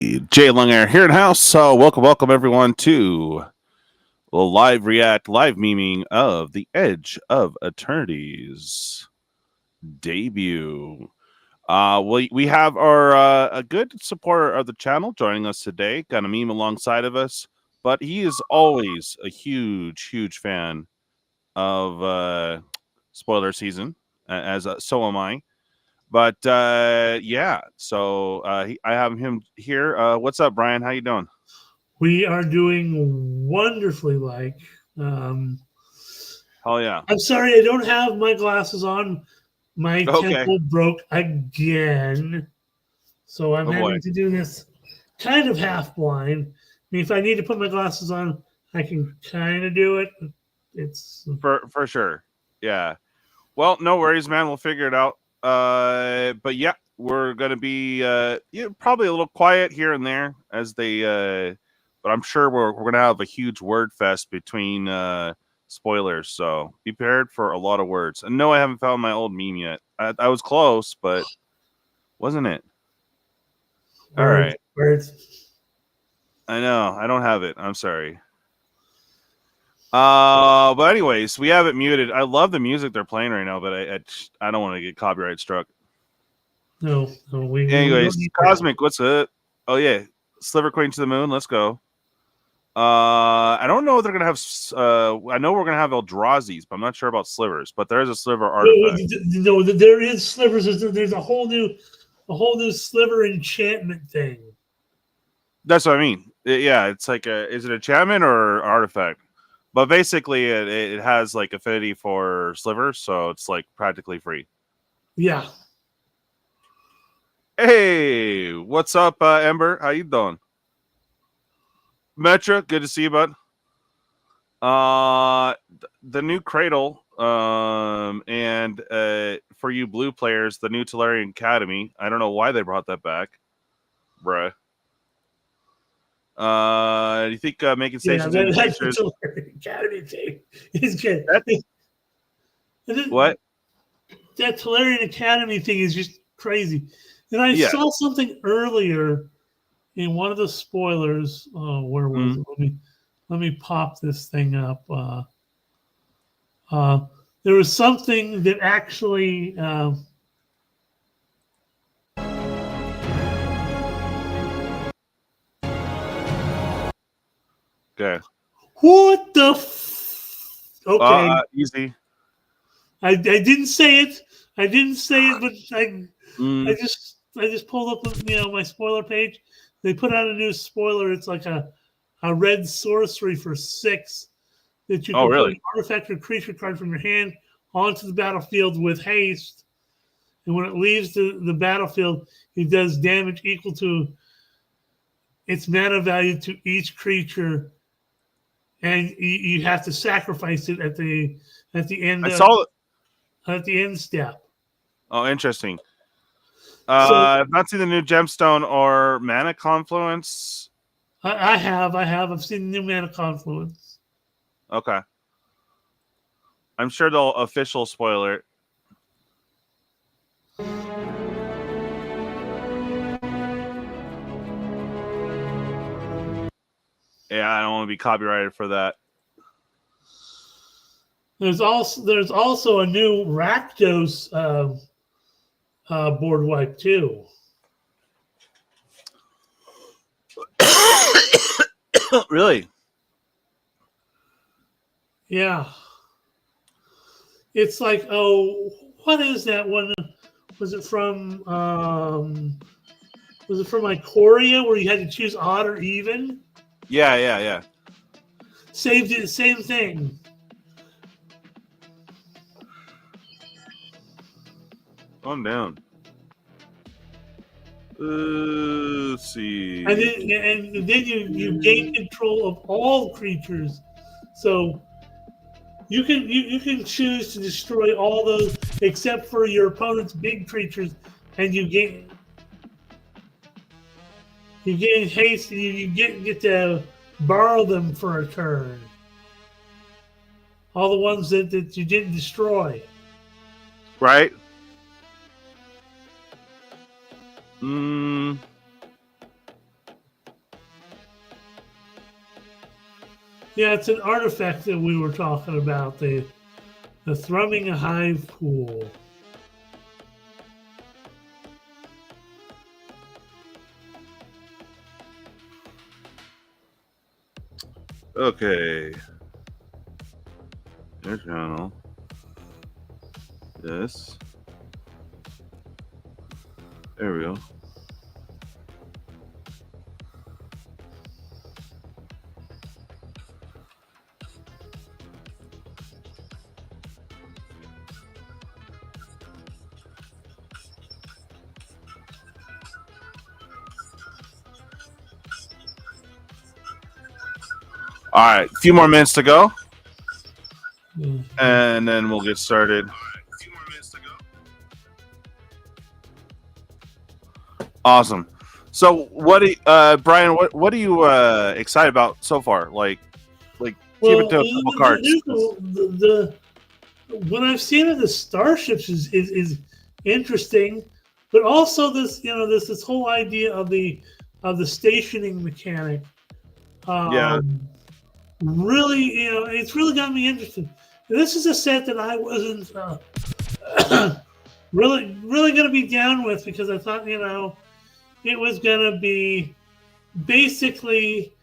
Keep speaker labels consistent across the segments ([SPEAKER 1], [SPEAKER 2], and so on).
[SPEAKER 1] JLongHair here in house. So welcome everyone to the live react, live memeing of the Edge of Eternities debut. We have our a good supporter of the channel joining us today, got a meme alongside of us, but he is always a huge fan of spoiler season, as so am I. But yeah, so I have him here. What's up, Brian? How you doing?
[SPEAKER 2] We are doing wonderfully, like.
[SPEAKER 1] Oh yeah.
[SPEAKER 2] I'm sorry, I don't have my glasses on. My
[SPEAKER 1] Okay.
[SPEAKER 2] temple broke again, so I'm having to do this kind of half blind. I mean, if I need to put my glasses on, I can kind of do it. It's
[SPEAKER 1] for sure. Yeah. Well, no worries, man. We'll figure it out. But yeah, we're gonna be probably a little quiet here and there as they. But I'm sure we're gonna have a huge word fest between spoilers. So be prepared for a lot of words. And no, I haven't found my old meme yet. I was close, but wasn't it? All right.
[SPEAKER 2] Words.
[SPEAKER 1] I know. I don't have it. I'm sorry. But anyways, we have it muted. I love the music they're playing right now, but I don't want to get copyright struck.
[SPEAKER 2] No,
[SPEAKER 1] Anyways, Cosmic, what's up? Oh yeah, Sliver Queen to the Moon. Let's go. I don't know if they're gonna have. I know we're gonna have Eldrazi's, but I'm not sure about slivers. But there is a sliver artifact.
[SPEAKER 2] No, there is slivers. There's a whole new sliver enchantment thing.
[SPEAKER 1] That's what I mean. Yeah, it's like is it enchantment or artifact? But basically, it has like affinity for slivers, so it's like practically free.
[SPEAKER 2] Yeah.
[SPEAKER 1] Hey, what's up, Ember? How you doing? Metra, good to see you, bud. The new Cradle, and for you blue players, the new Tolarian Academy. I don't know why they brought that back, bruh. Do you think making stations?
[SPEAKER 2] Yeah, that's the Tolarian Academy thing. Is good.
[SPEAKER 1] What?
[SPEAKER 2] That Tolarian Academy thing is just crazy. And I saw something earlier in one of the spoilers. Where was it? Let me pop this thing up. There was something that actually.
[SPEAKER 1] Okay.
[SPEAKER 2] What the? Okay.
[SPEAKER 1] Easy.
[SPEAKER 2] I didn't say it. I didn't say it, but I just pulled up my spoiler page. They put out a new spoiler. It's like a red sorcery for 6 that you can put an artifact or creature card from your hand onto the battlefield with haste. And when it leaves the battlefield, it does damage equal to its mana value to each creature. And you have to sacrifice it at the end.
[SPEAKER 1] I saw it
[SPEAKER 2] at the end step.
[SPEAKER 1] Oh, interesting. I've not seen the new gemstone or mana confluence.
[SPEAKER 2] I have. I've seen the new mana confluence.
[SPEAKER 1] Okay. I'm sure they'll official spoiler it. Yeah, I don't want to be copyrighted for that.
[SPEAKER 2] There's also a new Rakdos board wipe too.
[SPEAKER 1] Really?
[SPEAKER 2] Yeah. It's like, what is that one? Was it from Ikoria where you had to choose odd or even?
[SPEAKER 1] Yeah.
[SPEAKER 2] Same thing.
[SPEAKER 1] Calm down. Let's see.
[SPEAKER 2] And then you gain control of all creatures. So you can choose to destroy all those except for your opponent's big creatures, and you gain haste, and you get to borrow them for a turn. All the ones that you didn't destroy.
[SPEAKER 1] Right.
[SPEAKER 2] Yeah, it's an artifact that we were talking about. The Thrumming Hive Pool.
[SPEAKER 1] Okay. Their channel. This. There we go. All right, a few more minutes to go, and then we'll get started. Awesome. So, what, Brian? What are you excited about so far? Like keep it to a couple cards.
[SPEAKER 2] What I've seen of the starships is interesting, but also this this whole idea of the stationing mechanic.
[SPEAKER 1] Yeah.
[SPEAKER 2] Really, it's really got me interested. This is a set that I wasn't really going to be down with, because I thought, it was going to be basically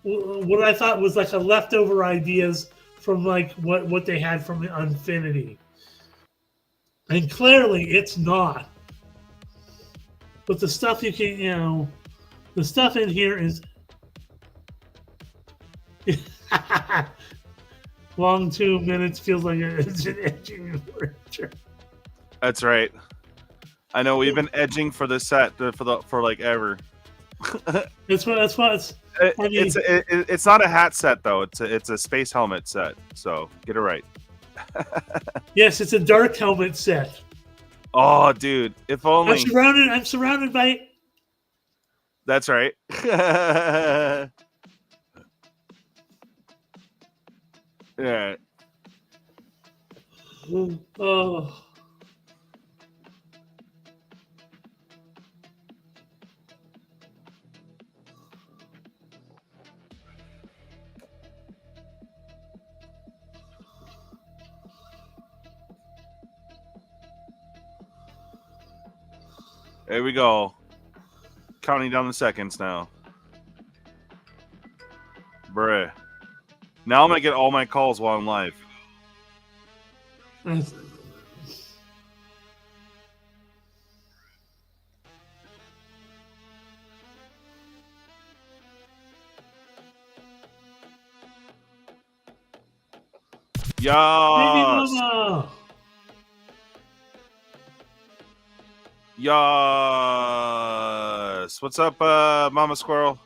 [SPEAKER 2] what I thought was like a leftover ideas from like what they had from Infinity. And clearly it's not. But the stuff you can, the stuff in here is long 2 minutes feels like it's an edging literature.
[SPEAKER 1] That's right. I know we've been edging for this set for like ever.
[SPEAKER 2] It's
[SPEAKER 1] not a hat set though. It's a space helmet set. So get it right.
[SPEAKER 2] Yes, it's a dark helmet set.
[SPEAKER 1] Oh, dude! If only.
[SPEAKER 2] I'm surrounded by it.
[SPEAKER 1] That's right. Yeah.
[SPEAKER 2] Oh.
[SPEAKER 1] There we go. Counting down the seconds now. Bruh. Now I'm going to get all my calls while I'm live. Yes. Yes. What's up, Mama Squirrel?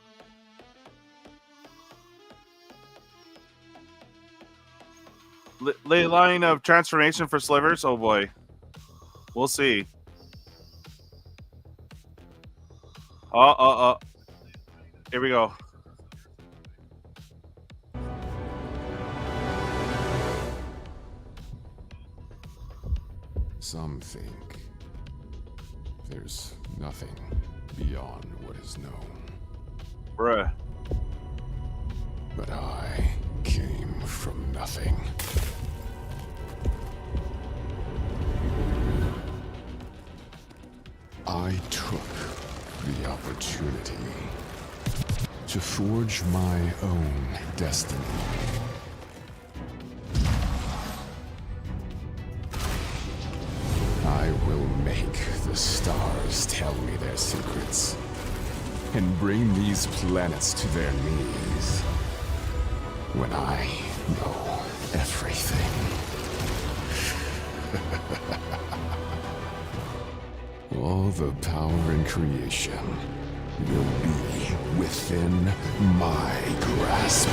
[SPEAKER 1] Ley line of transformation for slivers? Oh boy. We'll see. Here we go.
[SPEAKER 3] Some think there's nothing beyond what is known.
[SPEAKER 1] Bruh.
[SPEAKER 3] But I came from nothing. I took the opportunity to forge my own destiny. I will make the stars tell me their secrets and bring these planets to their knees when I know everything. All the power in creation will be within my grasp.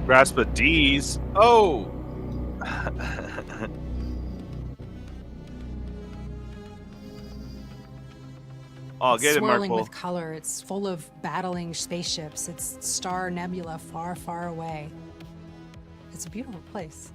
[SPEAKER 1] Grasp of D's. Oh! Oh, get it,
[SPEAKER 4] swirling
[SPEAKER 1] Markle.
[SPEAKER 4] with color. It's full of battling spaceships. It's star nebula far, far away. It's a beautiful place.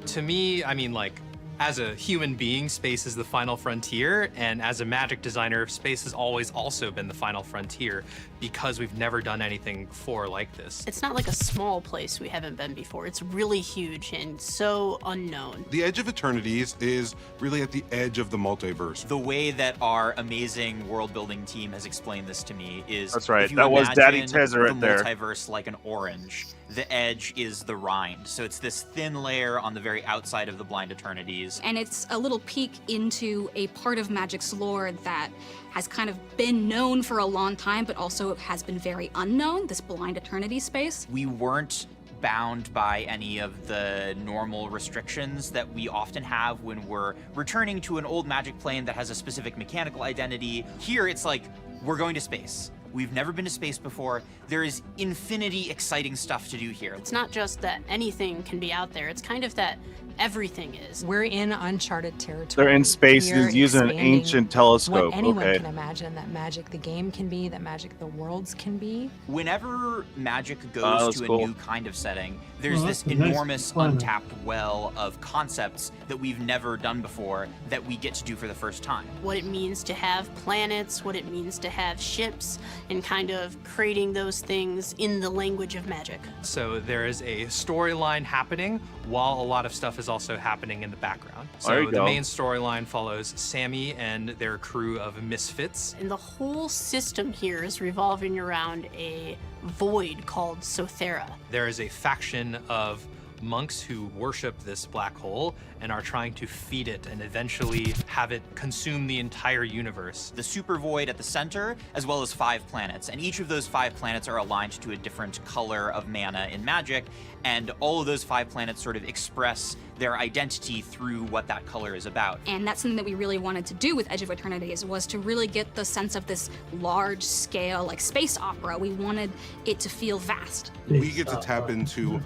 [SPEAKER 5] To me, I mean, like, As a human being, space is the final frontier, and as a Magic designer, space has always also been the final frontier because we've never done anything before like this.
[SPEAKER 6] It's not like a small place we haven't been before. It's really huge and so unknown.
[SPEAKER 7] The Edge of Eternities is really at the edge of the multiverse.
[SPEAKER 8] The way that our amazing world building team has explained this to me is
[SPEAKER 1] That's right.
[SPEAKER 8] if you
[SPEAKER 1] That was Daddy
[SPEAKER 8] imagine
[SPEAKER 1] Tezzeret
[SPEAKER 8] the
[SPEAKER 1] there.
[SPEAKER 8] multiverse like an orange, the edge is the rind. So it's this thin layer on the very outside of the blind eternities.
[SPEAKER 9] And it's a little peek into a part of Magic's lore that has kind of been known for a long time, but also has been very unknown, this blind eternity space.
[SPEAKER 8] We weren't bound by any of the normal restrictions that we often have when we're returning to an old Magic plane that has a specific mechanical identity. Here, it's like, we're going to space. We've never been to space before. There is infinity exciting stuff to do here.
[SPEAKER 6] It's not just that anything can be out there. It's kind of that everything is.
[SPEAKER 4] We're in uncharted territory.
[SPEAKER 1] They're in spaces
[SPEAKER 4] We're
[SPEAKER 1] using an
[SPEAKER 4] expanding
[SPEAKER 1] ancient telescope.
[SPEAKER 4] What anyone
[SPEAKER 1] Okay.
[SPEAKER 4] can imagine that Magic the game can be, that Magic the worlds can be.
[SPEAKER 8] Whenever Magic
[SPEAKER 1] Oh,
[SPEAKER 8] goes
[SPEAKER 1] that's
[SPEAKER 8] to
[SPEAKER 1] cool.
[SPEAKER 8] a new kind of setting, there's
[SPEAKER 2] Well,
[SPEAKER 8] this
[SPEAKER 2] that's a nice
[SPEAKER 8] enormous
[SPEAKER 2] planet.
[SPEAKER 8] untapped well of concepts that we've never done before that we get to do for the first time.
[SPEAKER 6] What it means to have planets, what it means to have ships, and kind of creating those things in the language of Magic.
[SPEAKER 5] So there is a storyline happening while a lot of stuff is also happening in the background.
[SPEAKER 1] There
[SPEAKER 5] So
[SPEAKER 1] you
[SPEAKER 5] the
[SPEAKER 1] go.
[SPEAKER 5] main storyline follows Sammy and their crew of misfits.
[SPEAKER 6] And the whole system here is revolving around a void called Sothera.
[SPEAKER 5] There is a faction of monks who worship this black hole and are trying to feed it and eventually have it consume the entire universe.
[SPEAKER 8] The super void at the center, as well as 5 planets. And each of those 5 planets are aligned to a different color of mana in Magic. And all of those 5 planets sort of express their identity through what that color is about.
[SPEAKER 9] And that's something that we really wanted to do with Edge of Eternities, was to really get the sense of this large scale, like space opera. We wanted it to feel vast.
[SPEAKER 7] We get to tap into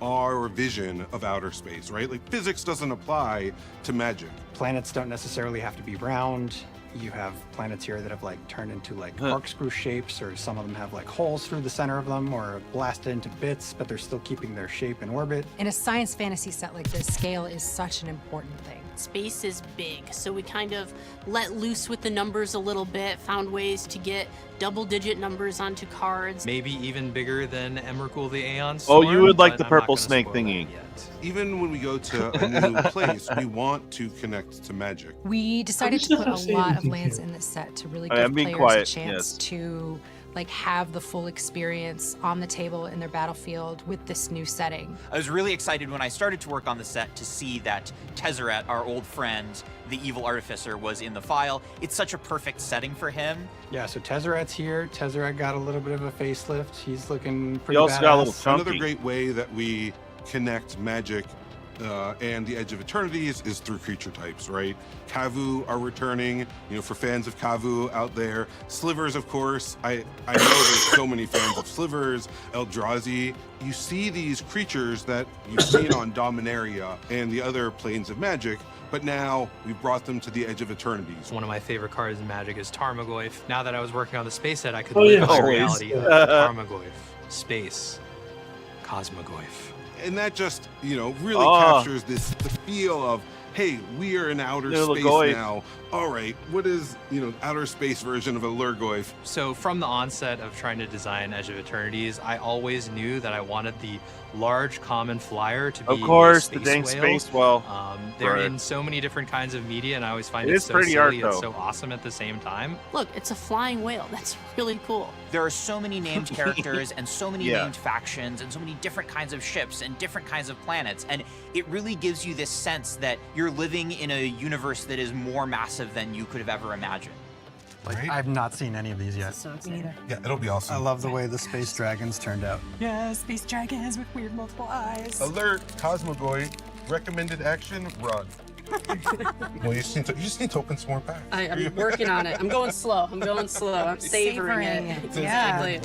[SPEAKER 7] our vision of outer space, right? Like physics doesn't apply to Magic.
[SPEAKER 10] Planets don't necessarily have to be round. You have planets here that have like turned into like corkscrew shapes, or some of them have like holes through the center of them or blasted into bits, but they're still keeping their shape in orbit.
[SPEAKER 4] In a science fantasy set like this, scale is such an important thing.
[SPEAKER 6] Space is big, so we kind of let loose with the numbers a little bit, found ways to get double-digit numbers onto cards.
[SPEAKER 5] Maybe even bigger than Emrakul the Aeon
[SPEAKER 1] Oh,
[SPEAKER 5] Storm,
[SPEAKER 1] you would like
[SPEAKER 5] but
[SPEAKER 1] the
[SPEAKER 5] I'm not
[SPEAKER 1] purple
[SPEAKER 5] gonna
[SPEAKER 1] snake
[SPEAKER 5] spoil that
[SPEAKER 1] thingy.
[SPEAKER 5] yet.
[SPEAKER 7] Even when we go to a new place, we want to connect to Magic.
[SPEAKER 4] We decided
[SPEAKER 2] just
[SPEAKER 4] to put
[SPEAKER 2] not
[SPEAKER 4] a
[SPEAKER 2] saying
[SPEAKER 4] lot of
[SPEAKER 2] anything
[SPEAKER 4] lands
[SPEAKER 2] here.
[SPEAKER 4] in this set to really
[SPEAKER 1] I
[SPEAKER 4] give
[SPEAKER 1] am being
[SPEAKER 4] players
[SPEAKER 1] quiet,
[SPEAKER 4] a chance
[SPEAKER 1] yes.
[SPEAKER 4] to like have the full experience on the table in their battlefield with this new setting.
[SPEAKER 8] I was really excited when I started to work on the set to see that Tezzeret, our old friend, the evil artificer, was in the file. It's such a perfect setting for him.
[SPEAKER 10] Yeah, so Tezzeret's here. Tezzeret got a little bit of a facelift. He's looking
[SPEAKER 1] He
[SPEAKER 10] pretty
[SPEAKER 1] also got a little
[SPEAKER 10] badass.
[SPEAKER 1] chunky.
[SPEAKER 7] Another great way that we connect Magic and the Edge of Eternities is through creature types, right? Kavu are returning, for fans of Kavu out there. Slivers, of course. I know there's so many fans of Slivers, Eldrazi. You see these creatures that you've seen on Dominaria and the other planes of Magic, but now we've brought them to the Edge of Eternities.
[SPEAKER 5] One of my favorite cards in Magic is Tarmogoyf. Now that I was working on the space set, I could
[SPEAKER 2] Oh,
[SPEAKER 5] live
[SPEAKER 2] yeah.
[SPEAKER 5] in the
[SPEAKER 1] Always.
[SPEAKER 5] reality of Tarmogoyf, space, Cosmogoyf.
[SPEAKER 7] And that just, really
[SPEAKER 1] Ah.
[SPEAKER 7] captures the feel of, hey, we are in outer
[SPEAKER 1] Little
[SPEAKER 7] space
[SPEAKER 1] Goyf.
[SPEAKER 7] now. All right, what is, outer space version of a Lurgoyf?
[SPEAKER 5] So from the onset of trying to design Edge of Eternities, I always knew that I wanted the large common flyer to be
[SPEAKER 1] Of course,
[SPEAKER 5] a
[SPEAKER 1] the dang
[SPEAKER 5] whale.
[SPEAKER 1] space well.
[SPEAKER 5] They're
[SPEAKER 1] Right.
[SPEAKER 5] in so many different kinds of media, and I always find
[SPEAKER 1] It
[SPEAKER 5] it
[SPEAKER 1] is
[SPEAKER 5] so
[SPEAKER 1] pretty
[SPEAKER 5] silly
[SPEAKER 1] art,
[SPEAKER 5] and
[SPEAKER 1] though.
[SPEAKER 5] so awesome at the same time.
[SPEAKER 6] Look, it's a flying whale. That's really cool.
[SPEAKER 8] There are so many named characters and so many
[SPEAKER 1] Yeah.
[SPEAKER 8] named factions and so many different kinds of ships and different kinds of planets. And it really gives you this sense that you're living in a universe that is more massive than you could have ever imagined.
[SPEAKER 10] Like, I've not seen any of these yet.
[SPEAKER 6] So exciting.
[SPEAKER 7] Yeah, it'll be awesome.
[SPEAKER 10] I love the way the space dragons turned out.
[SPEAKER 4] Yeah, space dragons with weird multiple eyes.
[SPEAKER 7] Alert, Cosmogoy, recommended action, run. Well, you just need to open some more packs.
[SPEAKER 6] I'm working on it. I'm going slow. I'm savoring it.
[SPEAKER 4] Yeah.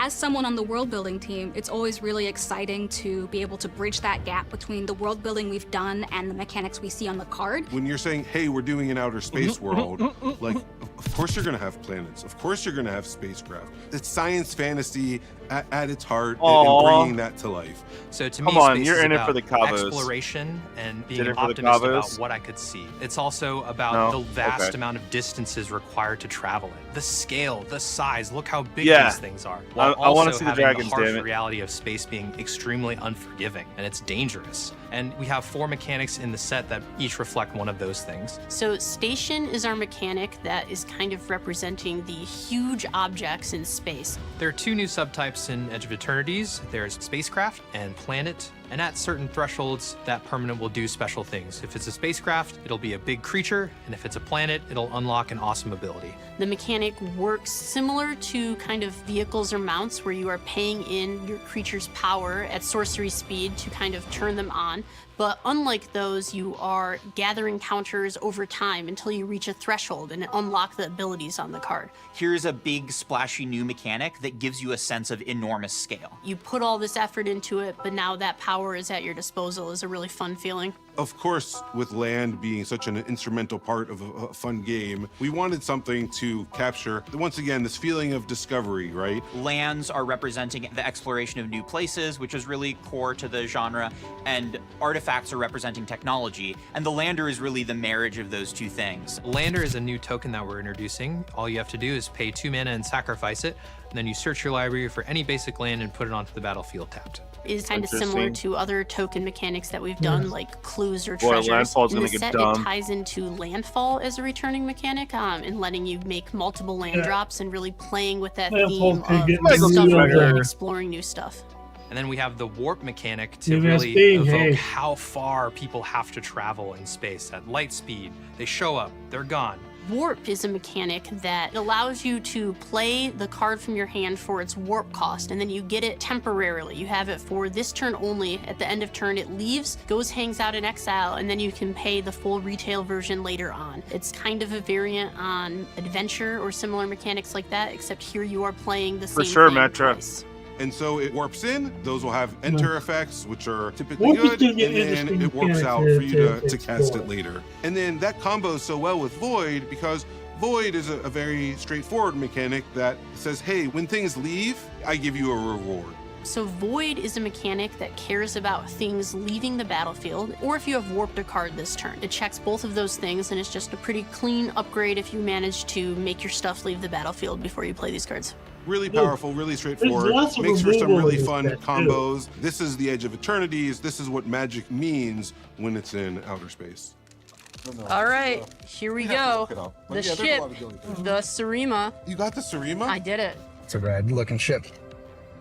[SPEAKER 9] As someone on the world building team, it's always really exciting to be able to bridge that gap between the world building we've done and the mechanics we see on the card.
[SPEAKER 7] When you're saying, hey, we're doing an outer space world, like, of Of course you're going to have planets. Of course you're going to have spacecraft. It's science fantasy at its heart, and bringing that to life.
[SPEAKER 5] So to me,
[SPEAKER 1] Come on,
[SPEAKER 5] space
[SPEAKER 1] you're
[SPEAKER 5] is
[SPEAKER 1] in it
[SPEAKER 5] about
[SPEAKER 1] for the Cavos.
[SPEAKER 5] exploration and being
[SPEAKER 1] In it
[SPEAKER 5] an
[SPEAKER 1] for the
[SPEAKER 5] optimist about
[SPEAKER 1] Cavos.
[SPEAKER 5] what I could see. It's also about
[SPEAKER 1] No?
[SPEAKER 5] the vast
[SPEAKER 1] Okay.
[SPEAKER 5] amount of distances required to travel it. The scale, the size, look how big
[SPEAKER 1] Yeah.
[SPEAKER 5] these things are. While
[SPEAKER 1] I wanna
[SPEAKER 5] also
[SPEAKER 1] see the
[SPEAKER 5] having
[SPEAKER 1] dragons,
[SPEAKER 5] the harsh
[SPEAKER 1] damn it.
[SPEAKER 5] reality of space being extremely unforgiving, and it's dangerous. And we have 4 mechanics in the set that each reflect one of those things.
[SPEAKER 6] So Station is our mechanic that is kind of representing the huge objects in space.
[SPEAKER 5] There are 2 new subtypes in Edge of Eternities. There's spacecraft and planet. And at certain thresholds, that permanent will do special things. If it's a spacecraft, it'll be a big creature, and if it's a planet, it'll unlock an awesome ability.
[SPEAKER 6] The mechanic works similar to kind of vehicles or mounts where you are paying in your creature's power at sorcery speed to kind of turn them on. But unlike those, you are gathering counters over time until you reach a threshold and unlock the abilities on the card.
[SPEAKER 8] Here's a big, splashy new mechanic that gives you a sense of enormous scale.
[SPEAKER 6] You put all this effort into it, but now that power is at your disposal is a really fun feeling.
[SPEAKER 7] Of course, with land being such an instrumental part of a fun game, we wanted something to capture, once again, this feeling of discovery, right?
[SPEAKER 8] Lands are representing the exploration of new places, which is really core to the genre, and artifacts are representing technology, and the lander is really the marriage of those two things.
[SPEAKER 5] Lander is a new token that we're introducing. All you have to do is pay 2 mana and sacrifice it, and then you search your library for any basic land and put it onto the battlefield tapped.
[SPEAKER 6] Is kind of similar to other token mechanics that we've done, like clues or
[SPEAKER 1] Boy,
[SPEAKER 6] treasures.
[SPEAKER 1] landfall's
[SPEAKER 6] In
[SPEAKER 1] gonna
[SPEAKER 6] the
[SPEAKER 1] get
[SPEAKER 6] set,
[SPEAKER 1] dumb.
[SPEAKER 6] it ties into landfall as a returning mechanic, and letting you make multiple land drops and really playing with that
[SPEAKER 2] Landfall
[SPEAKER 6] theme
[SPEAKER 2] can
[SPEAKER 6] of
[SPEAKER 2] get
[SPEAKER 6] discovering
[SPEAKER 1] really
[SPEAKER 6] and
[SPEAKER 1] good.
[SPEAKER 6] exploring new stuff.
[SPEAKER 5] And then we have the warp mechanic to
[SPEAKER 2] MSP,
[SPEAKER 5] really evoke
[SPEAKER 2] hey.
[SPEAKER 5] how far people have to travel in space at light speed. They show up, they're gone.
[SPEAKER 6] Warp is a mechanic that allows you to play the card from your hand for its warp cost, and then you get it temporarily. You have it for this turn only. At the end of turn, it leaves, goes, hangs out in exile, and then you can pay the full retail version later on. It's kind of a variant on adventure or similar mechanics like that, except here you are playing the same
[SPEAKER 1] For sure,
[SPEAKER 6] thing
[SPEAKER 1] Metra.
[SPEAKER 6] twice.
[SPEAKER 7] And so it warps in. Those will have enter effects, which are typically
[SPEAKER 2] Warp is
[SPEAKER 7] good,
[SPEAKER 2] gonna
[SPEAKER 7] and
[SPEAKER 2] be an
[SPEAKER 7] then
[SPEAKER 2] interesting
[SPEAKER 7] it warps
[SPEAKER 2] mechanic
[SPEAKER 7] out
[SPEAKER 2] to-
[SPEAKER 7] for you
[SPEAKER 2] to
[SPEAKER 7] to cast
[SPEAKER 2] explore.
[SPEAKER 7] it later. And then that combos so well with Void because Void is a very straightforward mechanic that says, hey, when things leave, I give you a reward.
[SPEAKER 6] So Void is a mechanic that cares about things leaving the battlefield, or if you have warped a card this turn. It checks both of those things, and it's just a pretty clean upgrade if you manage to make your stuff leave the battlefield before you play these cards.
[SPEAKER 7] Really powerful, really straightforward.
[SPEAKER 2] lots of
[SPEAKER 7] Makes for some
[SPEAKER 2] removal
[SPEAKER 7] really
[SPEAKER 2] in
[SPEAKER 7] fun
[SPEAKER 2] this set, too.
[SPEAKER 7] combos. This is the Edge of Eternities. This is what Magic means when it's in outer space.
[SPEAKER 6] All right, here we go. The ship, the Serma.
[SPEAKER 7] You got the Serma?
[SPEAKER 6] I did it.
[SPEAKER 10] It's a rad looking ship.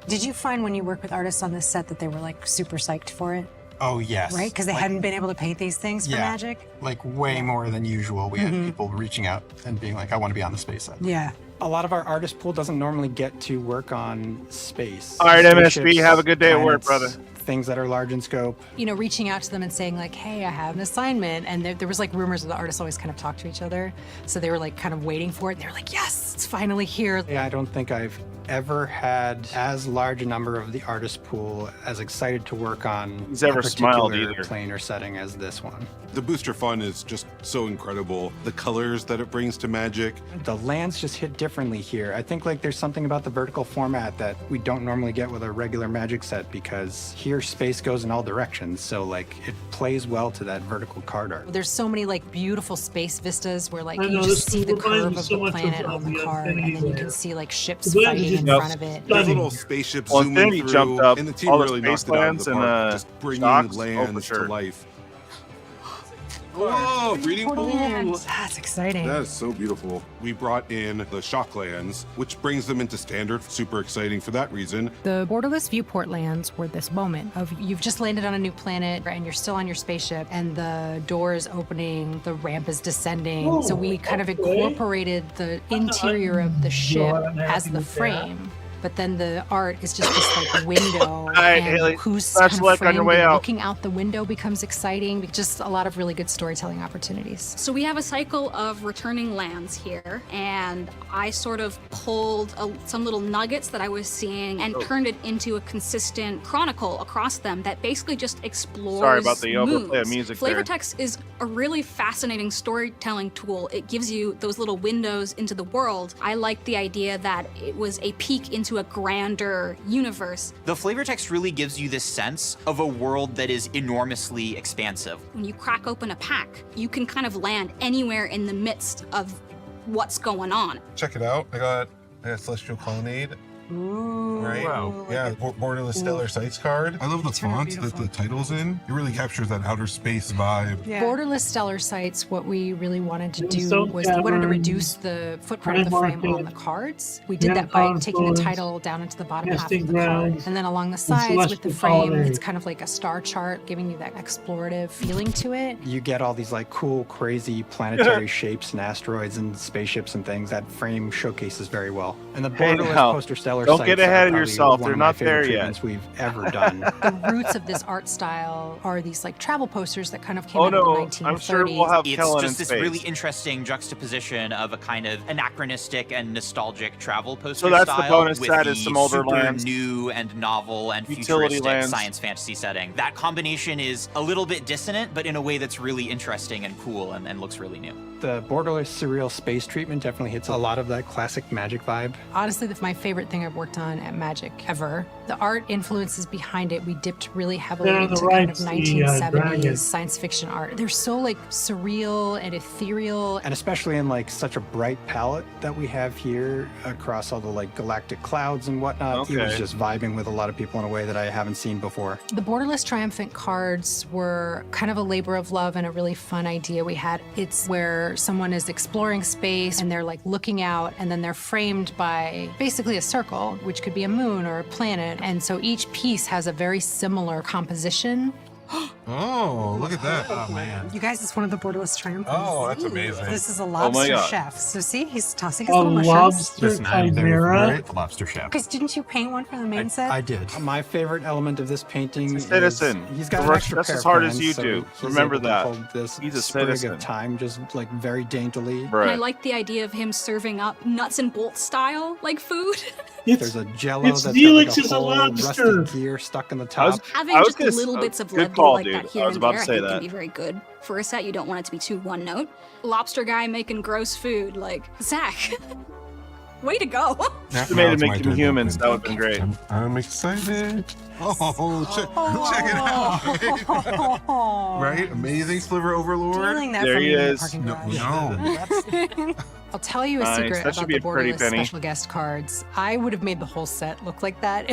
[SPEAKER 4] Did you find when you work with artists on this set that they were like super psyched for it,
[SPEAKER 10] Oh, yes.
[SPEAKER 4] right? Because they hadn't been able to paint these things for
[SPEAKER 10] Yeah.
[SPEAKER 4] Magic?
[SPEAKER 10] Like way more than usual. We had people reaching out and being like, I want to be on the space set.
[SPEAKER 4] Yeah.
[SPEAKER 10] A lot of our artist pool doesn't normally get to work on space.
[SPEAKER 1] All right, MSP,
[SPEAKER 10] Spaceships,
[SPEAKER 1] have a good day at work,
[SPEAKER 10] planets,
[SPEAKER 1] brother.
[SPEAKER 10] Things that are large in scope.
[SPEAKER 4] You know, reaching out to them and saying like, hey, I have an assignment. And there was like rumors that the artists always kind of talk to each other. So they were like kind of waiting for it. And they were like, yes, it's finally here.
[SPEAKER 10] Yeah, I don't think I've ever had as large a number of the artist pool as excited to work on
[SPEAKER 1] He's ever
[SPEAKER 10] a
[SPEAKER 1] smiled
[SPEAKER 10] particular
[SPEAKER 1] either.
[SPEAKER 10] plane or setting as this one.
[SPEAKER 7] The booster fun is just so incredible. The colors that it brings to Magic.
[SPEAKER 10] The lands just hit differently here. I think like there's something about the vertical format that we don't normally get with a regular Magic set because here space goes in all directions. So like it plays well to that vertical card art.
[SPEAKER 4] There's so many like beautiful space vistas where like
[SPEAKER 2] I
[SPEAKER 4] you
[SPEAKER 2] know,
[SPEAKER 4] just
[SPEAKER 2] this
[SPEAKER 4] see the
[SPEAKER 2] reminds
[SPEAKER 4] curve
[SPEAKER 2] me
[SPEAKER 4] of
[SPEAKER 2] so
[SPEAKER 4] the
[SPEAKER 2] much
[SPEAKER 4] planet
[SPEAKER 2] of
[SPEAKER 4] on the
[SPEAKER 2] the
[SPEAKER 4] card, and then you
[SPEAKER 2] Infinity
[SPEAKER 4] can see like ships
[SPEAKER 2] The Infinity
[SPEAKER 4] fighting in
[SPEAKER 2] just-
[SPEAKER 4] front of it.
[SPEAKER 7] There's
[SPEAKER 2] Stunning.
[SPEAKER 7] little spaceships
[SPEAKER 1] Well,
[SPEAKER 7] zooming
[SPEAKER 1] Infinity
[SPEAKER 7] through,
[SPEAKER 1] jumped up
[SPEAKER 7] and the team
[SPEAKER 1] all the
[SPEAKER 7] really
[SPEAKER 1] space
[SPEAKER 7] knocked it out of
[SPEAKER 1] lands
[SPEAKER 7] the
[SPEAKER 1] and,
[SPEAKER 7] park, just bringing
[SPEAKER 1] shocks. Oh,
[SPEAKER 7] lands
[SPEAKER 1] for sure.
[SPEAKER 7] to life. Whoa, breeding pool!
[SPEAKER 4] That's exciting.
[SPEAKER 7] That is so beautiful. We brought in the shock lands, which brings them into standard. Super exciting for that reason.
[SPEAKER 4] The borderless viewport lands were this moment of you've just landed on a new planet and you're still on your spaceship and the door is opening, the ramp is descending.
[SPEAKER 2] Oh,
[SPEAKER 4] so we kind of
[SPEAKER 2] okay.
[SPEAKER 4] incorporated the interior of the ship
[SPEAKER 2] I'm
[SPEAKER 4] as
[SPEAKER 2] happy
[SPEAKER 4] the
[SPEAKER 2] with that.
[SPEAKER 4] frame. but then the art is just this like window.
[SPEAKER 1] right,
[SPEAKER 4] and
[SPEAKER 1] Hayley,
[SPEAKER 4] who's
[SPEAKER 1] smash
[SPEAKER 4] kind of
[SPEAKER 1] like on your
[SPEAKER 4] framed
[SPEAKER 1] way
[SPEAKER 4] and
[SPEAKER 1] out.
[SPEAKER 4] looking out the window becomes exciting. Just a lot of really good storytelling opportunities.
[SPEAKER 9] So we have a cycle of returning lands here, and I sort of pulled some little nuggets that I was seeing and turned it into a consistent chronicle across them that basically just explores
[SPEAKER 1] Sorry about the overplay of
[SPEAKER 9] moves.
[SPEAKER 1] music
[SPEAKER 9] Flavor
[SPEAKER 1] there.
[SPEAKER 9] text is a really fascinating storytelling tool. It gives you those little windows into the world. I like the idea that it was a peek into a grander universe.
[SPEAKER 8] The flavor text really gives you this sense of a world that is enormously expansive.
[SPEAKER 9] When you crack open a pack, you can kind of land anywhere in the midst of what's going on.
[SPEAKER 7] Check it out. I got Celestial Colonnade.
[SPEAKER 4] Ooh.
[SPEAKER 7] Right?
[SPEAKER 4] Wow.
[SPEAKER 7] Yeah, Borderless Stellar Sights card. I love the font that the title's in. It really captures that outer space vibe.
[SPEAKER 4] Yeah. Borderless stellar sights, what we really wanted to do
[SPEAKER 2] Stone
[SPEAKER 4] was we wanted to
[SPEAKER 2] Cavern,
[SPEAKER 4] reduce the footprint of the frame
[SPEAKER 2] Market,
[SPEAKER 4] on the cards. We did
[SPEAKER 2] Gem
[SPEAKER 4] that by taking the
[SPEAKER 2] Concourse,
[SPEAKER 4] title down into the bottom half
[SPEAKER 2] Nesting
[SPEAKER 4] of the card.
[SPEAKER 2] Grounds,
[SPEAKER 4] And then along the sides with the
[SPEAKER 2] Celestial
[SPEAKER 4] frame,
[SPEAKER 2] Colonnade.
[SPEAKER 4] it's kind of like a star chart, giving you that explorative feeling to it.
[SPEAKER 10] You get all these like cool, crazy planetary shapes and asteroids and spaceships and things that frame showcases very well. And the
[SPEAKER 1] Hey,
[SPEAKER 10] borderless
[SPEAKER 1] now,
[SPEAKER 10] poster stellar
[SPEAKER 1] don't
[SPEAKER 10] sights
[SPEAKER 1] get
[SPEAKER 10] are
[SPEAKER 1] ahead of
[SPEAKER 10] probably
[SPEAKER 1] yourself.
[SPEAKER 10] one
[SPEAKER 1] They're
[SPEAKER 10] of my
[SPEAKER 1] not
[SPEAKER 10] favorite
[SPEAKER 1] there yet.
[SPEAKER 10] treatments we've ever done.
[SPEAKER 4] The roots of this art style are these like travel posters that kind of came
[SPEAKER 1] Oh
[SPEAKER 4] out
[SPEAKER 1] no,
[SPEAKER 4] of the 1930s.
[SPEAKER 1] I'm sure we'll have
[SPEAKER 8] It's
[SPEAKER 1] Kellen in
[SPEAKER 8] just this
[SPEAKER 1] space.
[SPEAKER 8] really interesting juxtaposition of a kind of anachronistic and nostalgic travel poster
[SPEAKER 1] So that's the
[SPEAKER 8] style
[SPEAKER 1] bonus
[SPEAKER 8] with
[SPEAKER 1] set
[SPEAKER 8] the
[SPEAKER 1] is some older
[SPEAKER 8] super
[SPEAKER 1] lands.
[SPEAKER 8] new and novel and
[SPEAKER 1] Utility
[SPEAKER 8] futuristic
[SPEAKER 1] lands.
[SPEAKER 8] science fantasy setting. That combination is a little bit dissonant, but in a way that's really interesting and cool and looks really new.
[SPEAKER 10] The borderless surreal space treatment definitely hits a lot of that classic Magic vibe.
[SPEAKER 4] Honestly, my favorite thing I've worked on at Magic ever. The art influences behind it, we dipped really heavily
[SPEAKER 2] There on the
[SPEAKER 4] into kind of
[SPEAKER 2] right's the,
[SPEAKER 4] 1970s
[SPEAKER 2] dragon.
[SPEAKER 4] science fiction art. They're so like surreal and ethereal.
[SPEAKER 10] And especially in like such a bright palette that we have here across all the like galactic clouds and whatnot. It was
[SPEAKER 1] Okay.
[SPEAKER 10] just vibing with a lot of people in a way that I haven't seen before.
[SPEAKER 4] The Borderless Triumphant cards were kind of a labor of love and a really fun idea we had. It's where someone is exploring space and they're like looking out and then they're framed by basically a circle, which could be a moon or a planet. And so each piece has a very similar composition.
[SPEAKER 7] Oh, look at that.
[SPEAKER 10] Oh man.
[SPEAKER 11] You guys, it's one of the Borderless Triumphants.
[SPEAKER 7] Oh, that's amazing.
[SPEAKER 11] This is a
[SPEAKER 1] my
[SPEAKER 11] lobster
[SPEAKER 1] God.
[SPEAKER 11] chef. So see, he's tossing his
[SPEAKER 2] A
[SPEAKER 11] little mushrooms.
[SPEAKER 2] lobster chimera.
[SPEAKER 10] Lobster chef.
[SPEAKER 11] Because didn't you paint one for the main set?
[SPEAKER 10] I did. My favorite element of this painting
[SPEAKER 1] He's a citizen.
[SPEAKER 10] is he's got
[SPEAKER 1] He
[SPEAKER 10] an
[SPEAKER 1] works
[SPEAKER 10] extra
[SPEAKER 1] just
[SPEAKER 10] pair
[SPEAKER 1] as
[SPEAKER 10] of
[SPEAKER 1] hard as
[SPEAKER 10] hands,
[SPEAKER 1] you
[SPEAKER 10] so
[SPEAKER 1] do.
[SPEAKER 10] he's
[SPEAKER 1] Remember
[SPEAKER 10] able to
[SPEAKER 1] that.
[SPEAKER 10] hold this
[SPEAKER 1] He's a
[SPEAKER 10] sprig
[SPEAKER 1] citizen.
[SPEAKER 10] of time just like very daintily.
[SPEAKER 9] And I like the idea of him serving up nuts and bolts style, like food.
[SPEAKER 10] There's a jello
[SPEAKER 2] It's
[SPEAKER 10] that's
[SPEAKER 2] Neelix
[SPEAKER 10] got like
[SPEAKER 2] is
[SPEAKER 10] a
[SPEAKER 2] a
[SPEAKER 10] whole
[SPEAKER 2] lobster.
[SPEAKER 10] rusty gear stuck in the top.
[SPEAKER 9] Having
[SPEAKER 1] I was
[SPEAKER 9] just
[SPEAKER 1] gonna
[SPEAKER 9] little
[SPEAKER 1] s-
[SPEAKER 9] bits of
[SPEAKER 1] good
[SPEAKER 9] lead
[SPEAKER 1] call,
[SPEAKER 9] like
[SPEAKER 1] dude.
[SPEAKER 9] that
[SPEAKER 1] I
[SPEAKER 9] here
[SPEAKER 1] was
[SPEAKER 9] and
[SPEAKER 1] about
[SPEAKER 9] there,
[SPEAKER 1] to
[SPEAKER 9] I
[SPEAKER 1] say
[SPEAKER 9] think
[SPEAKER 1] that.
[SPEAKER 9] can be very good. For a set, you don't want it to be too one note. Lobster guy making gross food, like, Zach, way to go.
[SPEAKER 1] If they made it make them humans, that would have been great.
[SPEAKER 7] I'm excited. Oh, check it out. Right? Amazing Sliver Overlord.
[SPEAKER 11] Stealing that
[SPEAKER 1] There
[SPEAKER 11] from
[SPEAKER 1] he
[SPEAKER 11] you in the
[SPEAKER 1] is.
[SPEAKER 11] parking
[SPEAKER 7] No,
[SPEAKER 11] garage.
[SPEAKER 7] no.
[SPEAKER 4] I'll tell you a
[SPEAKER 1] Nice.
[SPEAKER 4] secret
[SPEAKER 1] That should
[SPEAKER 4] about
[SPEAKER 1] be
[SPEAKER 4] the
[SPEAKER 1] a pretty
[SPEAKER 4] Borderless
[SPEAKER 1] penny.
[SPEAKER 4] special guest cards. I would have made the whole set look like that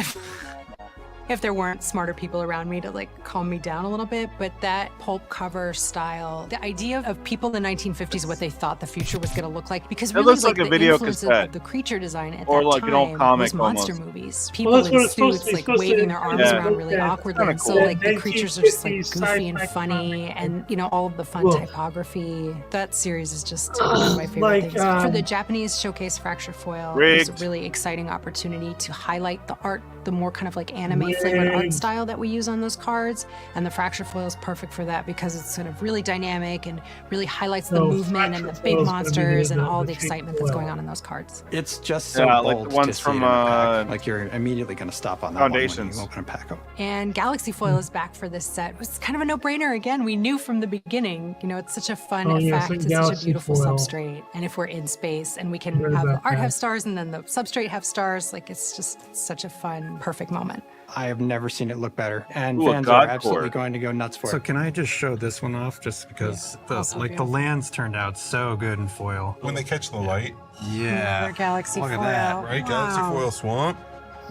[SPEAKER 4] if there weren't smarter people around me to like calm me down a little bit. But that pulp cover style, the idea of people in the 1950s, what they thought the future was going to look like, because
[SPEAKER 1] It
[SPEAKER 4] really
[SPEAKER 1] looks
[SPEAKER 4] like
[SPEAKER 1] like a
[SPEAKER 4] the
[SPEAKER 1] video
[SPEAKER 4] influence
[SPEAKER 1] cassette.
[SPEAKER 4] of the creature design at
[SPEAKER 1] Or
[SPEAKER 4] that
[SPEAKER 1] like
[SPEAKER 4] time
[SPEAKER 1] an old comic
[SPEAKER 4] was monster
[SPEAKER 1] almost.
[SPEAKER 4] movies. People
[SPEAKER 2] that's
[SPEAKER 4] in
[SPEAKER 2] what it's supposed
[SPEAKER 4] suits
[SPEAKER 2] to be.
[SPEAKER 4] like
[SPEAKER 2] It's supposed
[SPEAKER 4] waving
[SPEAKER 2] to
[SPEAKER 4] their arms
[SPEAKER 1] Yeah.
[SPEAKER 4] around really
[SPEAKER 2] It's
[SPEAKER 4] awkwardly.
[SPEAKER 1] kinda
[SPEAKER 4] And so
[SPEAKER 1] cool.
[SPEAKER 4] like the creatures are just like
[SPEAKER 2] 1950s
[SPEAKER 4] goofy and
[SPEAKER 2] sci-fi
[SPEAKER 4] funny,
[SPEAKER 2] comic.
[SPEAKER 4] and you know all of the fun
[SPEAKER 2] Ugh.
[SPEAKER 4] typography. That series is just one of my favorite
[SPEAKER 2] Like,
[SPEAKER 4] things. For the Japanese showcase Fracture Foil, it was
[SPEAKER 1] Rigged.
[SPEAKER 4] a really exciting opportunity to highlight the art, the more kind of like anime flavored art
[SPEAKER 2] Rigged.
[SPEAKER 4] style that we use on those cards. And the Fracture Foil is perfect for that because it's sort of really dynamic and really highlights the
[SPEAKER 2] No,
[SPEAKER 4] movement and the
[SPEAKER 2] Fracture
[SPEAKER 4] big
[SPEAKER 2] Foil's gonna be
[SPEAKER 4] monsters and
[SPEAKER 2] the
[SPEAKER 4] all the
[SPEAKER 2] cheap
[SPEAKER 4] excitement that's
[SPEAKER 2] foil.
[SPEAKER 4] going on in those cards.
[SPEAKER 10] It's just so
[SPEAKER 1] Yeah, like
[SPEAKER 10] bold
[SPEAKER 1] the ones
[SPEAKER 10] to see
[SPEAKER 1] from,
[SPEAKER 10] it in a pack. Like you're immediately going to stop on that one when
[SPEAKER 1] Foundations.
[SPEAKER 10] you open a pack up.
[SPEAKER 4] And Galaxy Foil is back for this set. It was kind of a no-brainer again. We knew from the beginning, you know, it's such a fun
[SPEAKER 2] Oh, yes,
[SPEAKER 4] effect.
[SPEAKER 2] and
[SPEAKER 4] It's such a
[SPEAKER 2] Galaxy
[SPEAKER 4] beautiful
[SPEAKER 2] Foil.
[SPEAKER 4] substrate. And if we're in space and we can
[SPEAKER 2] Heard
[SPEAKER 4] have the
[SPEAKER 2] about
[SPEAKER 4] art
[SPEAKER 2] that.
[SPEAKER 4] have stars and then the substrate have stars, like it's just such a fun, perfect moment.
[SPEAKER 10] I have never seen it look better, and
[SPEAKER 1] Ooh, a
[SPEAKER 10] fans
[SPEAKER 1] God
[SPEAKER 10] are absolutely
[SPEAKER 1] Core.
[SPEAKER 10] going to go nuts for
[SPEAKER 12] So
[SPEAKER 10] it.
[SPEAKER 12] can I just show this one off just because
[SPEAKER 11] Also
[SPEAKER 12] the
[SPEAKER 11] beautiful.
[SPEAKER 12] lands turned out so good in foil.
[SPEAKER 7] When they catch the light,
[SPEAKER 12] Yeah.
[SPEAKER 11] Another Galaxy
[SPEAKER 12] Look at
[SPEAKER 11] Foil.
[SPEAKER 12] that,
[SPEAKER 7] right? Galaxy
[SPEAKER 11] Wow.
[SPEAKER 7] Foil Swamp,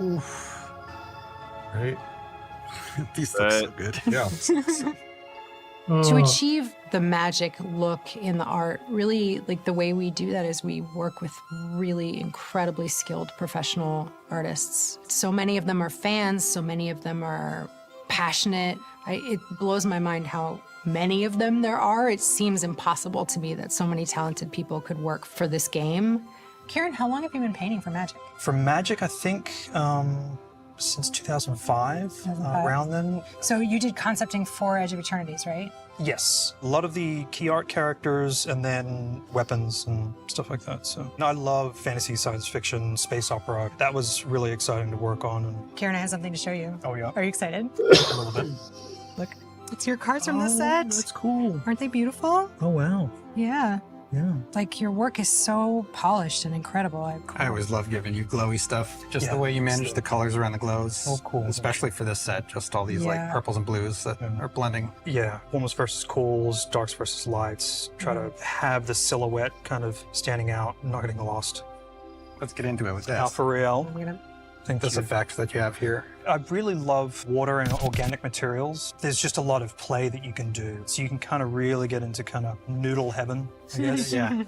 [SPEAKER 11] Oof.
[SPEAKER 7] right?
[SPEAKER 12] These look so good.
[SPEAKER 7] Yeah.
[SPEAKER 4] To
[SPEAKER 2] Oh,
[SPEAKER 4] achieve the magic look in the art, really like the way we do that is we work with really incredibly skilled professional artists. So many of them are fans, so many of them are passionate. It blows my mind how many of them there are. It seems impossible to me that so many talented people could work for this game.
[SPEAKER 11] Kieran, how long have you been painting for Magic?
[SPEAKER 10] For Magic, I think since 2005,
[SPEAKER 11] 2005.
[SPEAKER 10] around then.
[SPEAKER 11] So you did concepting for Edge of Eternities, right?
[SPEAKER 10] Yes, a lot of the key art characters and then weapons and stuff like that. So I love fantasy, science fiction, space opera. That was really exciting to work on. And
[SPEAKER 11] Kieran, I have something to show you.
[SPEAKER 10] oh yeah,
[SPEAKER 11] Are you excited?
[SPEAKER 10] a little bit.
[SPEAKER 11] Look, it's your cards from the set.
[SPEAKER 10] That's cool.
[SPEAKER 11] Aren't they beautiful?
[SPEAKER 10] Oh wow.
[SPEAKER 11] Yeah.
[SPEAKER 10] Yeah.
[SPEAKER 11] Like your work is so polished and incredible.
[SPEAKER 12] I always love giving you glowy stuff. Just the way you manage the colors around the glows.
[SPEAKER 10] Oh, cool.
[SPEAKER 12] Especially for this set, just all these like purples and blues that are blending.
[SPEAKER 10] Yeah, warms versus cools, darks versus lights. Try to have the silhouette kind of standing out, not getting lost.
[SPEAKER 12] Let's get into it with this.
[SPEAKER 10] Alpha Real.
[SPEAKER 12] I think this effect that you have here.
[SPEAKER 10] I really love water and organic materials. There's just a lot of play that you can do. So you can kind of really get into kind of noodle heaven, I guess.
[SPEAKER 12] Yeah.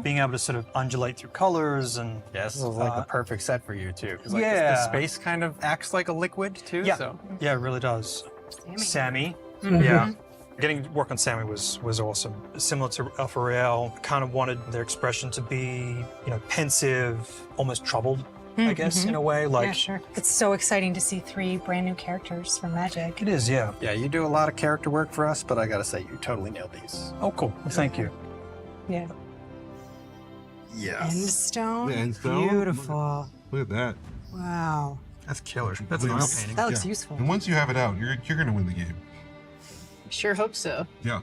[SPEAKER 10] Being able to sort of undulate through colors and...
[SPEAKER 12] Yeah, this is like the perfect set for you too. 'Cause, like,
[SPEAKER 10] yeah.
[SPEAKER 12] the space kind of acts like a liquid too.
[SPEAKER 10] Yeah,
[SPEAKER 12] So.
[SPEAKER 10] yeah, it really does. Sammy.
[SPEAKER 2] Mhm.
[SPEAKER 10] Yeah. Getting work on Sammy was awesome. Similar to Alpha Real, kind of wanted their expression to be, pensive, almost troubled, I guess, in a way. Like,
[SPEAKER 11] yeah, sure. It's so exciting to see 3 brand new characters from Magic.
[SPEAKER 10] it is, yeah.
[SPEAKER 12] Yeah, you do a lot of character work for us, but I gotta say, you totally nailed these.
[SPEAKER 10] Oh, cool. Well, thank you.
[SPEAKER 11] Yeah.
[SPEAKER 12] Yes.
[SPEAKER 11] Endstone.
[SPEAKER 7] The Endstone.
[SPEAKER 11] Beautiful.
[SPEAKER 7] Look at that.
[SPEAKER 11] Wow.
[SPEAKER 12] That's killer. That's
[SPEAKER 7] an
[SPEAKER 12] an
[SPEAKER 7] oil
[SPEAKER 12] painting.
[SPEAKER 11] That looks useful.
[SPEAKER 7] And once you have it out, you're going to win the game.
[SPEAKER 13] Sure hope so.
[SPEAKER 7] Yeah.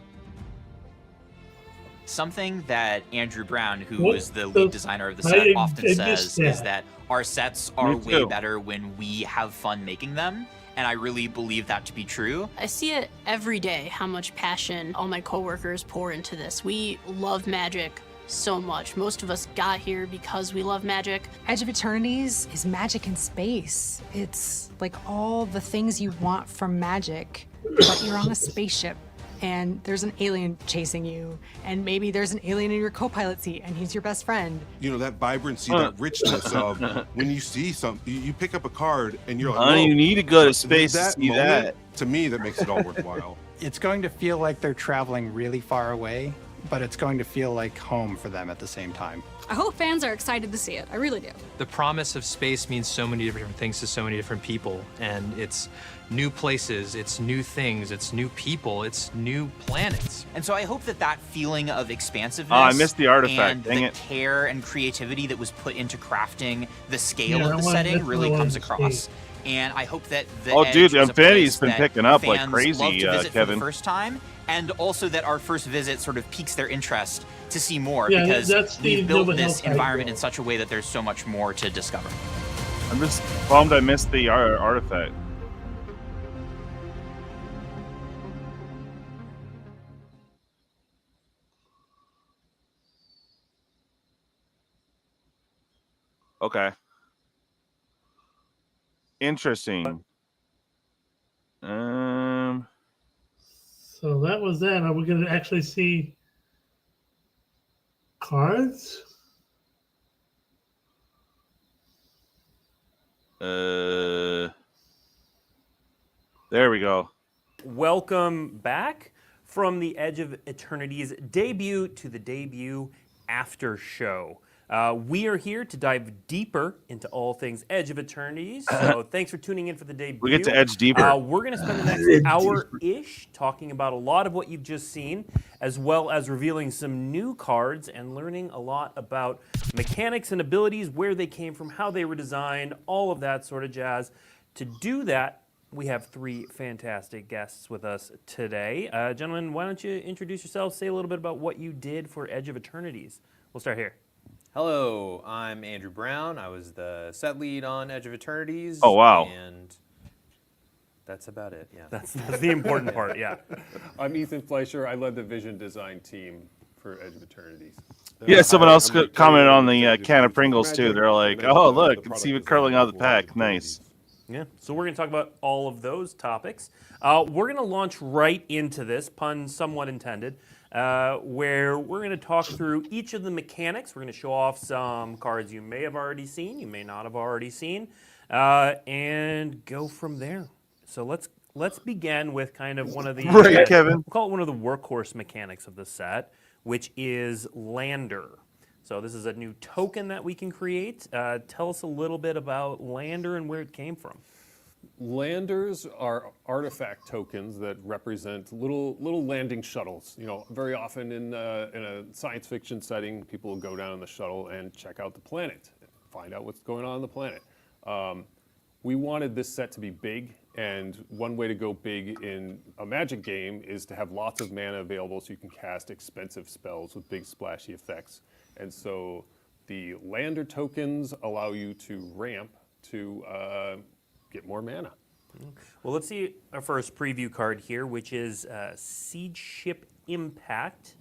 [SPEAKER 8] Something that Andrew Brown, who
[SPEAKER 2] What
[SPEAKER 8] is the
[SPEAKER 2] the-
[SPEAKER 8] lead designer of the set,
[SPEAKER 2] I
[SPEAKER 8] often
[SPEAKER 2] missed
[SPEAKER 8] says is
[SPEAKER 2] that.
[SPEAKER 8] that our sets are
[SPEAKER 1] Me
[SPEAKER 8] way
[SPEAKER 1] too.
[SPEAKER 8] better when we have fun making them. And I really believe that to be true.
[SPEAKER 6] I see it every day how much passion all my coworkers pour into this. We love Magic so much. Most of us got here because we love Magic.
[SPEAKER 11] Edge of Eternities is magic in space. It's like all the things you want from Magic, but you're on a spaceship and there's an alien chasing you, and maybe there's an alien in your co-pilot seat and he's your best friend.
[SPEAKER 7] That vibrancy, that richness of when you see something, you pick up a card and you're like,
[SPEAKER 1] Honey,
[SPEAKER 7] "Whoa."
[SPEAKER 1] you need to go to space to
[SPEAKER 7] That
[SPEAKER 1] see
[SPEAKER 7] moment,
[SPEAKER 1] that.
[SPEAKER 7] to me, that makes it all worthwhile.
[SPEAKER 12] It's going to feel like they're traveling really far away, but it's going to feel like home for them at the same time.
[SPEAKER 9] I hope fans are excited to see it. I really do.
[SPEAKER 5] The promise of space means so many different things to so many different people, and it's new places, it's new things, it's new people, it's new planets.
[SPEAKER 8] And so I hope that that feeling of expansiveness
[SPEAKER 1] Oh, I missed the artifact.
[SPEAKER 8] and
[SPEAKER 1] Dang
[SPEAKER 8] the
[SPEAKER 1] it.
[SPEAKER 8] care and creativity that was put into crafting the scale
[SPEAKER 2] Yeah, I
[SPEAKER 8] of the
[SPEAKER 2] wanted-
[SPEAKER 8] setting
[SPEAKER 2] that's what
[SPEAKER 8] really
[SPEAKER 2] I wanted
[SPEAKER 8] comes
[SPEAKER 2] to
[SPEAKER 8] across.
[SPEAKER 2] see.
[SPEAKER 8] And I hope that the
[SPEAKER 1] Oh,
[SPEAKER 8] Edge
[SPEAKER 1] dude, the
[SPEAKER 8] is a
[SPEAKER 1] Infinity's
[SPEAKER 8] place
[SPEAKER 1] been
[SPEAKER 8] that
[SPEAKER 1] picking up like
[SPEAKER 8] fans
[SPEAKER 1] crazy,
[SPEAKER 8] love to visit for
[SPEAKER 1] Kevin.
[SPEAKER 8] the first time, and also that our first visit sort of piques their interest to see more,
[SPEAKER 2] Yeah,
[SPEAKER 8] because
[SPEAKER 2] that's the
[SPEAKER 8] we've built
[SPEAKER 2] Nova
[SPEAKER 8] this
[SPEAKER 2] Health
[SPEAKER 8] environment
[SPEAKER 2] idea.
[SPEAKER 8] in such a way that there's so much more to discover.
[SPEAKER 1] I'm just bummed I missed the artifact. Okay. Interesting.
[SPEAKER 2] So that was that. Are we going to actually see cards?
[SPEAKER 1] There we go.
[SPEAKER 14] Welcome back from the Edge of Eternity's debut to the debut after show. We are here to dive deeper into all things Edge of Eternities. So thanks for tuning in for the debut.
[SPEAKER 1] We get to edge deeper.
[SPEAKER 14] We're going to spend the next hour-ish talking about a lot of what you've just seen, as well as revealing some new cards and learning a lot about mechanics and abilities, where they came from, how they were designed, all of that sort of jazz. To do that, we have 3 fantastic guests with us today. Gentlemen, why don't you introduce yourselves, say a little bit about what you did for Edge of Eternities. We'll start here.
[SPEAKER 15] Hello, I'm Andrew Brown. I was the set lead on Edge of Eternities.
[SPEAKER 1] Oh, wow.
[SPEAKER 15] And that's about it, yeah.
[SPEAKER 14] That's the important part, yeah.
[SPEAKER 16] I'm Ethan Fleischer. I led the vision design team for Edge of Eternities.
[SPEAKER 1] Yeah, someone else commented on the can of Pringles too. They're like, "Oh, look, it's even curling out of the pack. Nice."
[SPEAKER 14] Yeah, so we're going to talk about all of those topics. We're going to launch right into this, pun somewhat intended, where we're going to talk through each of the mechanics. We're going to show off some cards you may have already seen, you may not have already seen, and go from there. So let's begin with kind of one of the
[SPEAKER 1] Right, Kevin.
[SPEAKER 14] We'll call it one of the workhorse mechanics of the set, which is Lander. So this is a new token that we can create. Tell us a little bit about Lander and where it came from.
[SPEAKER 16] Landers are artifact tokens that represent little landing shuttles. You know, very often in a science fiction setting, people will go down on the shuttle and check out the planet, find out what's going on the planet. We wanted this set to be big, and one way to go big in a Magic game is to have lots of mana available so you can cast expensive spells with big splashy effects. And so the Lander tokens allow you to ramp to get more mana.
[SPEAKER 14] Well, let's see our first preview card here, which is Siege Ship Impact.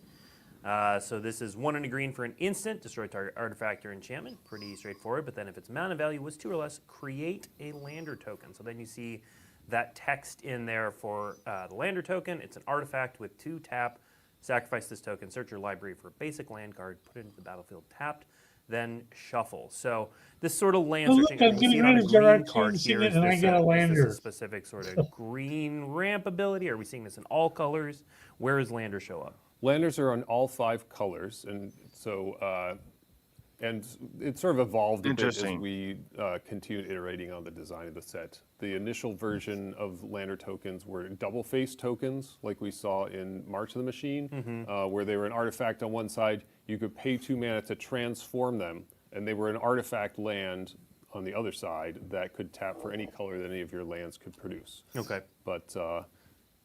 [SPEAKER 14] So this is 1 and a green for an instant, destroy target artifact or enchantment. Pretty straightforward, but then if its mana value was 2 or less, create a Lander token. So then you see that text in there for the Lander token. It's an artifact with 2 tap. Sacrifice this token, search your library for a basic land card, put it into the battlefield tapped, then shuffle. So this sort of land searching,
[SPEAKER 2] I'm getting rid of Gerard
[SPEAKER 14] card
[SPEAKER 2] changing
[SPEAKER 14] here.
[SPEAKER 2] it, and I get a
[SPEAKER 14] Is
[SPEAKER 2] Lander.
[SPEAKER 14] this a specific sort of green ramp ability? Are we seeing this in all colors? Where does Lander show up?
[SPEAKER 16] Landers are on all 5 colors, and so and it sort of evolved a bit as we continued iterating on the design of the set. The initial version of Lander tokens were double-face tokens, like we saw in March of the Machine, where they were an artifact on one side. You could pay 2 mana to transform them, and they were an artifact land on the other side that could tap for any color that any of your lands could produce.
[SPEAKER 14] Okay.
[SPEAKER 16] But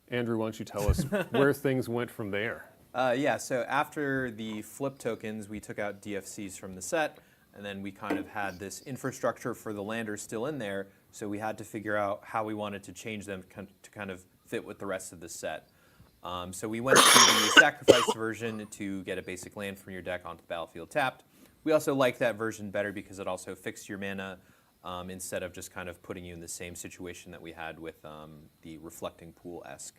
[SPEAKER 16] Andrew, why don't you tell us where things went from there?
[SPEAKER 15] Yeah, so after the flip tokens, we took out DFCs from the set, and then we kind of had this infrastructure for the Landers still in there, so we had to figure out how we wanted to change them to kind of fit with the rest of the set. So we went to the sacrifice version to get a basic land from your deck onto the battlefield tapped. We also liked that version better because it also fixed your mana instead of just kind of putting you in the same situation that we had with the Reflecting Pool-esque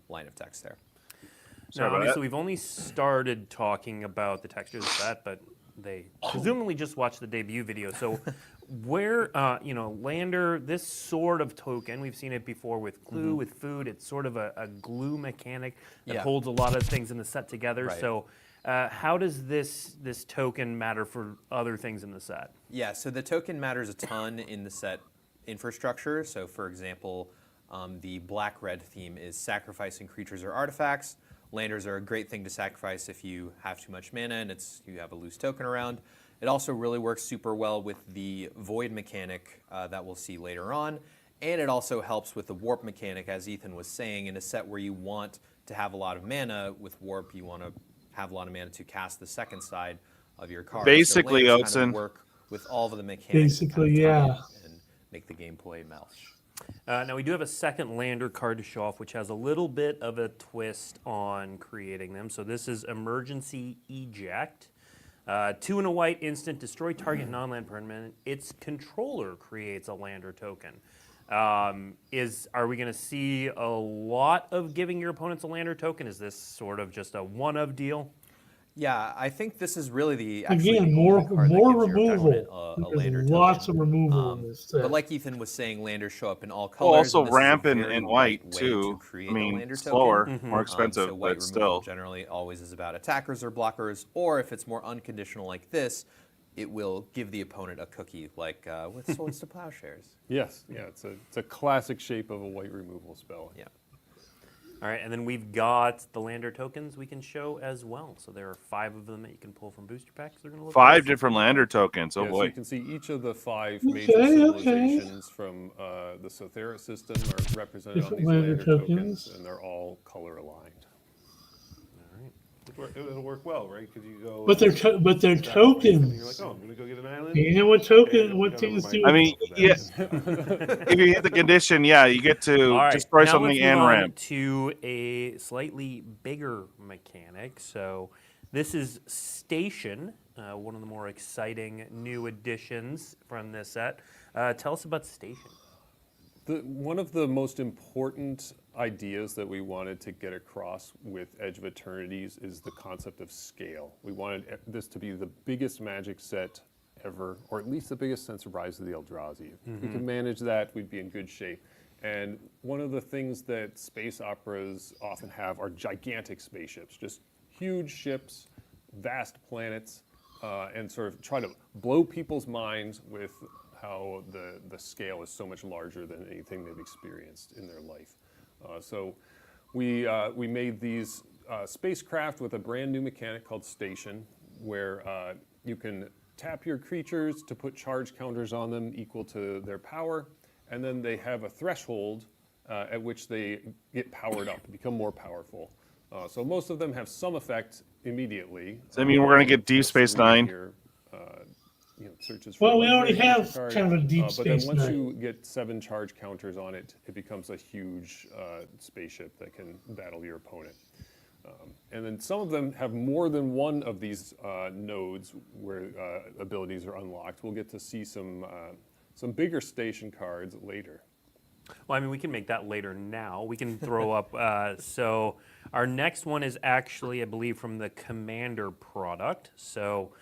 [SPEAKER 15] line of text there.
[SPEAKER 14] Now, obviously, we've only started talking about the texture of the set, but they presumably just watched the debut video. So where, Lander, this sort of token, we've seen it before with glue, with food. It's sort of a glue mechanic that holds a lot of things in the set together. Right. So how does this token matter for other things in the set?
[SPEAKER 15] Yeah, so the token matters a ton in the set infrastructure. So, for example, the black-red theme is sacrificing creatures or artifacts. Landers are a great thing to sacrifice if you have too much mana and you have a loose token around. It also really works super well with the Void mechanic that we'll see later on. And it also helps with the Warp mechanic, as Ethan was saying, in a set where you want to have a lot of mana. With Warp, you want to have a lot of mana to cast the second side of your card.
[SPEAKER 1] Basically,
[SPEAKER 15] so
[SPEAKER 1] Oatson.
[SPEAKER 15] Kind of work with all of the mechanics.
[SPEAKER 2] Basically, yeah.
[SPEAKER 15] And make the gameplay melch.
[SPEAKER 14] Now, we do have a second Lander card to show off, which has a little bit of a twist on creating them. So this is Emergency Eject. 2 and a white instant, destroy target non-land permanent. Its controller creates a Lander token. Are we going to see a lot of giving your opponents a Lander token? Is this sort of just a one-of deal?
[SPEAKER 15] Yeah, I think this is really the
[SPEAKER 2] more removal.
[SPEAKER 15] There's
[SPEAKER 2] lots of removal in this set.
[SPEAKER 15] But like Ethan was saying, Landers show up in all colors.
[SPEAKER 1] Also ramp in white too.
[SPEAKER 15] To
[SPEAKER 1] I mean,
[SPEAKER 15] Lander
[SPEAKER 1] slower,
[SPEAKER 15] token.
[SPEAKER 1] more expensive,
[SPEAKER 15] so white
[SPEAKER 1] but still.
[SPEAKER 15] Generally, always is about attackers or blockers, or if it's more unconditional like this, it will give the opponent a cookie, like with Swords to Plowshares.
[SPEAKER 16] Yes, yeah, it's a classic shape of a white removal spell.
[SPEAKER 15] Yeah.
[SPEAKER 14] All right, and then we've got the Lander tokens we can show as well. So there are 5 of them that you can pull from booster packs. They're going to look
[SPEAKER 1] 5 different Lander tokens. Oh
[SPEAKER 16] yeah,
[SPEAKER 1] boy!
[SPEAKER 16] So you can see each of the 5 major civilizations from the Sothera system are represented on these Lander tokens, and they're all color aligned.
[SPEAKER 7] It'll work well, right? Because you go.
[SPEAKER 2] But they're tokens.
[SPEAKER 7] You're like, oh, I'm gonna go get an island.
[SPEAKER 2] You know what token? What things do?
[SPEAKER 1] I mean, yeah. If you hit the condition, yeah, you get to destroy something and ramp.
[SPEAKER 14] To a slightly bigger mechanic. So this is Station, one of the more exciting new additions from this set. Tell us about Station.
[SPEAKER 16] One of the most important ideas that we wanted to get across with Edge of Eternities is the concept of scale. We wanted this to be the biggest Magic set ever, or at least the biggest since Rise of the Eldrazi. If we could manage that, we'd be in good shape. And one of the things that space operas often have are gigantic spaceships, just huge ships vast planets and sort of try to blow people's minds with how the scale is so much larger than anything they've experienced in their life. So we made these spacecraft with a brand new mechanic called Station, where you can tap your creatures to put charge counters on them equal to their power, and then they have a threshold at which they get powered up, become more powerful. So most of them have some effect immediately.
[SPEAKER 1] Does that mean we're going to get Deep Space Nine?
[SPEAKER 16] Here, searches
[SPEAKER 2] Well,
[SPEAKER 16] for
[SPEAKER 2] we already
[SPEAKER 16] legendary
[SPEAKER 2] have
[SPEAKER 16] card.
[SPEAKER 2] kind of a Deep
[SPEAKER 16] But
[SPEAKER 2] Space
[SPEAKER 16] then once
[SPEAKER 2] Nine.
[SPEAKER 16] you get 7 charge counters on it, it becomes a huge spaceship that can battle your opponent. And then some of them have more than one of these nodes where abilities are unlocked. We'll get to see some bigger station cards later.
[SPEAKER 14] Well, I mean, we can make that later now. We can throw up. So our next one is actually, I believe, from the Commander product. So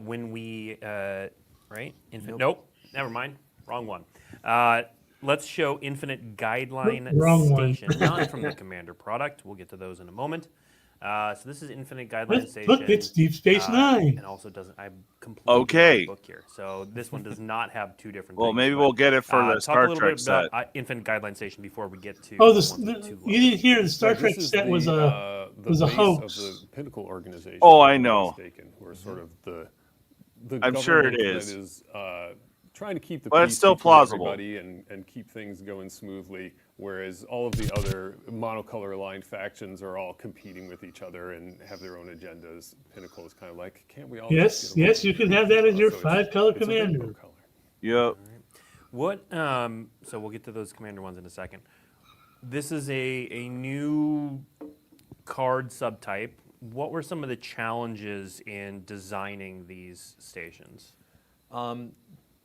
[SPEAKER 14] when we, right? Nope, never mind. Wrong one. Let's show Infinite Guideline Station, not from the Commander product. We'll get to those in a moment. So this is Infinite Guideline Station.
[SPEAKER 2] Look, it's Deep Space Nine.
[SPEAKER 14] And also doesn't, I completely book here. So this one does not have 2 different
[SPEAKER 1] Well,
[SPEAKER 14] things.
[SPEAKER 1] maybe we'll get it for the
[SPEAKER 14] talk
[SPEAKER 1] Star
[SPEAKER 14] a little
[SPEAKER 1] Trek
[SPEAKER 14] bit
[SPEAKER 1] set.
[SPEAKER 14] about Infinite Guideline Station before we get to.
[SPEAKER 2] Oh,
[SPEAKER 14] you
[SPEAKER 2] didn't hear the Star Trek set was a hoax.
[SPEAKER 16] Of the Pinnacle organization.
[SPEAKER 1] Oh, I know.
[SPEAKER 16] We're sort of the
[SPEAKER 1] I'm sure it
[SPEAKER 16] government
[SPEAKER 1] is.
[SPEAKER 16] that is trying to keep the
[SPEAKER 1] But
[SPEAKER 16] peace
[SPEAKER 1] it's still
[SPEAKER 16] between
[SPEAKER 1] plausible.
[SPEAKER 16] everybody and keep things going smoothly, whereas all of the other monocolor aligned factions are all competing with each other and have their own agendas. Pinnacle is kind of like, can't we all?
[SPEAKER 2] Yes, yes, you can have that as your 5-color commander.
[SPEAKER 1] Yep.
[SPEAKER 14] What? So we'll get to those Commander ones in a second. This is a new card subtype. What were some of the challenges in designing these stations?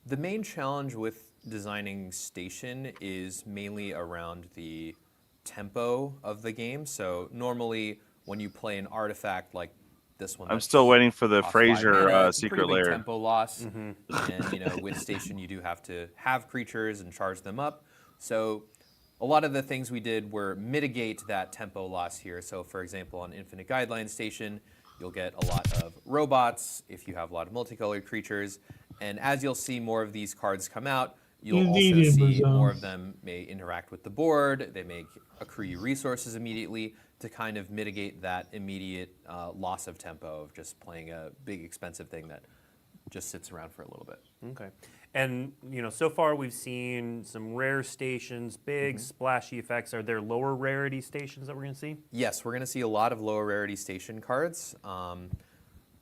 [SPEAKER 15] The main challenge with designing Station is mainly around the tempo of the game. So normally when you play an artifact like this one,
[SPEAKER 1] I'm still waiting for the
[SPEAKER 15] costs 5
[SPEAKER 1] Fraser
[SPEAKER 15] mana,
[SPEAKER 1] secret
[SPEAKER 15] pretty big
[SPEAKER 1] lair.
[SPEAKER 15] tempo loss. And with Station you do have to have creatures and charge them up. So a lot of the things we did were mitigate that tempo loss here. So for example, on Infinite Guideline Station, you'll get a lot of robots if you have a lot of multicolored creatures. And as you'll see more of these cards come out, you'll also see more of them may interact with the board. They may accrue resources immediately to kind of mitigate that immediate loss of tempo of just playing a big expensive thing that just sits around for a little bit.
[SPEAKER 14] Okay. And, so far we've seen some rare stations, big splashy effects. Are there lower rarity stations that we're going to see?
[SPEAKER 15] Yes, we're going to see a lot of lower rarity station cards.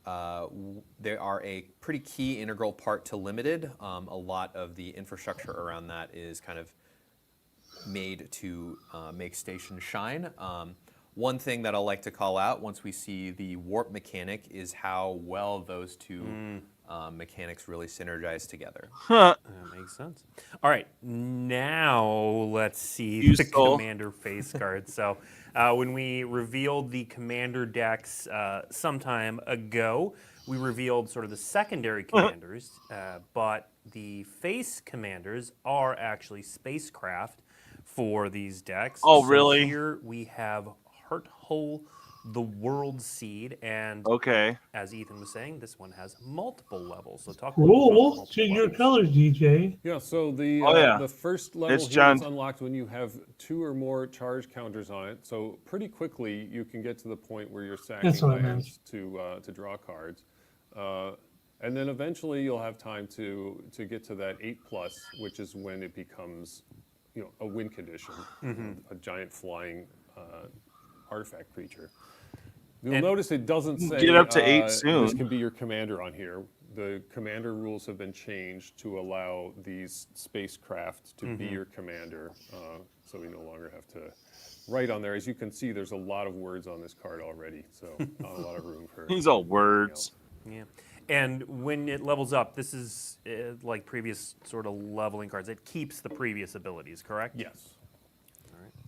[SPEAKER 15] They are a pretty key integral part to Limited. A lot of the infrastructure around that is kind of made to make Station shine. One thing that I'll like to call out once we see the warp mechanic is how well those two mechanics really synergize together.
[SPEAKER 14] That makes sense. All right, now let's see the Commander face card. So when we revealed the Commander decks some time ago, we revealed sort of the secondary commanders, but the face commanders are actually spacecraft for these decks.
[SPEAKER 1] Oh, really?
[SPEAKER 14] So here we have Hearthole, the World Seed, and as Ethan was saying, this one has multiple levels. So talk
[SPEAKER 2] Cool. Choose your colors, DJ.
[SPEAKER 16] Yeah, so the the first level
[SPEAKER 1] It's
[SPEAKER 16] here is unlocked when you have 2 or more charge counters on it. So pretty quickly you can get to the point where you're sacking lands to draw cards. And then eventually you'll have time to get to that 8+, which is when it becomes a win condition, a giant flying artifact creature. You'll notice it doesn't say
[SPEAKER 1] get up to 8 soon.
[SPEAKER 16] This can be your commander on here. The commander rules have been changed to allow these spacecraft to be your commander, so we no longer have to write on there. As you can see, there's a lot of words on this card already, so not a lot of room for.
[SPEAKER 1] These are words.
[SPEAKER 14] Yeah. And when it levels up, this is like previous sort of leveling cards. It keeps the previous abilities, correct?
[SPEAKER 16] Yes.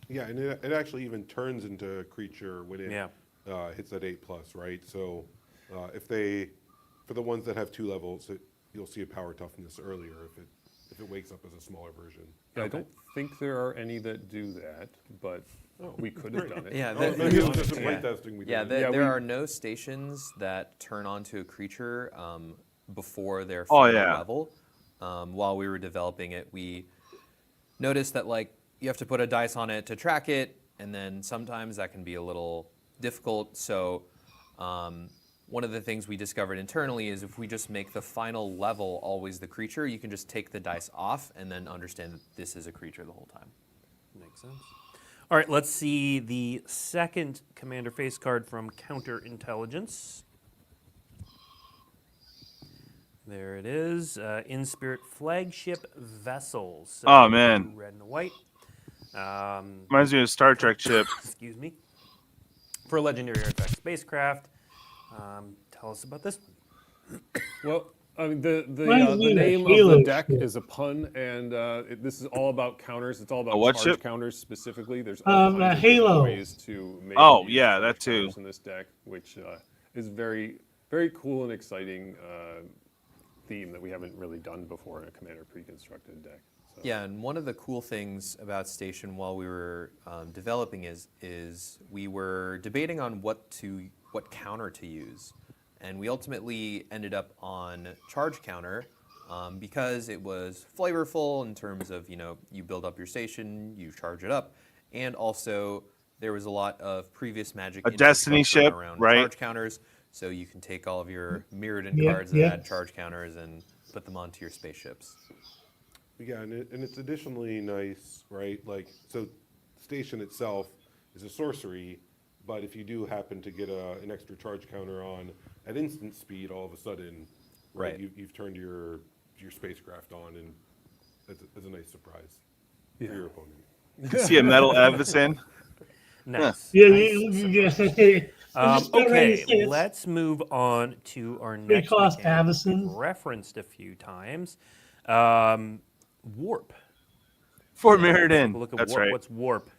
[SPEAKER 7] Yeah, and it actually even turns into a creature when it hits that 8+, right? So if they, for the ones that have 2 levels, you'll see a power toughness earlier. If it if it wakes up as a smaller version.
[SPEAKER 16] Yeah, I don't think there are any that do that, but we could have done it.
[SPEAKER 15] Yeah,
[SPEAKER 7] maybe it was just a playtesting we did.
[SPEAKER 15] There are no stations that turn onto a creature before their
[SPEAKER 1] Oh,
[SPEAKER 15] final
[SPEAKER 1] yeah.
[SPEAKER 15] level. While we were developing it, we noticed that like you have to put a dice on it to track it, and then sometimes that can be a little difficult. So one of the things we discovered internally is if we just make the final level always the creature, you can just take the dice off and then understand that this is a creature the whole time.
[SPEAKER 14] Makes sense. All right, let's see the second commander face card from Counterintelligence. There it is, In Spirit Flagship Vessels. So
[SPEAKER 1] Oh, man.
[SPEAKER 14] Red and white.
[SPEAKER 1] Reminds me of a Star Trek ship.
[SPEAKER 14] Excuse me. For a legendary artifact spacecraft. Tell us about this one.
[SPEAKER 16] Well, I mean, the
[SPEAKER 2] Reminds me of
[SPEAKER 16] name of the
[SPEAKER 2] Halo
[SPEAKER 16] deck
[SPEAKER 2] ship.
[SPEAKER 16] is a pun, and this is all about counters. It's all about
[SPEAKER 1] what
[SPEAKER 16] charge
[SPEAKER 1] ship?
[SPEAKER 16] counters specifically. There's all kinds of different
[SPEAKER 2] Halo.
[SPEAKER 16] ways to make
[SPEAKER 1] Oh,
[SPEAKER 16] these
[SPEAKER 1] yeah,
[SPEAKER 16] charge
[SPEAKER 1] that too.
[SPEAKER 16] counters in this deck, which is very, very cool and exciting theme that we haven't really done before in a commander pre-constructed deck. So.
[SPEAKER 15] Yeah, and one of the cool things about Station while we were developing is we were debating on what counter to use, and we ultimately ended up on charge counter because it was flavorful in terms of you build up your station, you charge it up, and also there was a lot of previous Magic
[SPEAKER 1] A Destiny
[SPEAKER 15] infrastructure
[SPEAKER 1] ship,
[SPEAKER 15] around
[SPEAKER 1] right?
[SPEAKER 15] charge counters, so you can take all of your Mirrodin cards that add charge counters and put them onto your spaceships.
[SPEAKER 7] Yeah, and it's additionally nice, right? Like, so Station itself is a sorcery, but if you do happen to get an extra charge counter on at instant speed, all of a sudden,
[SPEAKER 15] Right.
[SPEAKER 7] You've turned your spacecraft on, and it's a nice surprise for your opponent.
[SPEAKER 1] You can see a metal Evison.
[SPEAKER 14] Nice.
[SPEAKER 2] Yeah,
[SPEAKER 14] Nice.
[SPEAKER 2] yeah. I'm just about ready to
[SPEAKER 14] Okay,
[SPEAKER 2] say it's
[SPEAKER 14] let's move on to our
[SPEAKER 2] pretty
[SPEAKER 14] next
[SPEAKER 2] cost
[SPEAKER 14] mechanic
[SPEAKER 2] Avison.
[SPEAKER 14] we've referenced a few times. Warp.
[SPEAKER 1] For
[SPEAKER 14] Let's take
[SPEAKER 1] Mirrodin.
[SPEAKER 14] a look at
[SPEAKER 1] That's
[SPEAKER 14] warp.
[SPEAKER 1] right.
[SPEAKER 14] What's warp?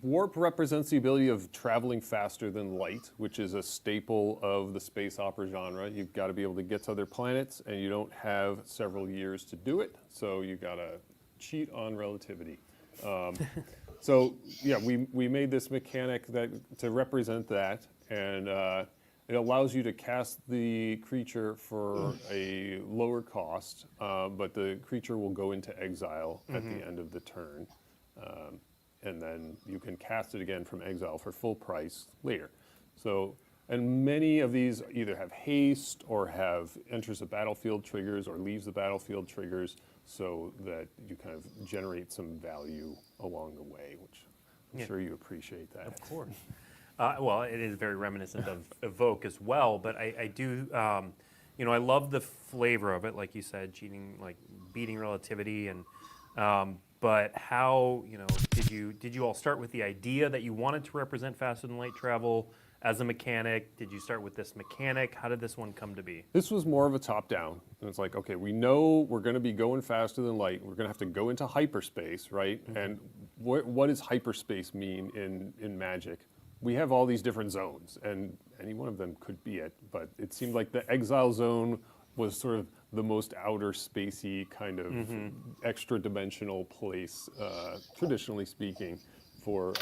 [SPEAKER 16] Warp represents the ability of traveling faster than light, which is a staple of the space opera genre. You've got to be able to get to other planets, and you don't have several years to do it, so you got to cheat on relativity. So yeah, we made this mechanic to represent that, and it allows you to cast the creature for a lower cost, but the creature will go into exile at the end of the turn. And then you can cast it again from exile for full price later. So, and many of these either have haste or have enters the battlefield triggers or leaves the battlefield triggers, so that you kind of generate some value along the way, which I'm sure you appreciate that.
[SPEAKER 14] Of course. Well, it is very reminiscent of Evoke as well, but I do, I love the flavor of it, like you said, cheating, like beating relativity, and but how, did you all start with the idea that you wanted to represent faster than light travel as a mechanic? Did you start with this mechanic? How did this one come to be?
[SPEAKER 16] This was more of a top-down. And it's like, okay, we know we're going to be going faster than light. We're going to have to go into hyperspace, right? And what does hyperspace mean in Magic? We have all these different zones, and any one of them could be it. But it seemed like the exile zone was sort of the most outer spacey kind of extra-dimensional place, traditionally speaking, for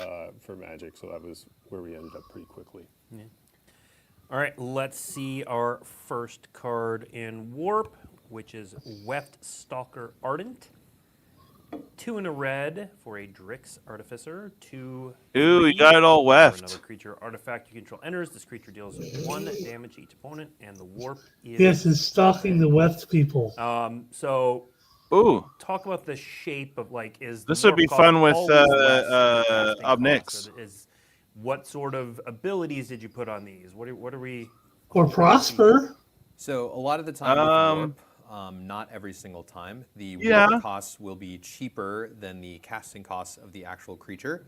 [SPEAKER 16] Magic. So that was where we ended up pretty quickly.
[SPEAKER 14] Yeah. All right, let's see our first card in Warp, which is Weft Stalker Ardent. 2 and a red for a Drix Artificer. 2.
[SPEAKER 1] Ooh, you got it all weft.
[SPEAKER 14] Another creature artifact you control enters. This creature deals 1 damage to each opponent, and the warp is.
[SPEAKER 2] This is stalking the West people.
[SPEAKER 14] So.
[SPEAKER 1] Ooh.
[SPEAKER 14] Talk about the shape of is.
[SPEAKER 1] This
[SPEAKER 14] the
[SPEAKER 1] would be
[SPEAKER 14] warp
[SPEAKER 1] fun
[SPEAKER 14] cost
[SPEAKER 1] with
[SPEAKER 14] always less than the casting
[SPEAKER 1] Obnix.
[SPEAKER 14] cost? What sort of abilities did you put on these? What are we?
[SPEAKER 2] Or Prosper.
[SPEAKER 15] So a lot of the time with Warp, not every single time, the warp costs will be cheaper than the casting costs of the actual creature.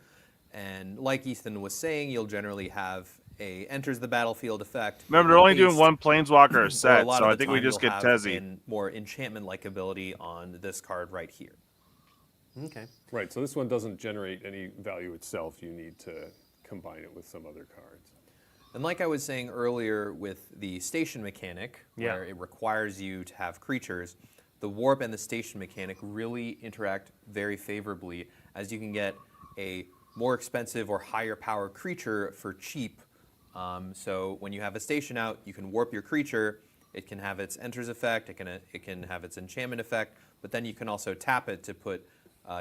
[SPEAKER 15] And like Ethan was saying, you'll generally have a enters the battlefield effect.
[SPEAKER 1] Remember, they're only doing one Planeswalker a set,
[SPEAKER 15] a lot
[SPEAKER 1] so
[SPEAKER 15] of
[SPEAKER 1] I
[SPEAKER 15] the
[SPEAKER 1] think we
[SPEAKER 15] time
[SPEAKER 1] just
[SPEAKER 15] you'll
[SPEAKER 1] get
[SPEAKER 15] have
[SPEAKER 1] Tezzy.
[SPEAKER 15] a more enchantment-like ability on this card right here.
[SPEAKER 14] Okay.
[SPEAKER 16] Right, so this one doesn't generate any value itself. You need to combine it with some other cards.
[SPEAKER 15] And like I was saying earlier with the station mechanic, where it requires you to have creatures, the warp and the station mechanic really interact very favorably, as you can get a more expensive or higher power creature for cheap. So when you have a station out, you can warp your creature. It can have its enters effect, it can have its enchantment effect, but then you can also tap it to put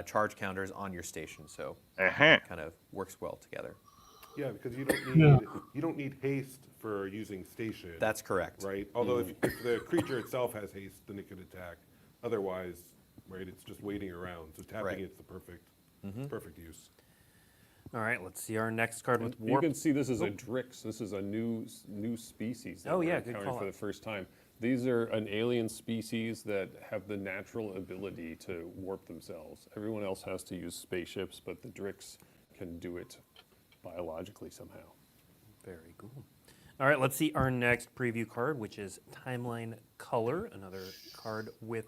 [SPEAKER 15] charge counters on your station. So it kind of works well together.
[SPEAKER 7] Yeah, because you don't need haste for using station.
[SPEAKER 15] That's correct.
[SPEAKER 7] Right? Although if the creature itself has haste, then it could attack. Otherwise, right, it's just waiting around. So tapping it's the perfect use.
[SPEAKER 14] All right, let's see our next card with
[SPEAKER 16] You
[SPEAKER 14] warp.
[SPEAKER 16] can see this is a Drix. This is a new species that we're encountering for the first time. These are an alien species that have the natural ability to warp themselves. Everyone else has to use spaceships, but the Drix can do it biologically somehow.
[SPEAKER 14] Very cool. All right, let's see our next preview card, which is Timeline Color, another card with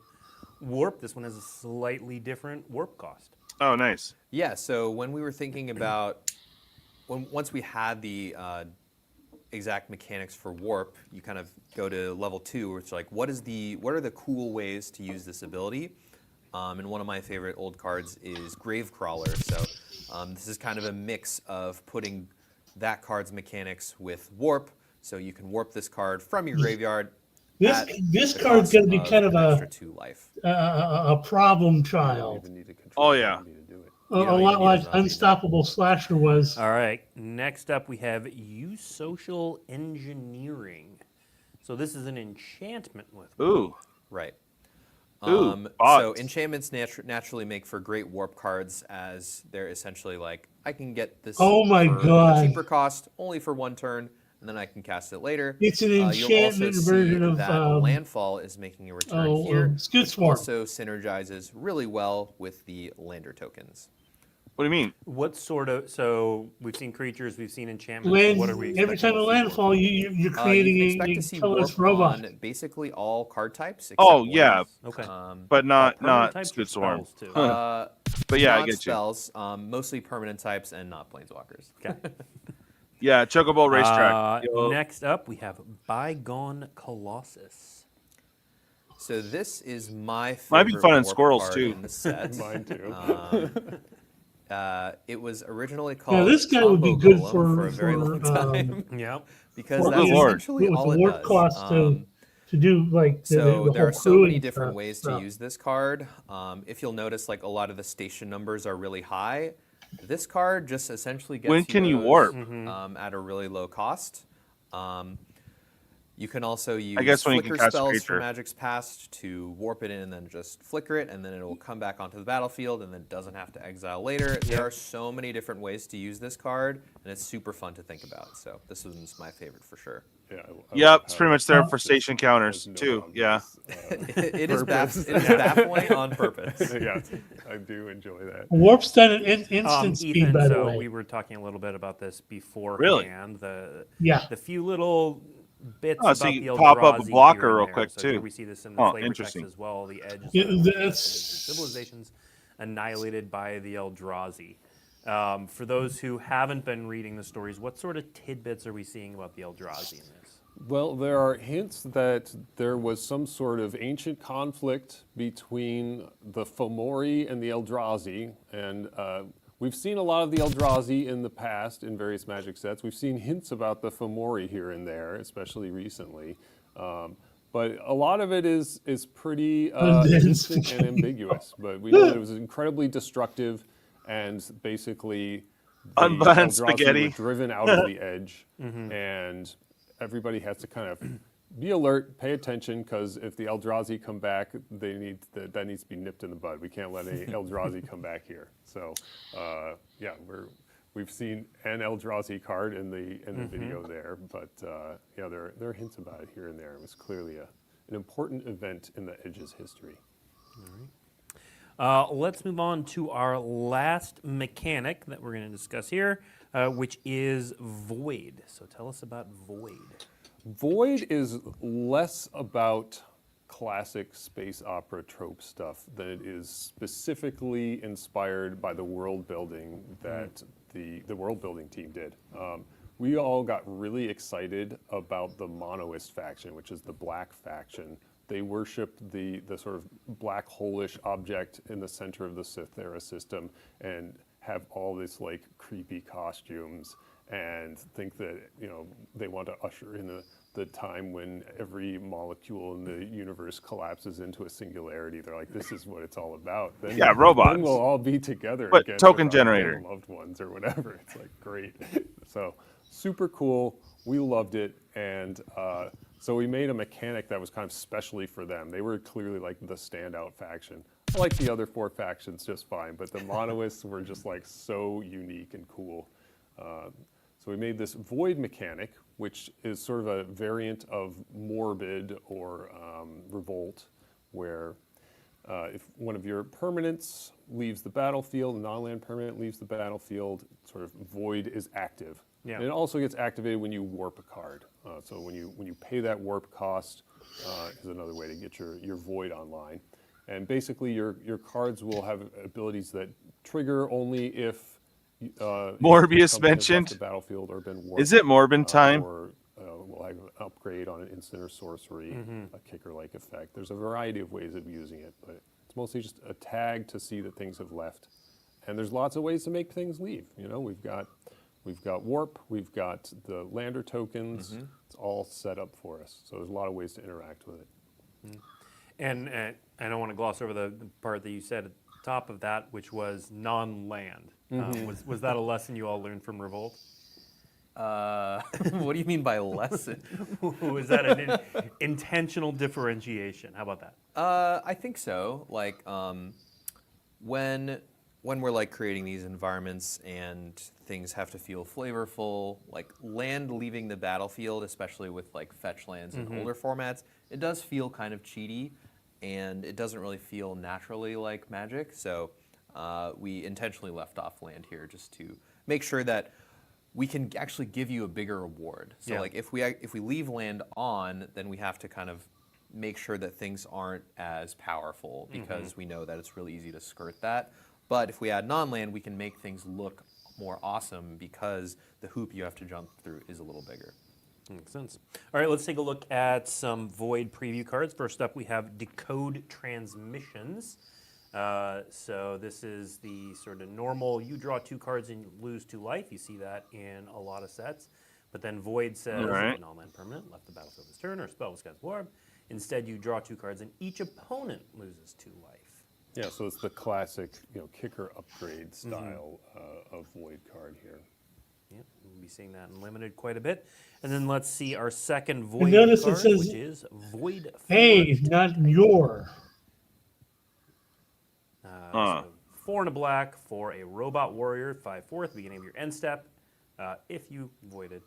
[SPEAKER 14] warp. This one has a slightly different warp cost.
[SPEAKER 1] Oh, nice.
[SPEAKER 15] Yeah, so when we were thinking about, once we had the exact mechanics for warp, you kind of go to level 2, which is like, what are the cool ways to use this ability? And one of my favorite old cards is Gravecrawler. So this is kind of a mix of putting that card's mechanics with warp, so you can warp this card from your graveyard.
[SPEAKER 2] This card's going to be kind of a problem child.
[SPEAKER 1] Oh yeah.
[SPEAKER 2] A lot like Unstoppable Slasher was.
[SPEAKER 14] All right, next up we have Social Engineering. So this is an enchantment with warp.
[SPEAKER 1] Ooh.
[SPEAKER 15] Right.
[SPEAKER 1] Ooh,
[SPEAKER 15] so enchantments naturally make for great warp cards, as they're essentially like, I can get this for a cheaper cost, only for 1 turn, and then I can cast it later.
[SPEAKER 2] It's an
[SPEAKER 15] You'll
[SPEAKER 2] enchantment
[SPEAKER 15] also
[SPEAKER 2] version
[SPEAKER 15] see
[SPEAKER 2] of
[SPEAKER 15] that Landfall is making a return here.
[SPEAKER 2] Scud Swarm.
[SPEAKER 15] Also synergizes really well with the lander tokens.
[SPEAKER 1] What do you mean?
[SPEAKER 14] What sort of, so we've seen creatures, we've seen enchantments. What are we
[SPEAKER 2] every time a landfall, you're creating
[SPEAKER 15] you can expect
[SPEAKER 2] a
[SPEAKER 15] to see
[SPEAKER 2] colorless
[SPEAKER 15] warp
[SPEAKER 2] robot.
[SPEAKER 15] on basically all card types.
[SPEAKER 1] Oh
[SPEAKER 15] except
[SPEAKER 1] yeah.
[SPEAKER 15] one.
[SPEAKER 14] Okay.
[SPEAKER 1] But not
[SPEAKER 14] types
[SPEAKER 1] Scud
[SPEAKER 14] or
[SPEAKER 1] Swarm.
[SPEAKER 14] spells, too?
[SPEAKER 1] But yeah, I
[SPEAKER 15] not
[SPEAKER 1] get
[SPEAKER 15] spells, mostly permanent types and not planeswalkers.
[SPEAKER 14] Okay.
[SPEAKER 1] Yeah, Chocobo Racetrack.
[SPEAKER 14] Next up, we have Bygone Colossus.
[SPEAKER 15] So this is my favorite
[SPEAKER 1] Might be fun in
[SPEAKER 15] warp
[SPEAKER 1] squirrels,
[SPEAKER 15] card
[SPEAKER 1] too.
[SPEAKER 15] in the set.
[SPEAKER 16] Mine too.
[SPEAKER 15] It was originally called
[SPEAKER 2] this guy would be
[SPEAKER 15] Combo
[SPEAKER 2] good
[SPEAKER 15] Golem
[SPEAKER 2] for
[SPEAKER 15] a very long time.
[SPEAKER 14] Yep.
[SPEAKER 15] Because
[SPEAKER 1] Good
[SPEAKER 15] that's
[SPEAKER 1] Lord.
[SPEAKER 15] essentially
[SPEAKER 2] With
[SPEAKER 15] all
[SPEAKER 2] the
[SPEAKER 15] it
[SPEAKER 2] warp
[SPEAKER 15] does.
[SPEAKER 2] cost to do like the
[SPEAKER 15] So there
[SPEAKER 2] whole
[SPEAKER 15] are so many
[SPEAKER 2] crewing
[SPEAKER 15] different ways to
[SPEAKER 2] stuff.
[SPEAKER 15] use this card. If you'll notice, like a lot of the station numbers are really high. This card just essentially gets
[SPEAKER 1] When can you
[SPEAKER 15] those,
[SPEAKER 1] warp?
[SPEAKER 15] At a really low cost. You can also use
[SPEAKER 1] guess when you can
[SPEAKER 15] flicker
[SPEAKER 1] cast a
[SPEAKER 15] spells
[SPEAKER 1] creature.
[SPEAKER 15] from Magic's Past to warp it in and then just flicker it, and then it will come back onto the battlefield and then doesn't have to exile later. There are so many different ways to use this card, and it's super fun to think about. So this one's my favorite for sure.
[SPEAKER 16] Yeah,
[SPEAKER 1] Yep, it's pretty much there for station counters too. Yeah.
[SPEAKER 15] It is baffling on purpose.
[SPEAKER 16] Yeah, I do enjoy that.
[SPEAKER 2] Warp's done at instant speed,
[SPEAKER 14] Ethan,
[SPEAKER 2] by the
[SPEAKER 14] so
[SPEAKER 2] way.
[SPEAKER 14] we were talking a little bit about this beforehand.
[SPEAKER 1] Really?
[SPEAKER 14] The few little bits
[SPEAKER 1] Oh,
[SPEAKER 14] about
[SPEAKER 1] so you
[SPEAKER 14] the
[SPEAKER 1] can pop up a
[SPEAKER 14] Eldrazi
[SPEAKER 1] blocker
[SPEAKER 14] here and
[SPEAKER 1] real
[SPEAKER 14] there.
[SPEAKER 1] quick,
[SPEAKER 14] So
[SPEAKER 1] too.
[SPEAKER 14] here we see this in the
[SPEAKER 1] Oh,
[SPEAKER 14] flavor text
[SPEAKER 1] interesting.
[SPEAKER 14] as well. The edge
[SPEAKER 2] Yeah,
[SPEAKER 14] of
[SPEAKER 2] that's-
[SPEAKER 14] civilizations annihilated by the Eldrazi. For those who haven't been reading the stories, what sort of tidbits are we seeing about the Eldrazi in this?
[SPEAKER 16] Well, there are hints that there was some sort of ancient conflict between the Fomori and the Eldrazi, and we've seen a lot of the Eldrazi in the past in various Magic sets. We've seen hints about the Fomori here and there, especially recently. But a lot of it is pretty distant and ambiguous. But we know that it was incredibly destructive, and basically the
[SPEAKER 1] Unburned
[SPEAKER 16] Eldrazi
[SPEAKER 1] spaghetti.
[SPEAKER 16] were driven out of the edge, and everybody has to kind of be alert, pay attention, because if the Eldrazi come back, that needs to be nipped in the bud. We can't let any Eldrazi come back here. So, yeah, we've seen an Eldrazi card in the video there, but yeah, there are hints about it here and there. It was clearly an important event in the Edge's history.
[SPEAKER 14] All right. Let's move on to our last mechanic that we're going to discuss here, which is Void. So tell us about Void.
[SPEAKER 16] Void is less about classic space opera trope stuff than it is specifically inspired by the world building that the world building team did. We all got really excited about the Monoist faction, which is the black faction, they worship the sort of black hole-ish object in the center of the Cythera system and have all this like creepy costumes and think that, you know, they want to usher in the time when every molecule in the universe collapses into a singularity. They're like, this is what it's all about. Then,
[SPEAKER 1] Yeah, robots.
[SPEAKER 16] Then we'll all be together
[SPEAKER 1] What,
[SPEAKER 16] again.
[SPEAKER 1] token
[SPEAKER 16] with our
[SPEAKER 1] generator.
[SPEAKER 16] dead loved ones or whatever. It's like, great. So super cool. We loved it. And so we made a mechanic that was kind of specially for them. They were clearly like the standout faction. I like the other 4 factions just fine, but the Monoliths were just like so unique and cool. So we made this void mechanic, which is sort of a variant of Morbid or Revolt, where if one of your permanents leaves the battlefield, a non-land permanent leaves the battlefield, sort of void is active.
[SPEAKER 14] Yeah.
[SPEAKER 16] And it also gets activated when you warp a card. So when you pay that warp cost is another way to get your void online. And basically your cards will have abilities that trigger only if
[SPEAKER 1] Morbius
[SPEAKER 16] something has left
[SPEAKER 1] mentioned.
[SPEAKER 16] the battlefield or been warped.
[SPEAKER 1] Is it Morbin time?
[SPEAKER 16] Or we'll have an upgrade on an instant or sorcery, a kicker-like effect. There's a variety of ways of using it, but it's mostly just a tag to see that things have left. And there's lots of ways to make things leave. You know, we've got warp, we've got the lander tokens. It's all set up for us. So there's a lot of ways to interact with it.
[SPEAKER 14] And I don't want to gloss over the part that you said at the top of that, which was non-land. Was that a lesson you all learned from Revolt?
[SPEAKER 15] What do you mean by lesson?
[SPEAKER 14] Was that an intentional differentiation? How about that?
[SPEAKER 15] I think so. Like when we're like creating these environments and things have to feel flavorful, like land leaving the battlefield, especially with like fetch lands in older formats, it does feel kind of cheaty, and it doesn't really feel naturally like Magic. So we intentionally left off land here just to make sure that we can actually give you a bigger reward. So like if we leave land on, then we have to kind of make sure that things aren't as powerful because we know that it's really easy to skirt that. But if we add non-land, we can make things look more awesome because the hoop you have to jump through is a little bigger.
[SPEAKER 14] Makes sense. All right, let's take a look at some Void preview cards. First up, we have Decode Transmissions. So this is the sort of normal, you draw 2 cards and you lose 2 life. You see that in a lot of sets. But then Void says, if a non-land permanent left the battlefield this turn or spell with Sky's Warp, instead you draw 2 cards and each opponent loses 2 life.
[SPEAKER 16] Yeah, so it's the classic, kicker upgrade style of Void card here.
[SPEAKER 14] Yep, we'll be seeing that in Limited quite a bit. And then let's see our second Void
[SPEAKER 2] notice
[SPEAKER 14] card,
[SPEAKER 2] it says,
[SPEAKER 14] which is Void.
[SPEAKER 2] Hey, not your.
[SPEAKER 14] So 4 and a black for a Robot Warrior, 5/4 at the beginning of your end step. If you voided,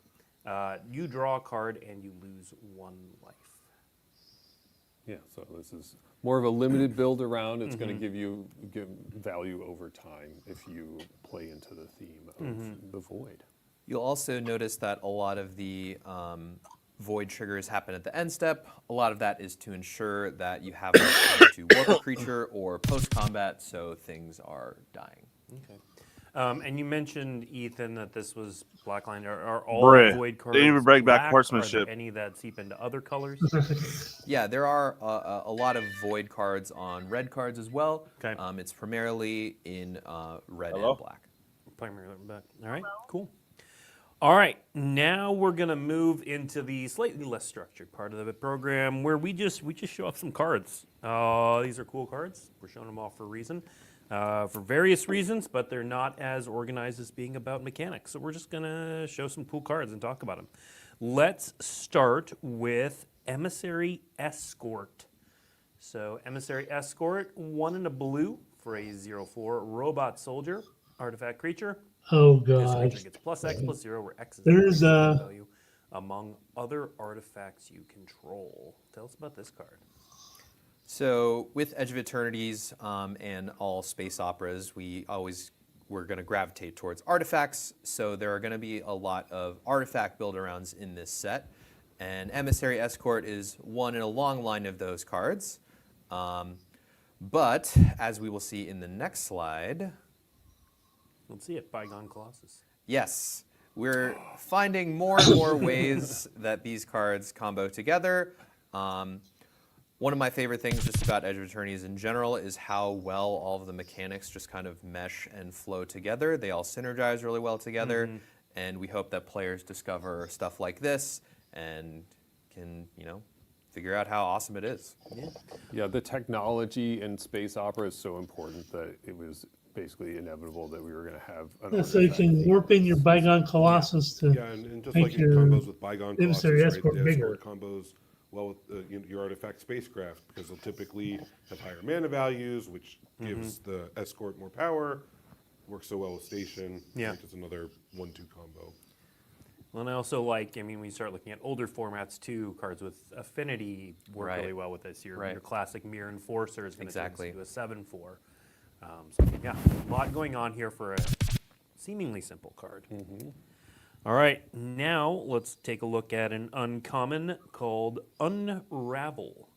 [SPEAKER 14] you draw a card and you lose 1 life.
[SPEAKER 16] Yeah, so this is more of a limited build around. It's going to give value over time if you play into the theme of the Void.
[SPEAKER 15] You'll also notice that a lot of the Void triggers happen at the end step. A lot of that is to ensure that you have enough time to warp a creature or post-combat, so things are dying.
[SPEAKER 14] Okay. And you mentioned, Ethan, that this was black line. Are all Void cards
[SPEAKER 1] They didn't even break back
[SPEAKER 14] black?
[SPEAKER 1] horsemanship.
[SPEAKER 14] Are there any that seep into other colors?
[SPEAKER 15] Yeah, there are a lot of Void cards on red cards as well.
[SPEAKER 14] Okay.
[SPEAKER 15] It's primarily in red and black.
[SPEAKER 14] Primarily black. All right, cool. All right, now we're gonna move into the slightly less structured part of the program where we just show off some cards. These are cool cards. We're showing them off for a reason. For various reasons, but they're not as organized as being about mechanics. So we're just going to show some cool cards and talk about them. Let's start with Emissary Escort. So Emissary Escort, 1 and a blue for a 0/4 robot soldier, artifact creature.
[SPEAKER 2] Oh,
[SPEAKER 14] This
[SPEAKER 2] God.
[SPEAKER 14] creature gets +X/+0, where X is
[SPEAKER 2] There's
[SPEAKER 14] the value among other artifacts you control. Tell us about this card.
[SPEAKER 15] So with Edge of Eternities and all space operas, we're going to gravitate towards artifacts. So there are going to be a lot of artifact build-arounds in this set. And Emissary Escort is one in a long line of those cards. But as we will see in the next slide...
[SPEAKER 14] Let's see it, Bygone Colossus.
[SPEAKER 15] Yes, we're finding more and more ways that these cards combo together. One of my favorite things just about Edge of Eternities in general is how well all of the mechanics just kind of mesh and flow together. They all synergize really well together, and we hope that players discover stuff like this and can, figure out how awesome it is.
[SPEAKER 16] Yeah, the technology in space opera is so important that it was basically inevitable that we were going to have an
[SPEAKER 2] So you can warp in your Bygone Colossus to
[SPEAKER 7] and just
[SPEAKER 2] make
[SPEAKER 7] like in
[SPEAKER 2] your
[SPEAKER 7] combos with Bygone Colossus,
[SPEAKER 2] Emissary
[SPEAKER 7] right,
[SPEAKER 2] Escort
[SPEAKER 7] the
[SPEAKER 2] bigger.
[SPEAKER 7] Escort combos well with your artifact spacecraft, because they'll typically have higher mana values, which gives the Escort more power. Works so well with Station.
[SPEAKER 14] Yeah.
[SPEAKER 7] It's another 1-2 combo.
[SPEAKER 14] Well, and I also like, when you start looking at older formats too, cards with affinity work really well with this. Your classic Mirror Enforcer is going to turn into a 7/4. So yeah, a lot going on here for a seemingly simple card. All right, now let's take a look at an uncommon called Unravel.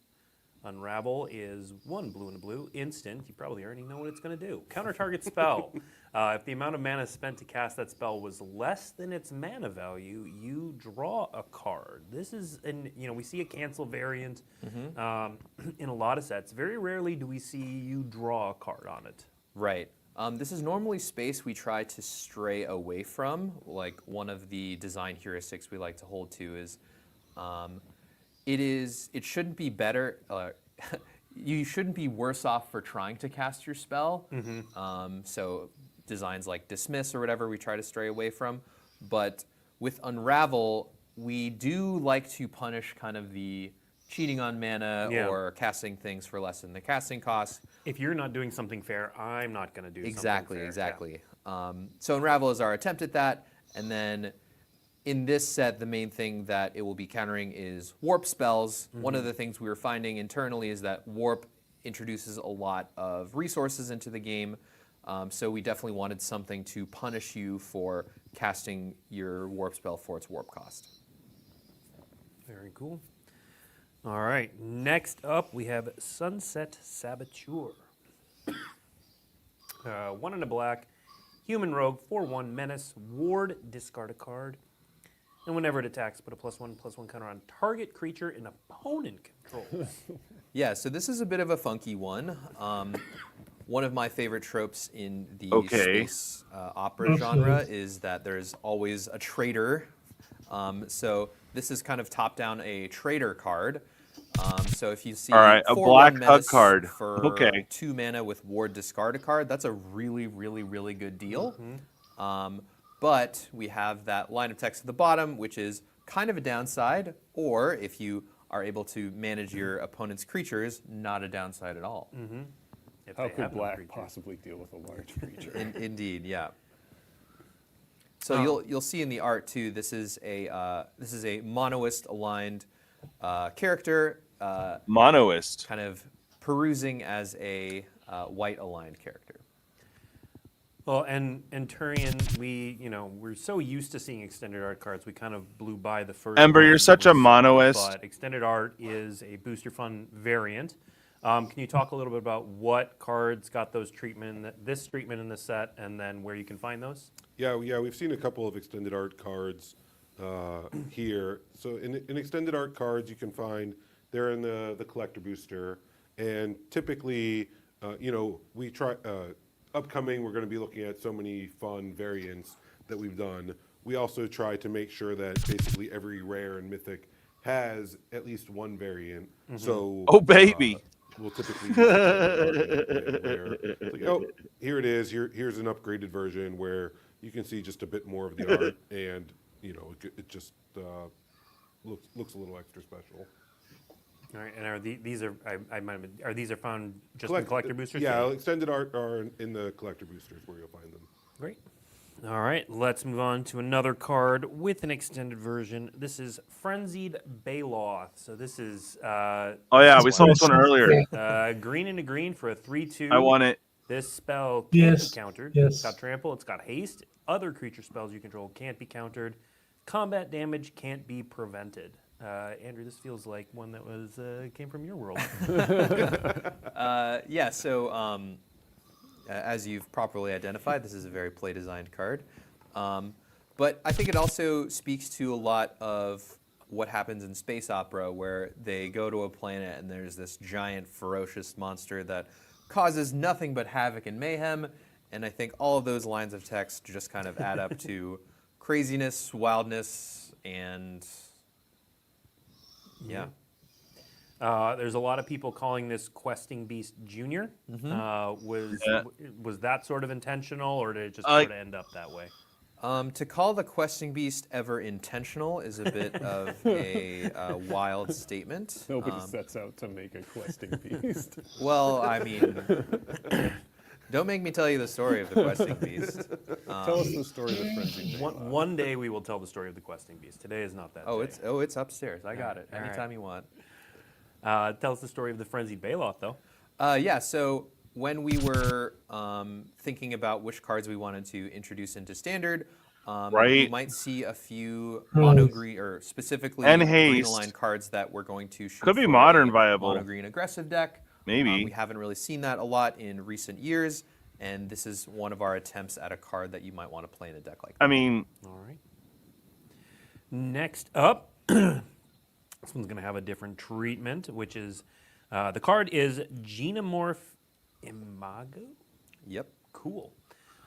[SPEAKER 14] Unravel is 1 blue and a blue, instant. You probably already know what it's going to do. Counter target spell. If the amount of mana spent to cast that spell was less than its mana value, you draw a card. This is, we see a cancel variant in a lot of sets. Very rarely do we see you draw a card on it.
[SPEAKER 15] Right. This is normally space we try to stray away from. Like one of the design heuristics we like to hold to is, it shouldn't be better. You shouldn't be worse off for trying to cast your spell. So designs like Dismiss or whatever we try to stray away from. But with Unravel, we do like to punish kind of the cheating on mana or casting things for less than the casting cost.
[SPEAKER 14] If you're not doing something fair, I'm not going to do
[SPEAKER 15] Exactly,
[SPEAKER 14] something fair.
[SPEAKER 15] exactly. So Unravel is our attempt at that. And then in this set, the main thing that it will be countering is warp spells. One of the things we were finding internally is that warp introduces a lot of resources into the game. So we definitely wanted something to punish you for casting your warp spell for its warp cost.
[SPEAKER 14] Very cool. All right, next up we have Sunset Sabature. 1 and a black, human rogue, 4/1 menace, ward, discard a card. And whenever it attacks, put a +1/+1 counter on target creature in opponent control.
[SPEAKER 15] Yeah, so this is a bit of a funky one. One of my favorite tropes in the space opera genre is that there's always a traitor. So this is kind of top down a traitor card. So if you see
[SPEAKER 1] a black hug card
[SPEAKER 15] for 2 mana with ward discard a card, that's a really, really, really good deal. But we have that line of text at the bottom, which is kind of a downside, or if you are able to manage your opponent's creatures, not a downside at all.
[SPEAKER 16] How could black possibly deal with a large creature?
[SPEAKER 15] Indeed, yeah. So you'll see in the art too. This is a monoist aligned character.
[SPEAKER 1] Monoist.
[SPEAKER 15] Kind of perusing as a white aligned character.
[SPEAKER 14] Well, and Turian, we're so used to seeing extended art cards, we kind of blew by the first.
[SPEAKER 1] Ember, you're such a monoist.
[SPEAKER 14] But extended art is a booster fun variant. Can you talk a little bit about what cards got those this treatment in the set, and then where you can find those?
[SPEAKER 7] Yeah, we've seen a couple of extended art cards here. So in extended art cards, you can find they're in the collector booster, and typically, we try. Upcoming, we're going to be looking at so many fun variants that we've done. We also try to make sure that basically every rare and mythic has at least one variant. So,
[SPEAKER 1] baby.
[SPEAKER 7] We'll typically here it is. Here's an upgraded version where you can see just a bit more of the art, and it just looks a little extra special.
[SPEAKER 14] All right, and are these found just in collector boosters?
[SPEAKER 7] Yeah, extended art are in the collector boosters where you'll find them.
[SPEAKER 14] Great. All right, let's move on to another card with an extended version. This is Frenzied Baloth. So this is.
[SPEAKER 1] We saw this one earlier.
[SPEAKER 14] Green and a green for a 3/2.
[SPEAKER 1] I want it.
[SPEAKER 14] This spell can't be countered.
[SPEAKER 2] Yes.
[SPEAKER 14] It's got trample. It's got haste. Other creature spells you control can't be countered. Combat damage can't be prevented. Andrew, this feels like one that came from your world.
[SPEAKER 15] Yeah, so as you've properly identified, this is a very play-designed card. But I think it also speaks to a lot of what happens in space opera where they go to a planet and there's this giant ferocious monster that causes nothing but havoc and mayhem. And I think all of those lines of text just kind of add up to craziness, wildness, and yeah.
[SPEAKER 14] There's a lot of people calling this Questing Beast Junior. Was that sort of intentional, or did it just sort of end up that way?
[SPEAKER 15] To call the Questing Beast ever intentional is a bit of a wild statement.
[SPEAKER 16] Nobody sets out to make a Questing Beast.
[SPEAKER 15] Well, I mean, don't make me tell you the story of the Questing Beast.
[SPEAKER 16] Tell us the story of the Frenzy.
[SPEAKER 14] One day we will tell the story of the Questing Beast. Today is not that day.
[SPEAKER 15] It's upstairs. I got it. Anytime you want.
[SPEAKER 14] Tell us the story of the Frenzied Bailoff, though.
[SPEAKER 15] Yeah, so when we were thinking about which cards we wanted to introduce into Standard, we might see a few mono green, or specifically green aligned cards that we're going to shoot.
[SPEAKER 1] Could be modern viable.
[SPEAKER 15] Mono green aggressive deck.
[SPEAKER 1] Maybe.
[SPEAKER 15] We haven't really seen that a lot in recent years, and this is one of our attempts at a card that you might want to play in a deck like that.
[SPEAKER 1] I mean,
[SPEAKER 14] all right. Next up. This one's going to have a different treatment, which is, the card is Genomorph Imago?
[SPEAKER 15] Yep.
[SPEAKER 14] Cool.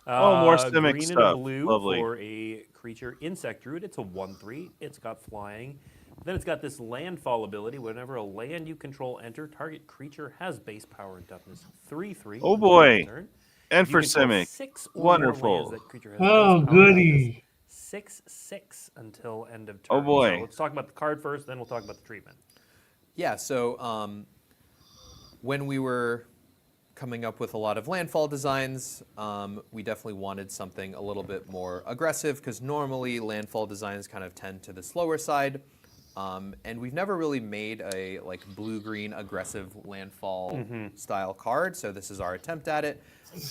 [SPEAKER 1] More Simic
[SPEAKER 14] green
[SPEAKER 1] stuff.
[SPEAKER 14] And blue
[SPEAKER 1] Lovely.
[SPEAKER 14] for a creature Insect Druid. It's a 1/3. It's got flying. Then it's got this landfall ability. Whenever a land you control enter, target creature has base power and toughness 3/3.
[SPEAKER 1] Oh boy.
[SPEAKER 14] Turn.
[SPEAKER 1] And
[SPEAKER 14] You
[SPEAKER 1] for
[SPEAKER 14] control
[SPEAKER 1] Simic.
[SPEAKER 14] 6 or more
[SPEAKER 1] Wonderful.
[SPEAKER 14] lands that creature has
[SPEAKER 2] Oh,
[SPEAKER 14] base power
[SPEAKER 2] goody.
[SPEAKER 14] 6/6 until end of turn.
[SPEAKER 1] Oh, boy.
[SPEAKER 14] So let's talk about the card first, then we'll talk about the treatment.
[SPEAKER 15] Yeah, so when we were coming up with a lot of landfall designs, we definitely wanted something a little bit more aggressive, because normally landfall designs kind of tend to the slower side. And we've never really made a blue-green aggressive landfall style card, so this is our attempt at it.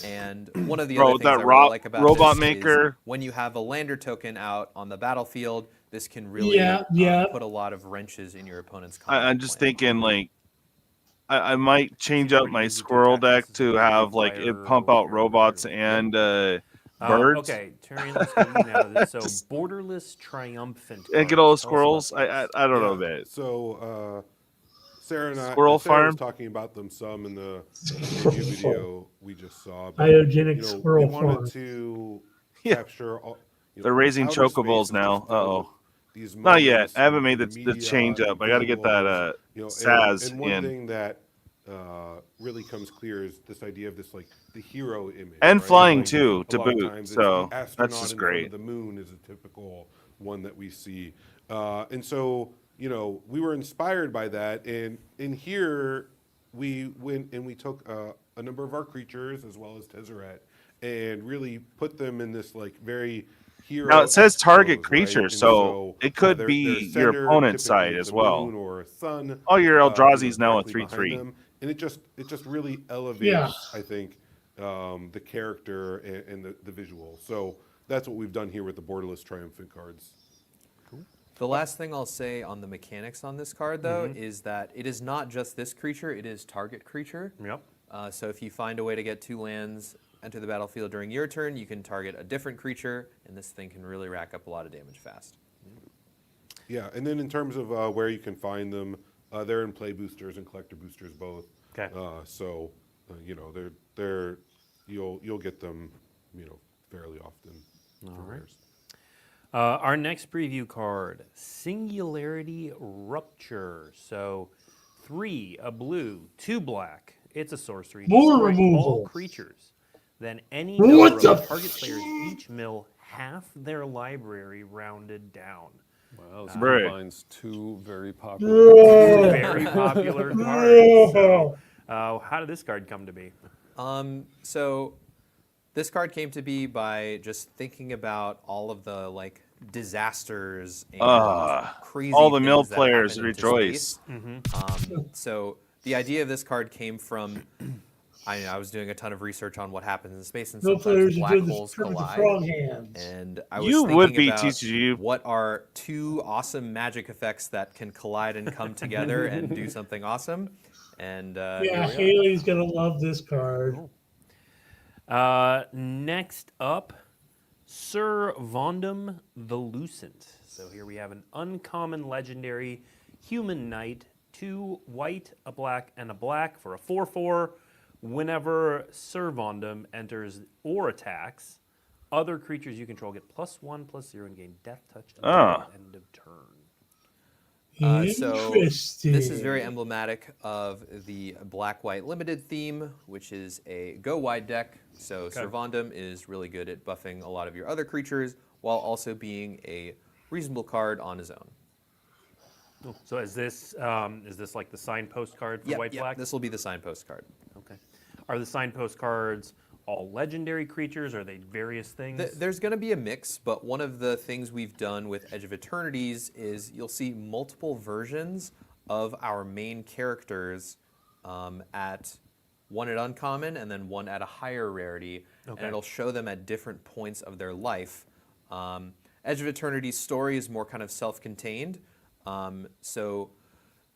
[SPEAKER 15] And one of the other things I really like about
[SPEAKER 1] Robot
[SPEAKER 15] this
[SPEAKER 1] Maker.
[SPEAKER 15] is when you have a lander token out on the battlefield, this can really put a lot of wrenches in your opponent's combat
[SPEAKER 1] I'm just
[SPEAKER 15] plan.
[SPEAKER 1] thinking, I might change up my squirrel deck to have it pump out robots and birds.
[SPEAKER 14] Okay, Tyrion, let's go now. So borderless triumphant.
[SPEAKER 1] And get all the squirrels. I don't know, man.
[SPEAKER 7] So Sarah and
[SPEAKER 1] Squirrel
[SPEAKER 7] Sarah
[SPEAKER 1] farm?
[SPEAKER 7] was talking about them some in the review video we just saw.
[SPEAKER 2] Biogenic squirrel
[SPEAKER 7] we wanted
[SPEAKER 2] farm.
[SPEAKER 7] to capture all,
[SPEAKER 1] They're raising
[SPEAKER 7] outer space
[SPEAKER 1] chocobos
[SPEAKER 7] and
[SPEAKER 1] now.
[SPEAKER 7] just fill
[SPEAKER 1] Uh-oh.
[SPEAKER 7] these
[SPEAKER 1] Not yet.
[SPEAKER 7] moments
[SPEAKER 1] I haven't
[SPEAKER 7] with
[SPEAKER 1] made the
[SPEAKER 7] media
[SPEAKER 1] change up. I got to get that
[SPEAKER 7] visuals,
[SPEAKER 1] Saz
[SPEAKER 7] and one
[SPEAKER 1] in.
[SPEAKER 7] thing that really comes clear is this idea of this the hero image,
[SPEAKER 1] And
[SPEAKER 7] right?
[SPEAKER 1] flying, too,
[SPEAKER 7] a
[SPEAKER 1] to
[SPEAKER 7] lot of
[SPEAKER 1] boot.
[SPEAKER 7] times it's
[SPEAKER 1] So
[SPEAKER 7] the
[SPEAKER 1] that's
[SPEAKER 7] astronaut
[SPEAKER 1] just
[SPEAKER 7] in front
[SPEAKER 1] great.
[SPEAKER 7] of the moon is a typical one that we see, and so we were inspired by that, and in here we went and we took a number of our creatures as well as Tezzeret and really put them in this very hero.
[SPEAKER 1] Now it says target
[SPEAKER 7] pose,
[SPEAKER 1] creature,
[SPEAKER 7] right? And
[SPEAKER 1] so it could
[SPEAKER 7] their
[SPEAKER 1] be your
[SPEAKER 7] center
[SPEAKER 1] opponent's
[SPEAKER 7] typically
[SPEAKER 1] side
[SPEAKER 7] is
[SPEAKER 1] as
[SPEAKER 7] the
[SPEAKER 1] well.
[SPEAKER 7] moon or a sun.
[SPEAKER 1] All your Eldrazi's now a
[SPEAKER 7] directly behind
[SPEAKER 1] 3/3.
[SPEAKER 7] them. And it just really elevates,
[SPEAKER 2] Yeah.
[SPEAKER 7] I think, the character and the visual. So that's what we've done here with the borderless triumphant cards.
[SPEAKER 15] The last thing I'll say on the mechanics on this card, though, is that it is not just this creature, it is target creature.
[SPEAKER 14] Yep.
[SPEAKER 15] So if you find a way to get 2 lands, enter the battlefield during your turn, you can target a different creature, and this thing can really rack up a lot of damage fast.
[SPEAKER 7] Yeah, and then in terms of where you can find them, they're in play boosters and collector boosters both.
[SPEAKER 14] Okay.
[SPEAKER 7] So they're you'll get them fairly often.
[SPEAKER 14] All right. Our next preview card, Singularity Rupture. So 3, a blue, 2 black. It's a sorcery.
[SPEAKER 2] More
[SPEAKER 14] Destroy
[SPEAKER 2] removal.
[SPEAKER 14] all creatures. Then any
[SPEAKER 2] What
[SPEAKER 14] number
[SPEAKER 2] the
[SPEAKER 14] of target players each mill half their library rounded down.
[SPEAKER 16] Wow, this
[SPEAKER 1] Right.
[SPEAKER 16] combines 2 very popular.
[SPEAKER 14] Very popular cards. So, how did this card come to be?
[SPEAKER 15] So this card came to be by just thinking about all of the disasters and crazy
[SPEAKER 1] all the mill
[SPEAKER 15] things that
[SPEAKER 1] players
[SPEAKER 15] happen into
[SPEAKER 1] rejoice.
[SPEAKER 15] space. So the idea of this card came from I was doing a ton of research on what happens in space, and
[SPEAKER 2] No
[SPEAKER 15] sometimes
[SPEAKER 2] players are
[SPEAKER 15] black
[SPEAKER 2] doing the
[SPEAKER 15] holes
[SPEAKER 2] turn with the
[SPEAKER 15] collide.
[SPEAKER 2] frog hands.
[SPEAKER 15] And I was
[SPEAKER 1] You
[SPEAKER 15] thinking
[SPEAKER 1] would be
[SPEAKER 15] about
[SPEAKER 1] TCG.
[SPEAKER 15] what are 2 awesome magic effects that can collide and come together and do something awesome. And
[SPEAKER 2] Yeah,
[SPEAKER 15] here we are.
[SPEAKER 2] Hayley's gonna love this card.
[SPEAKER 14] Next up, Servondum the Lucent. So here we have an uncommon legendary human knight, 2 white, a black, and a black for a 4/4. Whenever Servondum enters or attacks, other creatures you control get +1/+0 and gain death touch until the end of turn.
[SPEAKER 15] So this is very emblematic of the black-white limited theme, which is a go-wide deck. So Servondum is really good at buffing a lot of your other creatures while also being a reasonable card on his own.
[SPEAKER 14] So is this like the signpost card for white-black?
[SPEAKER 15] This will be the signpost card.
[SPEAKER 14] Okay. Are the signpost cards all legendary creatures? Are they various things?
[SPEAKER 15] There's going to be a mix, but one of the things we've done with Edge of Eternities is you'll see multiple versions of our main characters at one at uncommon and then one at a higher rarity, and it'll show them at different points of their life. Edge of Eternities' story is more kind of self-contained, so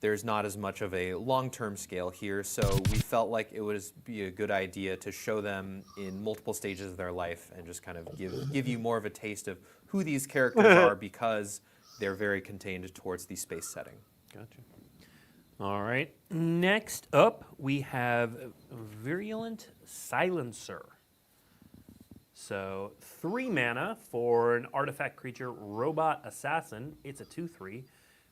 [SPEAKER 15] there's not as much of a long-term scale here, so we felt like it would be a good idea to show them in multiple stages of their life and just kind of give you more of a taste of who these characters are because they're very contained towards the space setting.
[SPEAKER 14] Gotcha. All right. Next up, we have Virulent Silencer. So 3 mana for an artifact creature, Robot Assassin. It's a 2/3.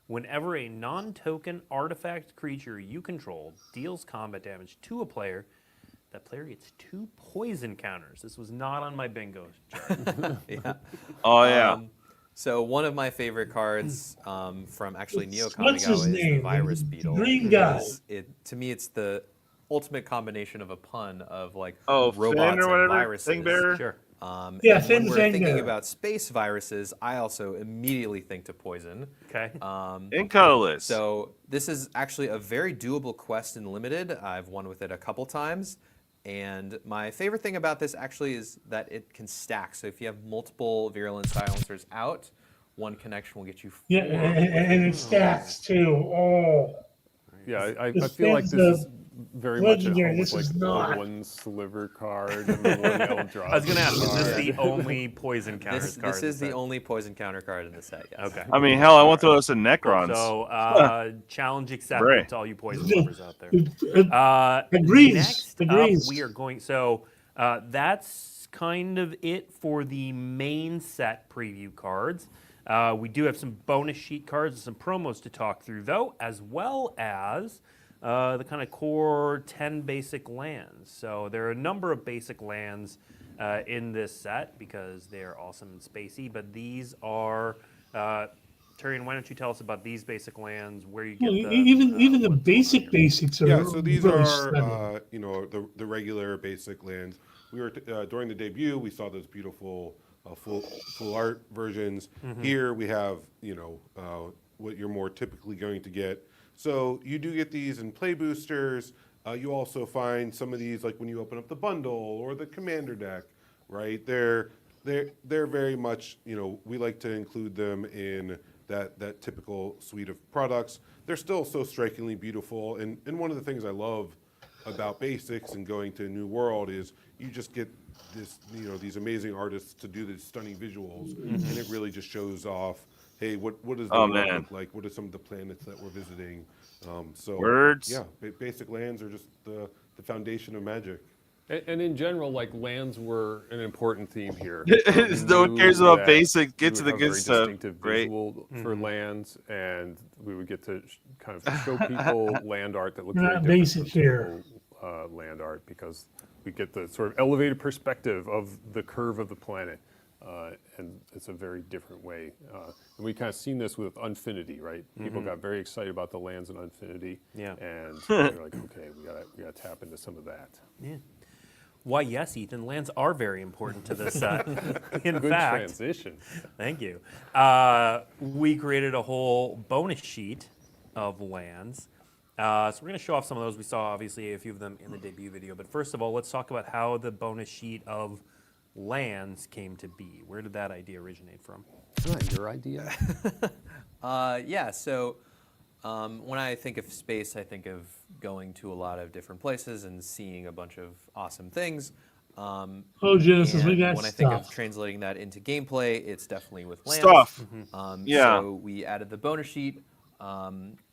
[SPEAKER 14] Whenever a non-token artifact creature you control deals combat damage to a player, that player gets 2 poison counters. This was not on my bingo chart.
[SPEAKER 15] Yeah.
[SPEAKER 1] Oh, yeah.
[SPEAKER 15] So one of my favorite cards from actually Neo
[SPEAKER 2] What's his
[SPEAKER 15] Kamigawa is the
[SPEAKER 2] name?
[SPEAKER 15] Virus
[SPEAKER 2] The
[SPEAKER 15] Beetle.
[SPEAKER 2] green guy.
[SPEAKER 15] To me, it's the ultimate combination of a pun of like
[SPEAKER 1] Robots
[SPEAKER 15] robots
[SPEAKER 1] or whatever,
[SPEAKER 15] and viruses.
[SPEAKER 1] Thingbearer?
[SPEAKER 14] Sure.
[SPEAKER 2] Yeah,
[SPEAKER 15] and when we're thinking
[SPEAKER 2] Thingbearer.
[SPEAKER 15] about space viruses, I also immediately think to poison.
[SPEAKER 14] Okay.
[SPEAKER 1] In colorless.
[SPEAKER 15] So this is actually a very doable quest in Limited. I've won with it a couple times. And my favorite thing about this actually is that it can stack. So if you have multiple Virulent Silencers out, one connection will get you 4.
[SPEAKER 2] Yeah, and it stacks too. Oh.
[SPEAKER 16] Yeah, I
[SPEAKER 2] This
[SPEAKER 16] feel like
[SPEAKER 2] thing's
[SPEAKER 16] this is very much at
[SPEAKER 2] legendary.
[SPEAKER 16] home
[SPEAKER 2] This
[SPEAKER 16] with
[SPEAKER 2] is
[SPEAKER 16] like
[SPEAKER 2] not.
[SPEAKER 16] the 1 sliver card and the 1 Eldrop.
[SPEAKER 14] I was going to ask, is this
[SPEAKER 16] card.
[SPEAKER 14] the only poison counters card?
[SPEAKER 15] This is the only poison counter card in the set, yes.
[SPEAKER 14] Okay.
[SPEAKER 1] I mean, hell, I want those in Necrons.
[SPEAKER 14] So, challenge accepted
[SPEAKER 1] Great.
[SPEAKER 14] to all you poison lovers out there.
[SPEAKER 2] Agrees.
[SPEAKER 14] Next
[SPEAKER 2] Agrees.
[SPEAKER 14] up, we are going. So, that's kind of it for the main set preview cards. We do have some bonus sheet cards and some promos to talk through, though, as well as the kind of core 10 basic lands. So there are a number of basic lands in this set because they're awesome and spacey, but these are... Tyrion, why don't you tell us about these basic lands, where you get
[SPEAKER 2] Well,
[SPEAKER 14] the...
[SPEAKER 2] even the basics are
[SPEAKER 7] Yeah, so these
[SPEAKER 2] really
[SPEAKER 7] are
[SPEAKER 2] stunning.
[SPEAKER 7] the regular basic lands. We were during the debut, we saw those beautiful full art versions. Here we have what you're more typically going to get. So you do get these in play boosters. You also find some of these like when you open up the bundle or the commander deck, right? They're very much, we like to include them in that typical suite of products. They're still so strikingly beautiful, and one of the things I love about basics and going to a new world is you just get this, these amazing artists to do these stunning visuals, and it really just shows off, hey, what does the world look like? What are some of the planets that we're visiting?
[SPEAKER 1] Words.
[SPEAKER 7] Yeah, basic lands are just the foundation of Magic.
[SPEAKER 16] And in general, like lands were an important theme here.
[SPEAKER 1] No one cares about basic. Get to the good stuff.
[SPEAKER 16] Very distinctive visual for lands, and we would get to kind of show people land art that looks
[SPEAKER 2] We're
[SPEAKER 16] very
[SPEAKER 2] not
[SPEAKER 16] different
[SPEAKER 2] basic
[SPEAKER 16] from
[SPEAKER 2] here.
[SPEAKER 16] typical, land art because we get the sort of elevated perspective of the curve of the planet, and it's a very different way. And we kind of seen this with Unfinity, right? People got very excited about the lands in Unfinity, and they're like, okay, we gotta tap into some of that.
[SPEAKER 14] Yeah. Why, yes, Ethan, lands are very important to this set. In
[SPEAKER 16] Good
[SPEAKER 14] fact,
[SPEAKER 16] transition.
[SPEAKER 14] Thank you. We created a whole bonus sheet of lands. So we're going to show off some of those. We saw, obviously, a few of them in the debut video. But first of all, let's talk about how the bonus sheet of lands came to be. Where did that idea originate from?
[SPEAKER 16] Isn't that your idea?
[SPEAKER 15] Yeah, so when I think of space, I think of going to a lot of different places and seeing a bunch of awesome things.
[SPEAKER 2] Genesis, we
[SPEAKER 15] and
[SPEAKER 2] got
[SPEAKER 15] when I think of
[SPEAKER 2] stuff.
[SPEAKER 15] translating that into gameplay, it's definitely with lands.
[SPEAKER 1] Stuff. Yeah.
[SPEAKER 15] So we added the bonus sheet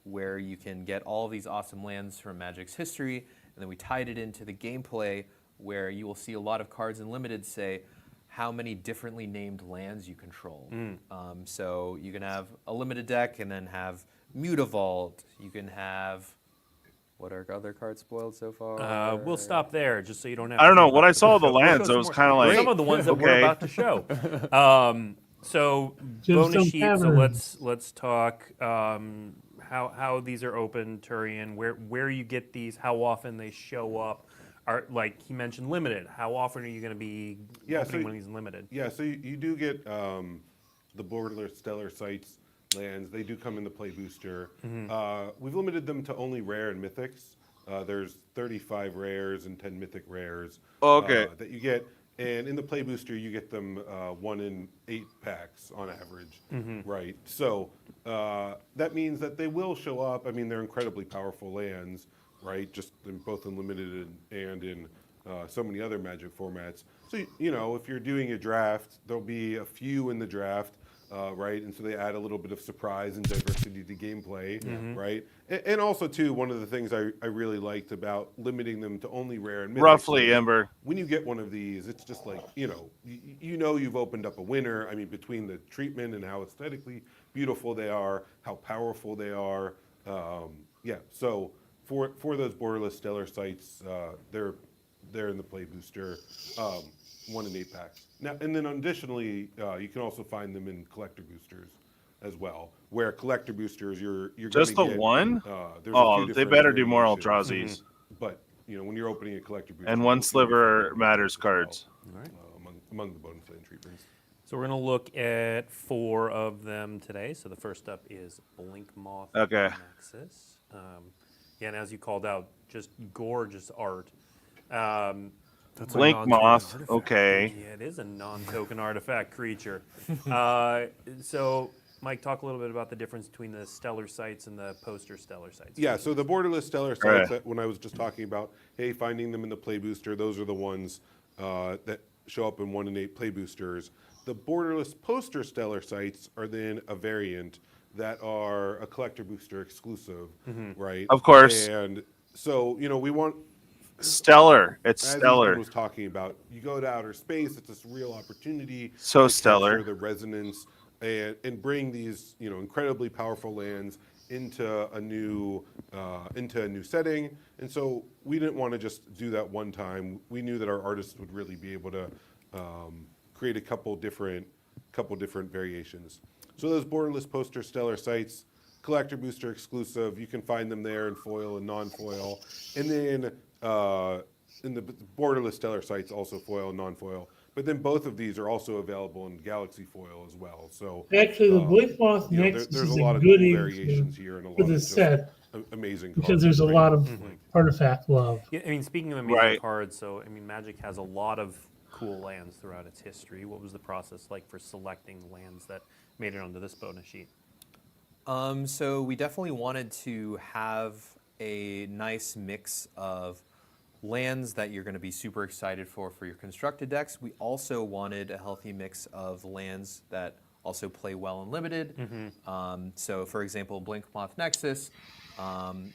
[SPEAKER 15] where you can get all of these awesome lands from Magic's history, and then we tied it into the gameplay where you will see a lot of cards in Limited say how many differently named lands you control. So you can have a Limited deck and then have Mutavault. You can have... What are other cards spoiled so far?
[SPEAKER 14] We'll stop there just so you don't have.
[SPEAKER 1] I don't
[SPEAKER 14] to
[SPEAKER 1] know.
[SPEAKER 14] think
[SPEAKER 1] When I
[SPEAKER 14] about
[SPEAKER 1] saw
[SPEAKER 14] them.
[SPEAKER 1] the lands, I was kind of like,
[SPEAKER 14] some of the ones that we're
[SPEAKER 1] okay.
[SPEAKER 14] about to show. So
[SPEAKER 2] Gemstone
[SPEAKER 14] bonus sheet. So
[SPEAKER 2] Caverns.
[SPEAKER 14] let's talk how these are open, Turian. Where you get these? How often they show up? Are like he mentioned limited. How often are you going to be opening one of these in limited?
[SPEAKER 7] Yeah, so you do get the Borderless Stellar Sites lands. They do come in the play booster. We've limited them to only rare and mythics. There's 35 rares and 10 mythic rares that you get. And in the play booster, you get them 1 in 8 packs on average, right? So that means that they will show up. I mean, they're incredibly powerful lands, right? Just in both in limited and in so many other Magic formats. So, you know, if you're doing a draft, there'll be a few in the draft, right? And so they add a little bit of surprise and diversity to gameplay, right? And also, too, one of the things I really liked about limiting them to only rare and mythic.
[SPEAKER 1] Roughly, Ember.
[SPEAKER 7] When you get one of these, it's just like, you know you've opened up a winner. I mean, between the treatment and how aesthetically beautiful they are, how powerful they are. Yeah, so for those Borderless Stellar Sites, they're in the play booster, 1 in 8 packs. Now, and then additionally, you can also find them in collector boosters as well, where collector boosters you're
[SPEAKER 1] just the
[SPEAKER 7] get,
[SPEAKER 1] one.
[SPEAKER 7] there's a few
[SPEAKER 1] They
[SPEAKER 7] different
[SPEAKER 1] better do more
[SPEAKER 7] variations.
[SPEAKER 1] Eldrazi's.
[SPEAKER 7] But you know, when you're opening a collector booster,
[SPEAKER 1] And one sliver matters cards.
[SPEAKER 14] All right.
[SPEAKER 7] Among the bonus land treatments.
[SPEAKER 14] So we're going to look at 4 of them today. So the first up is Blink Moth Nexus. Yeah, and as you called out, just gorgeous art.
[SPEAKER 1] That's Blink Moth, artifact. Okay.
[SPEAKER 14] Yeah, it is a non-token artifact creature. So, Mike, talk a little bit about the difference between the stellar sites and the poster stellar sites.
[SPEAKER 7] Yeah, so the Borderless Stellar Sites, that when I was just talking about, hey, finding them in the play booster, those are the ones that show up in 1 in 8 play boosters. The Borderless Poster Stellar Sites are then a variant that are a collector booster exclusive, right?
[SPEAKER 1] Of course.
[SPEAKER 7] And so, you know, we want...
[SPEAKER 1] Stellar. It's
[SPEAKER 7] as
[SPEAKER 1] stellar.
[SPEAKER 7] Ethan was talking about, you go to outer space, it's this real opportunity
[SPEAKER 1] So
[SPEAKER 7] to
[SPEAKER 1] stellar.
[SPEAKER 7] capture the resonance and bring these, you know, incredibly powerful lands into a new setting. And so we didn't want to just do that one time. We knew that our artists would really be able to create a couple different variations. So those Borderless Poster Stellar Sites, collector booster exclusive, you can find them there in foil and non-foil. And then in the Borderless Stellar Sites, also foil and non-foil. But then both of these are also available in Galaxy foil as well. So
[SPEAKER 2] actually, the Blink Moth Nexus
[SPEAKER 7] there's
[SPEAKER 2] is
[SPEAKER 7] a lot
[SPEAKER 2] a
[SPEAKER 7] of
[SPEAKER 2] good
[SPEAKER 7] cool variations here and a lot
[SPEAKER 2] for
[SPEAKER 7] of
[SPEAKER 2] the
[SPEAKER 7] just
[SPEAKER 2] set
[SPEAKER 7] amazing
[SPEAKER 2] because
[SPEAKER 7] cards,
[SPEAKER 2] there's a
[SPEAKER 7] right?
[SPEAKER 2] lot of artifact love.
[SPEAKER 14] Yeah, I mean, speaking of amazing cards, so I mean, Magic has a lot of cool lands throughout its history. What was the process like for selecting lands that made it onto this bonus sheet?
[SPEAKER 15] So we definitely wanted to have a nice mix of lands that you're going to be super excited for your constructed decks. We also wanted a healthy mix of lands that also play well in limited. So for example, Blink Moth Nexus,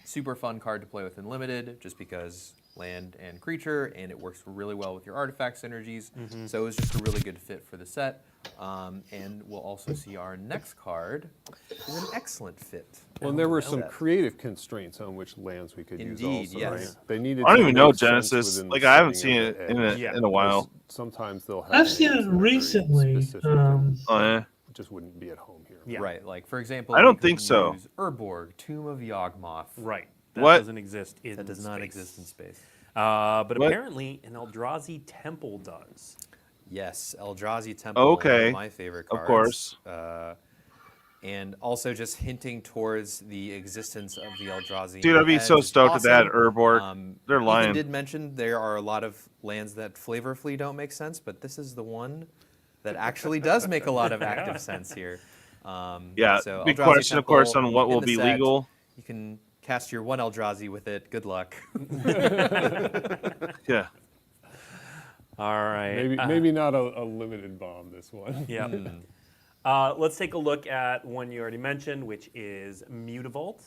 [SPEAKER 15] super fun card to play with in limited just because land and creature, and it works really well with your artifact synergies. So it was just a really good fit for the set. And we'll also see our next card is an excellent fit.
[SPEAKER 16] Well, and there were some creative constraints on which lands we could use also,
[SPEAKER 15] yes.
[SPEAKER 16] right? They needed
[SPEAKER 1] I don't
[SPEAKER 16] to
[SPEAKER 1] even know
[SPEAKER 16] make sense
[SPEAKER 1] Genesis.
[SPEAKER 16] within
[SPEAKER 1] Like
[SPEAKER 16] the
[SPEAKER 1] I haven't
[SPEAKER 16] setting
[SPEAKER 1] seen
[SPEAKER 16] of
[SPEAKER 1] it
[SPEAKER 16] the
[SPEAKER 1] in a while.
[SPEAKER 16] Sometimes they'll have
[SPEAKER 2] I've seen it recently.
[SPEAKER 16] It just wouldn't be at home here.
[SPEAKER 15] Yeah. Right, like for example,
[SPEAKER 1] I don't
[SPEAKER 15] we could
[SPEAKER 1] think so.
[SPEAKER 15] use Urborg, Tomb of Yawgmoth.
[SPEAKER 14] Right. That
[SPEAKER 1] What?
[SPEAKER 14] doesn't exist in
[SPEAKER 15] That does not
[SPEAKER 14] space.
[SPEAKER 15] exist in space.
[SPEAKER 14] But
[SPEAKER 1] What?
[SPEAKER 14] apparently an Eldrazi Temple does.
[SPEAKER 15] Yes, Eldrazi Temple,
[SPEAKER 1] Okay.
[SPEAKER 15] one of my favorite
[SPEAKER 1] Of
[SPEAKER 15] cards.
[SPEAKER 1] course.
[SPEAKER 15] And also just hinting towards the existence of the Eldrazi.
[SPEAKER 1] Dude, I'd be
[SPEAKER 15] Edge
[SPEAKER 1] so
[SPEAKER 15] is
[SPEAKER 1] stoked at that
[SPEAKER 15] awesome.
[SPEAKER 1] Urborg. They're
[SPEAKER 15] Ethan
[SPEAKER 1] lying.
[SPEAKER 15] did mention there are a lot of lands that flavorfully don't make sense, but this is the one that actually does make a lot of active sense here.
[SPEAKER 1] Yeah,
[SPEAKER 15] so
[SPEAKER 1] big
[SPEAKER 15] Eldrazi
[SPEAKER 1] question, of course,
[SPEAKER 15] Temple
[SPEAKER 1] on what
[SPEAKER 15] in
[SPEAKER 1] will
[SPEAKER 15] the
[SPEAKER 1] be
[SPEAKER 15] set.
[SPEAKER 1] legal.
[SPEAKER 15] You can cast your one Eldrazi with it. Good luck.
[SPEAKER 1] Yeah.
[SPEAKER 14] All right.
[SPEAKER 16] Maybe not a limited bomb, this one.
[SPEAKER 14] Yep. Let's take a look at one you already mentioned, which is Mutavault.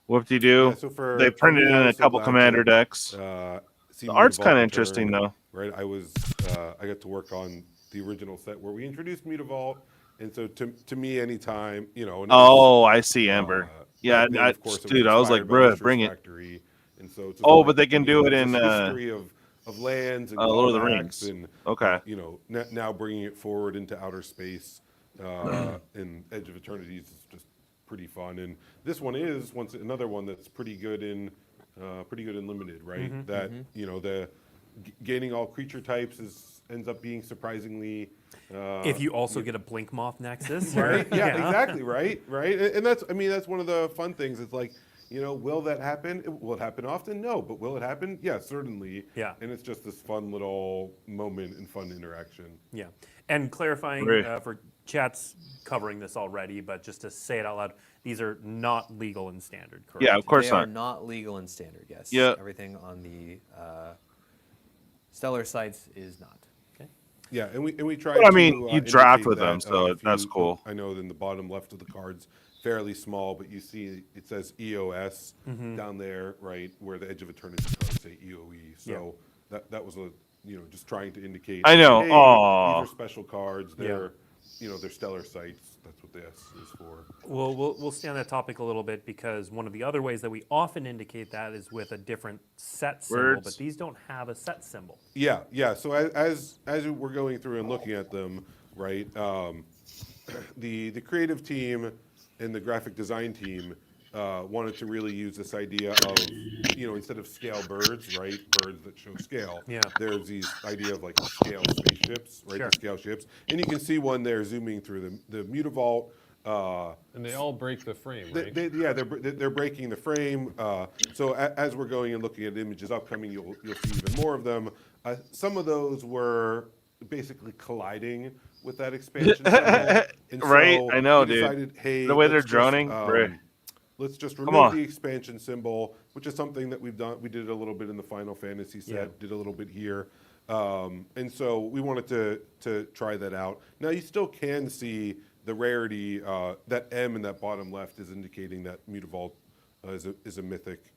[SPEAKER 1] Whoop-de-doo.
[SPEAKER 7] Yeah, so for
[SPEAKER 1] They printed
[SPEAKER 7] me,
[SPEAKER 1] in
[SPEAKER 7] I
[SPEAKER 1] a
[SPEAKER 7] was so
[SPEAKER 1] couple
[SPEAKER 7] glad
[SPEAKER 1] commander
[SPEAKER 7] to,
[SPEAKER 1] decks.
[SPEAKER 7] see
[SPEAKER 1] The art's
[SPEAKER 7] Mutavault
[SPEAKER 1] kind of
[SPEAKER 7] return,
[SPEAKER 1] interesting, though.
[SPEAKER 7] Right, I got to work on the original set where we introduced Mutavault, and so to me, anytime, you know. And it was,
[SPEAKER 1] I see, Amber. Yeah,
[SPEAKER 7] back then, of course, it
[SPEAKER 1] dude, I was like,
[SPEAKER 7] inspired by
[SPEAKER 1] bruh,
[SPEAKER 7] Lustrous
[SPEAKER 1] bring it.
[SPEAKER 7] Factory, and so it's just
[SPEAKER 1] Oh,
[SPEAKER 7] like,
[SPEAKER 1] but they can do it
[SPEAKER 7] there's
[SPEAKER 1] in
[SPEAKER 7] this history of lands and
[SPEAKER 1] Lord of the
[SPEAKER 7] callbacks
[SPEAKER 1] Rings.
[SPEAKER 7] and
[SPEAKER 1] Okay.
[SPEAKER 7] you know, now bringing it forward into outer space in Edge of Eternities is just pretty fun. And this one is another one that's pretty good in limited, right? You know, the gaining all creature types ends up being surprisingly.
[SPEAKER 14] If you also get a Blink Moth Nexus,
[SPEAKER 7] right? Yeah, exactly. Right. And that's one of the fun things. It's like, you know, will that happen? Will it happen often? No, but will it happen? Yeah, certainly.
[SPEAKER 14] Yeah.
[SPEAKER 7] And it's just this fun little moment and fun interaction.
[SPEAKER 14] Yeah. And clarifying for chat's covering this already, but just to say it out loud, these are not legal in standard, correct?
[SPEAKER 1] Yeah, of course
[SPEAKER 15] they
[SPEAKER 1] not.
[SPEAKER 15] are not legal in standard, yes.
[SPEAKER 1] Yeah.
[SPEAKER 15] Everything on the Stellar sites is not.
[SPEAKER 14] Okay.
[SPEAKER 7] Yeah, and we try
[SPEAKER 1] But,
[SPEAKER 7] to.
[SPEAKER 1] I mean, you draft
[SPEAKER 7] indicate
[SPEAKER 1] with
[SPEAKER 7] that,
[SPEAKER 1] them, so that's cool.
[SPEAKER 7] I know in the bottom left of the cards, fairly small, but you see it says EOS down there, right, where the Edge of Eternity cards say EOE. So that was just trying to indicate.
[SPEAKER 1] I know.
[SPEAKER 7] Hey,
[SPEAKER 1] Aww.
[SPEAKER 7] these are special cards. They're they're stellar sites. That's what the S is for.
[SPEAKER 14] Well, we'll stay on that topic a little bit because one of the other ways that we often indicate that is with a different set symbol, but these don't have a set symbol.
[SPEAKER 7] Yeah. So as we're going through and looking at them, right, the creative team and the graphic design team wanted to really use this idea of, instead of scale birds, right, birds that show scale, there's these idea of like scale spaceships, right, the scale ships. And you can see one there zooming through the Mutavault.
[SPEAKER 16] And they all break the frame, right?
[SPEAKER 7] They're breaking the frame. So as we're going and looking at images upcoming, you'll see even more of them. Some of those were basically colliding with that expansion symbol. And
[SPEAKER 1] Right?
[SPEAKER 7] so
[SPEAKER 1] I know,
[SPEAKER 7] we decided,
[SPEAKER 1] dude.
[SPEAKER 7] hey,
[SPEAKER 1] The way they're
[SPEAKER 7] let's just,
[SPEAKER 1] droning.
[SPEAKER 7] let's just
[SPEAKER 1] Come
[SPEAKER 7] remove
[SPEAKER 1] on.
[SPEAKER 7] the expansion symbol, which is something that we've done. We did it a little bit in the Final Fantasy set, did a little bit here. And so we wanted to try that out. Now you still can see the rarity. That M in that bottom left is indicating that Mutavault is a mythic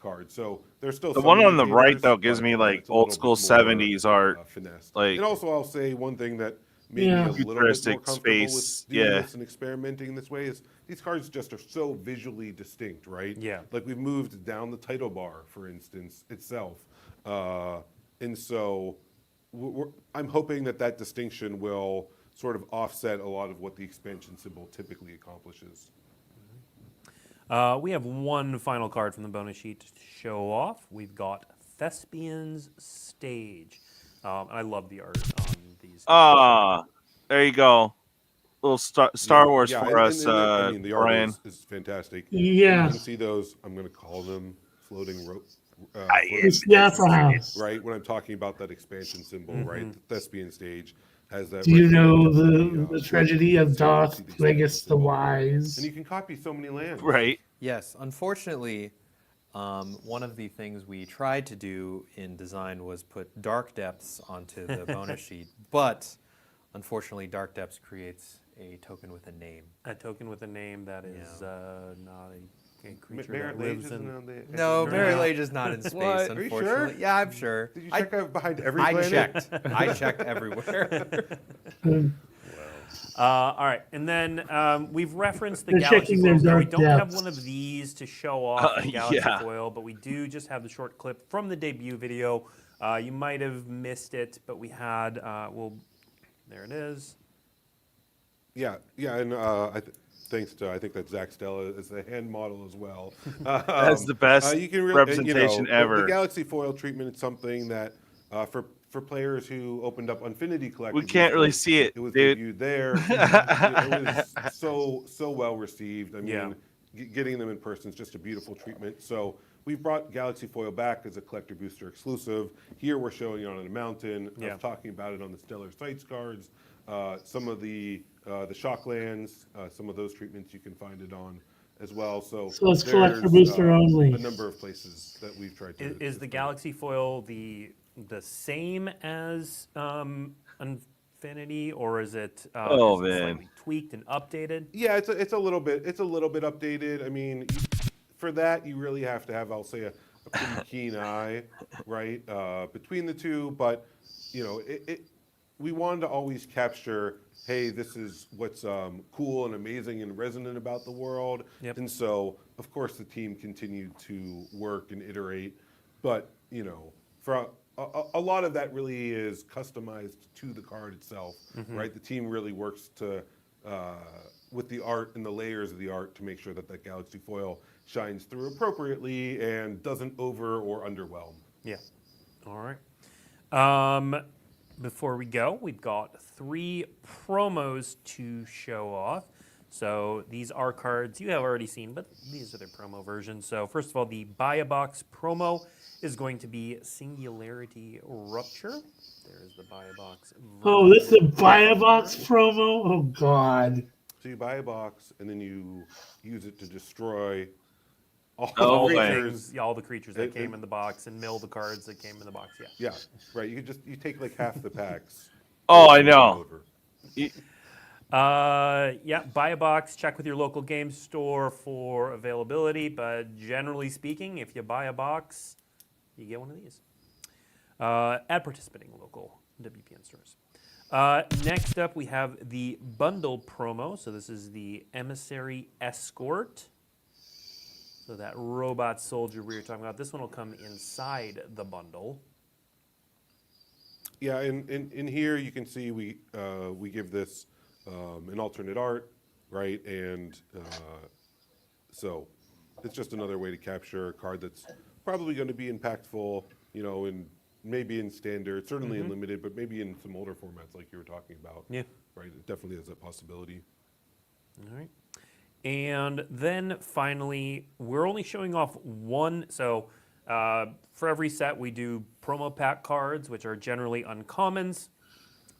[SPEAKER 7] card. So there's still
[SPEAKER 1] The
[SPEAKER 7] some
[SPEAKER 1] one on the right
[SPEAKER 7] indicators,
[SPEAKER 1] though gives
[SPEAKER 7] but
[SPEAKER 1] me like
[SPEAKER 7] it's a little
[SPEAKER 1] old school
[SPEAKER 7] bit more,
[SPEAKER 1] '70s art.
[SPEAKER 7] finessed.
[SPEAKER 1] Like,
[SPEAKER 7] And also, I'll say one thing that made me a little bit more
[SPEAKER 1] futuristic
[SPEAKER 7] comfortable
[SPEAKER 1] space,
[SPEAKER 7] with doing this and experimenting this way is these cards just are so visually distinct, right?
[SPEAKER 14] Yeah.
[SPEAKER 7] Like we've moved down the title bar, for instance, itself, and so I'm hoping that distinction will sort of offset a lot of what the expansion symbol typically accomplishes.
[SPEAKER 14] We have one final card from the bonus sheet to show off. We've got Thespian's Stage. I love the art on these.
[SPEAKER 1] There you go. Little Star Wars for us,
[SPEAKER 7] I mean, the art
[SPEAKER 1] Brian.
[SPEAKER 7] is fantastic.
[SPEAKER 2] Yeah.
[SPEAKER 7] You can see those, I'm going to call them floating rope. Right, when I'm talking about that expansion symbol, right? The Thespian Stage has that.
[SPEAKER 2] Do you know the tragedy of Darth Plagueis the Wise?
[SPEAKER 7] And you can copy so many lands.
[SPEAKER 1] Right.
[SPEAKER 15] Yes, unfortunately, one of the things we tried to do in design was put Dark Depths onto the bonus sheet, but unfortunately, Dark Depths creates a token with a name.
[SPEAKER 14] A token with a name that is not a creature
[SPEAKER 7] Barret
[SPEAKER 14] that lives
[SPEAKER 7] Lage
[SPEAKER 14] in.
[SPEAKER 7] isn't on the.
[SPEAKER 15] No, Barret Lage is not in space,
[SPEAKER 7] What?
[SPEAKER 15] unfortunately.
[SPEAKER 7] Are you sure?
[SPEAKER 15] Yeah, I'm sure.
[SPEAKER 7] Did you check out behind every
[SPEAKER 15] I
[SPEAKER 7] planet?
[SPEAKER 15] I checked everywhere.
[SPEAKER 14] All right, and then we've referenced the
[SPEAKER 2] They're
[SPEAKER 14] Galaxy
[SPEAKER 2] checking their
[SPEAKER 14] foils. Now, we
[SPEAKER 2] dark
[SPEAKER 14] don't have
[SPEAKER 2] depths.
[SPEAKER 14] one of these to show off the Galaxy
[SPEAKER 1] yeah.
[SPEAKER 14] foil, but we do just have the short clip from the debut video. You might have missed it, but we had, there it is.
[SPEAKER 7] Yeah, and thanks to, I think that Zach Stella is the hand model as well.
[SPEAKER 1] That's the best
[SPEAKER 7] you can
[SPEAKER 1] representation ever.
[SPEAKER 7] The Galaxy foil treatment is something that for players who opened up Infinity Collectibles,
[SPEAKER 1] We can't really see it,
[SPEAKER 7] It was
[SPEAKER 1] dude.
[SPEAKER 7] debuted there. It was so well received. I mean, getting them in person is just a beautiful treatment. So we've brought Galaxy foil back as a collector booster exclusive. Here we're showing it on a mountain. I was talking about it on the Stellar Sites cards. Some of the Shocklands, some of those treatments you can find it on as well. So
[SPEAKER 2] it's collector booster only.
[SPEAKER 7] A number of places that we've tried to.
[SPEAKER 14] Is the Galaxy foil the same as Infinity, or is it slightly tweaked and updated?
[SPEAKER 7] Yeah, it's a little bit updated. I mean, for that you really have to have, I'll say, a pretty keen eye, right, between the two. But you know, we wanted to always capture, hey, this is what's cool and amazing and resonant about the world.
[SPEAKER 14] Yep.
[SPEAKER 7] And so, of course, the team continued to work and iterate. But, you know, for a lot of that really is customized to the card itself, right? The team really works to with the art and the layers of the art to make sure that that Galaxy foil shines through appropriately and doesn't over or underwhelm.
[SPEAKER 14] Yeah. All right. Before we go, we've got 3 promos to show off. So these are cards you have already seen, but these are their promo versions. So first of all, the Buy a Box promo is going to be Singularity Rupture. There's the Buy a Box.
[SPEAKER 2] Oh, this is a Buy a Box promo? Oh, God.
[SPEAKER 7] So you buy a box and then you use it to destroy
[SPEAKER 14] all the creatures that came in the box and mill the cards that came in the box. Yeah.
[SPEAKER 7] Yeah, right. You take like half the packs.
[SPEAKER 1] Oh, I know.
[SPEAKER 14] Yeah, buy a box, check with your local game store for availability, but generally speaking, if you buy a box, you get one of these at participating local WPN stores. Next up, we have the bundle promo. So this is the Emissary Escort. So that robot soldier we were talking about, this one will come inside the bundle.
[SPEAKER 7] Yeah, in here you can see we give this an alternate art, right? And so it's just another way to capture a card that's probably going to be impactful, you know, in maybe in standard, certainly in limited, but maybe in some older formats like you were talking about.
[SPEAKER 14] Yeah.
[SPEAKER 7] Right, it definitely is a possibility.
[SPEAKER 14] All right. And then finally, we're only showing off one. So for every set, we do promo pack cards, which are generally uncommons.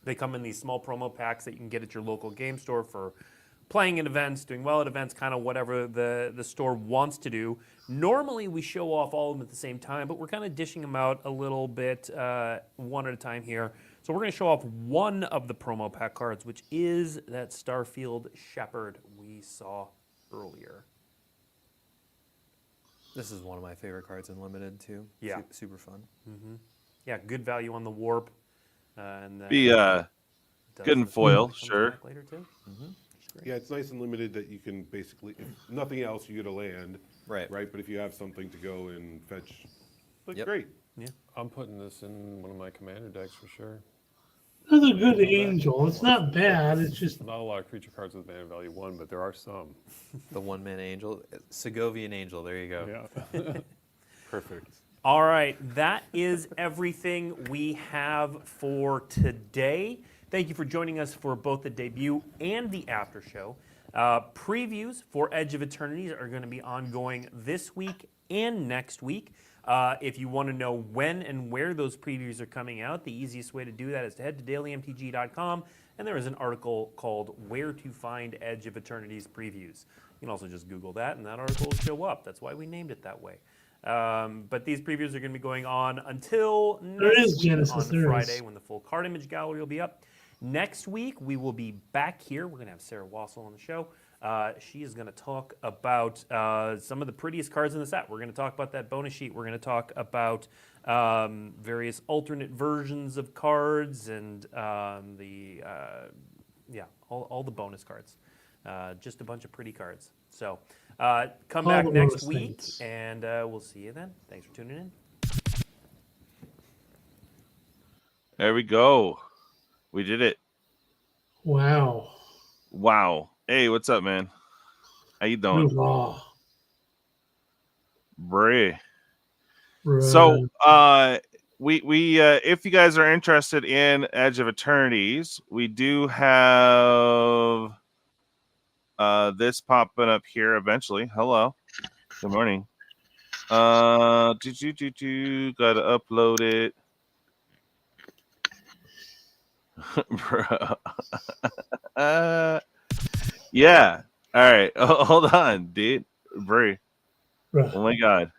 [SPEAKER 14] They come in these small promo packs that you can get at your local game store for playing at events, doing well at events, kind of whatever the store wants to do. Normally, we show off all of them at the same time, but we're kind of dishing them out a little bit one at a time here. So we're going to show off one of the promo pack cards, which is that Starfield Shepherd we saw earlier.
[SPEAKER 15] This is one of my favorite cards in Limited, too.
[SPEAKER 14] Yeah.
[SPEAKER 15] Super fun.
[SPEAKER 14] Yeah, good value on the warp. And
[SPEAKER 1] be good in foil, sure.
[SPEAKER 14] Later too.
[SPEAKER 7] Yeah, it's nice and limited that you can basically, if nothing else, you get a land. Right. But if you have something to go and fetch, like, great.
[SPEAKER 14] Yeah.
[SPEAKER 16] I'm putting this in one of my commander decks for sure.
[SPEAKER 2] That's a good angel. It's not bad. It's just
[SPEAKER 16] not a lot of creature cards with mana value 1, but there are some.
[SPEAKER 15] The 1-mana angel, Segovian angel. There you go.
[SPEAKER 16] Yeah.
[SPEAKER 7] Perfect.
[SPEAKER 14] All right, that is everything we have for today. Thank you for joining us for both the debut and the after show. Previews for Edge of Eternities are going to be ongoing this week and next week. If you want to know when and where those previews are coming out, the easiest way to do that is to head to dailymtg.com, and there is an article called Where to Find Edge of Eternities Previews. You can also just Google that, and that article will show up. That's why we named it that way. But these previews are going to be going on until next week on Friday when the full card image gallery will be up. Next week, we will be back here. We're going to have Sarah Wassel on the show. She is going to talk about some of the prettiest cards in the set. We're going to talk about that bonus sheet. We're going to talk about various alternate versions of cards and all the bonus cards. Just a bunch of pretty cards. So come back next week, and we'll see you then. Thanks for tuning in.
[SPEAKER 1] There we go. We did it.
[SPEAKER 2] wow.
[SPEAKER 1] Hey, what's up, man? How you doing? Bray. So, we if you guys are interested in Edge of Eternities, we do have this popping up here eventually. Hello. Good morning. Gotta upload it. Bro. Yeah. All right. Oh, hold on, dude. Brie.
[SPEAKER 2] Right.
[SPEAKER 1] Oh my god.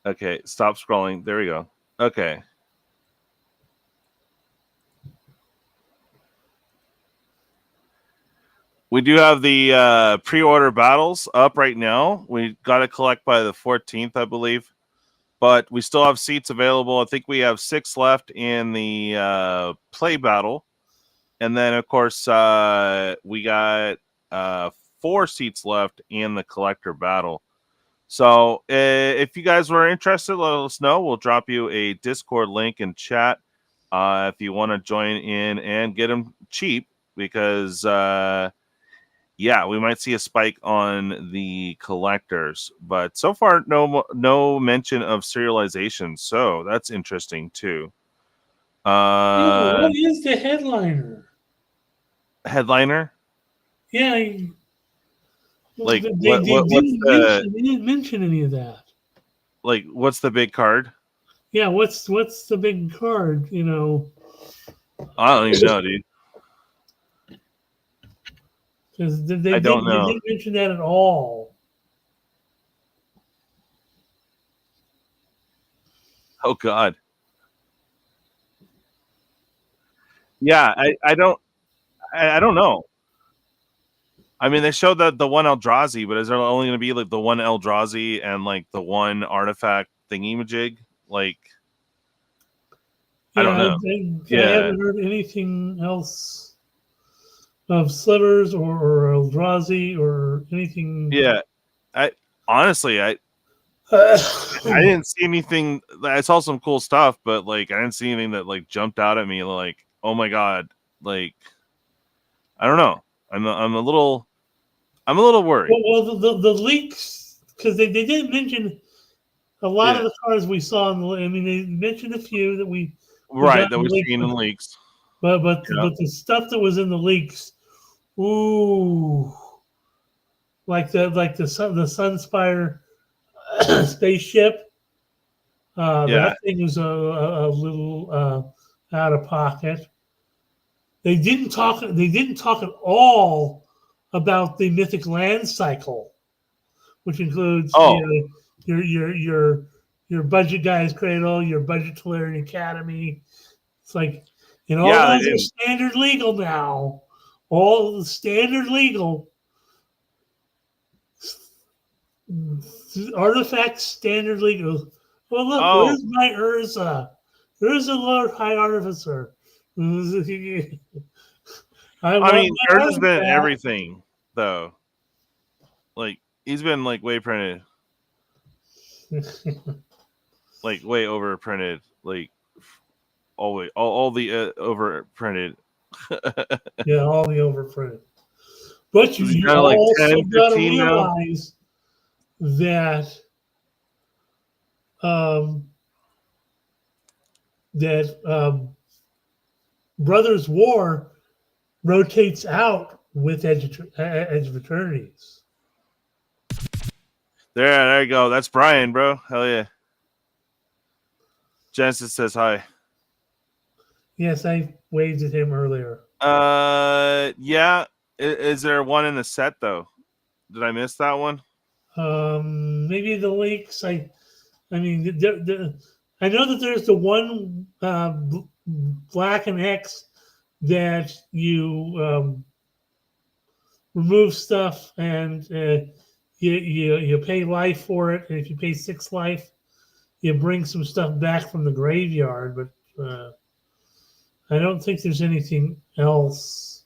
[SPEAKER 1] Okay, stop scrolling. There we go. Okay. We do have the pre-order battles up right now. We got to collect by the 14th, I believe. But we still have seats available. I think we have 6 left in the play battle. And then, of course, we got 4 seats left in the collector battle. So if you guys were interested, let us know. We'll drop you a Discord link in chat if you want to join in and get them cheap because, yeah, we might see a spike on the collectors. But so far, no mention of serialization. So that's interesting, too.
[SPEAKER 2] What is the headliner?
[SPEAKER 1] Headliner?
[SPEAKER 2] Yeah.
[SPEAKER 1] Like,
[SPEAKER 2] they
[SPEAKER 1] what's
[SPEAKER 2] didn't mention any of that.
[SPEAKER 1] Like, what's the big card?
[SPEAKER 2] Yeah, what's the big card? You know,
[SPEAKER 1] I don't even know, dude.
[SPEAKER 2] Because they
[SPEAKER 1] don't know.
[SPEAKER 2] didn't mention that at all.
[SPEAKER 1] Oh God. Yeah, I don't know. I mean, they showed the one Eldrazi, but is there only going to be like the one Eldrazi and like the one artifact thingy-majig? Like, I don't know.
[SPEAKER 2] I haven't heard anything else of Slivers or Eldrazi or anything.
[SPEAKER 1] Yeah, I honestly, I didn't see anything. I saw some cool stuff, but like, I didn't see anything that like jumped out at me. Like, oh my God, like, I don't know. I'm a little worried.
[SPEAKER 2] Well, the leaks, because they didn't mention a lot of the cards we saw in the. I mean, they mentioned a few that we
[SPEAKER 1] that we've seen in leaks.
[SPEAKER 2] But the stuff that was in the leaks, ooh, like the Sunspire spaceship. That thing was a little out of pocket. They didn't talk at all about the Mythic Land cycle, which includes your budget guys cradle, your budget Tolarian Academy. It's like, and all those are standard legal now. All the standard legal artifacts, standard legal. Well, look, where's my Urza? Urza Lord High Artificer.
[SPEAKER 1] I mean, Urza's been everything, though. Like, he's been like way printed. Like way overprinted. Like all the overprinted.
[SPEAKER 2] Yeah, all the overprinted. But you
[SPEAKER 1] also
[SPEAKER 2] like got to
[SPEAKER 1] 15
[SPEAKER 2] realize that Brothers War rotates out with Edge of Eternities.
[SPEAKER 1] There you go. That's Brian, bro. Hell yeah. Genesis says hi.
[SPEAKER 2] Yes, I waved at him earlier.
[SPEAKER 1] Yeah. Is there one in the set though? Did I miss that one?
[SPEAKER 2] Maybe the leaks. I mean, I know that there's the one Black and X that you remove stuff and you pay life for it, and if you pay 6 life, you bring some stuff back from the graveyard. But I don't think there's anything else.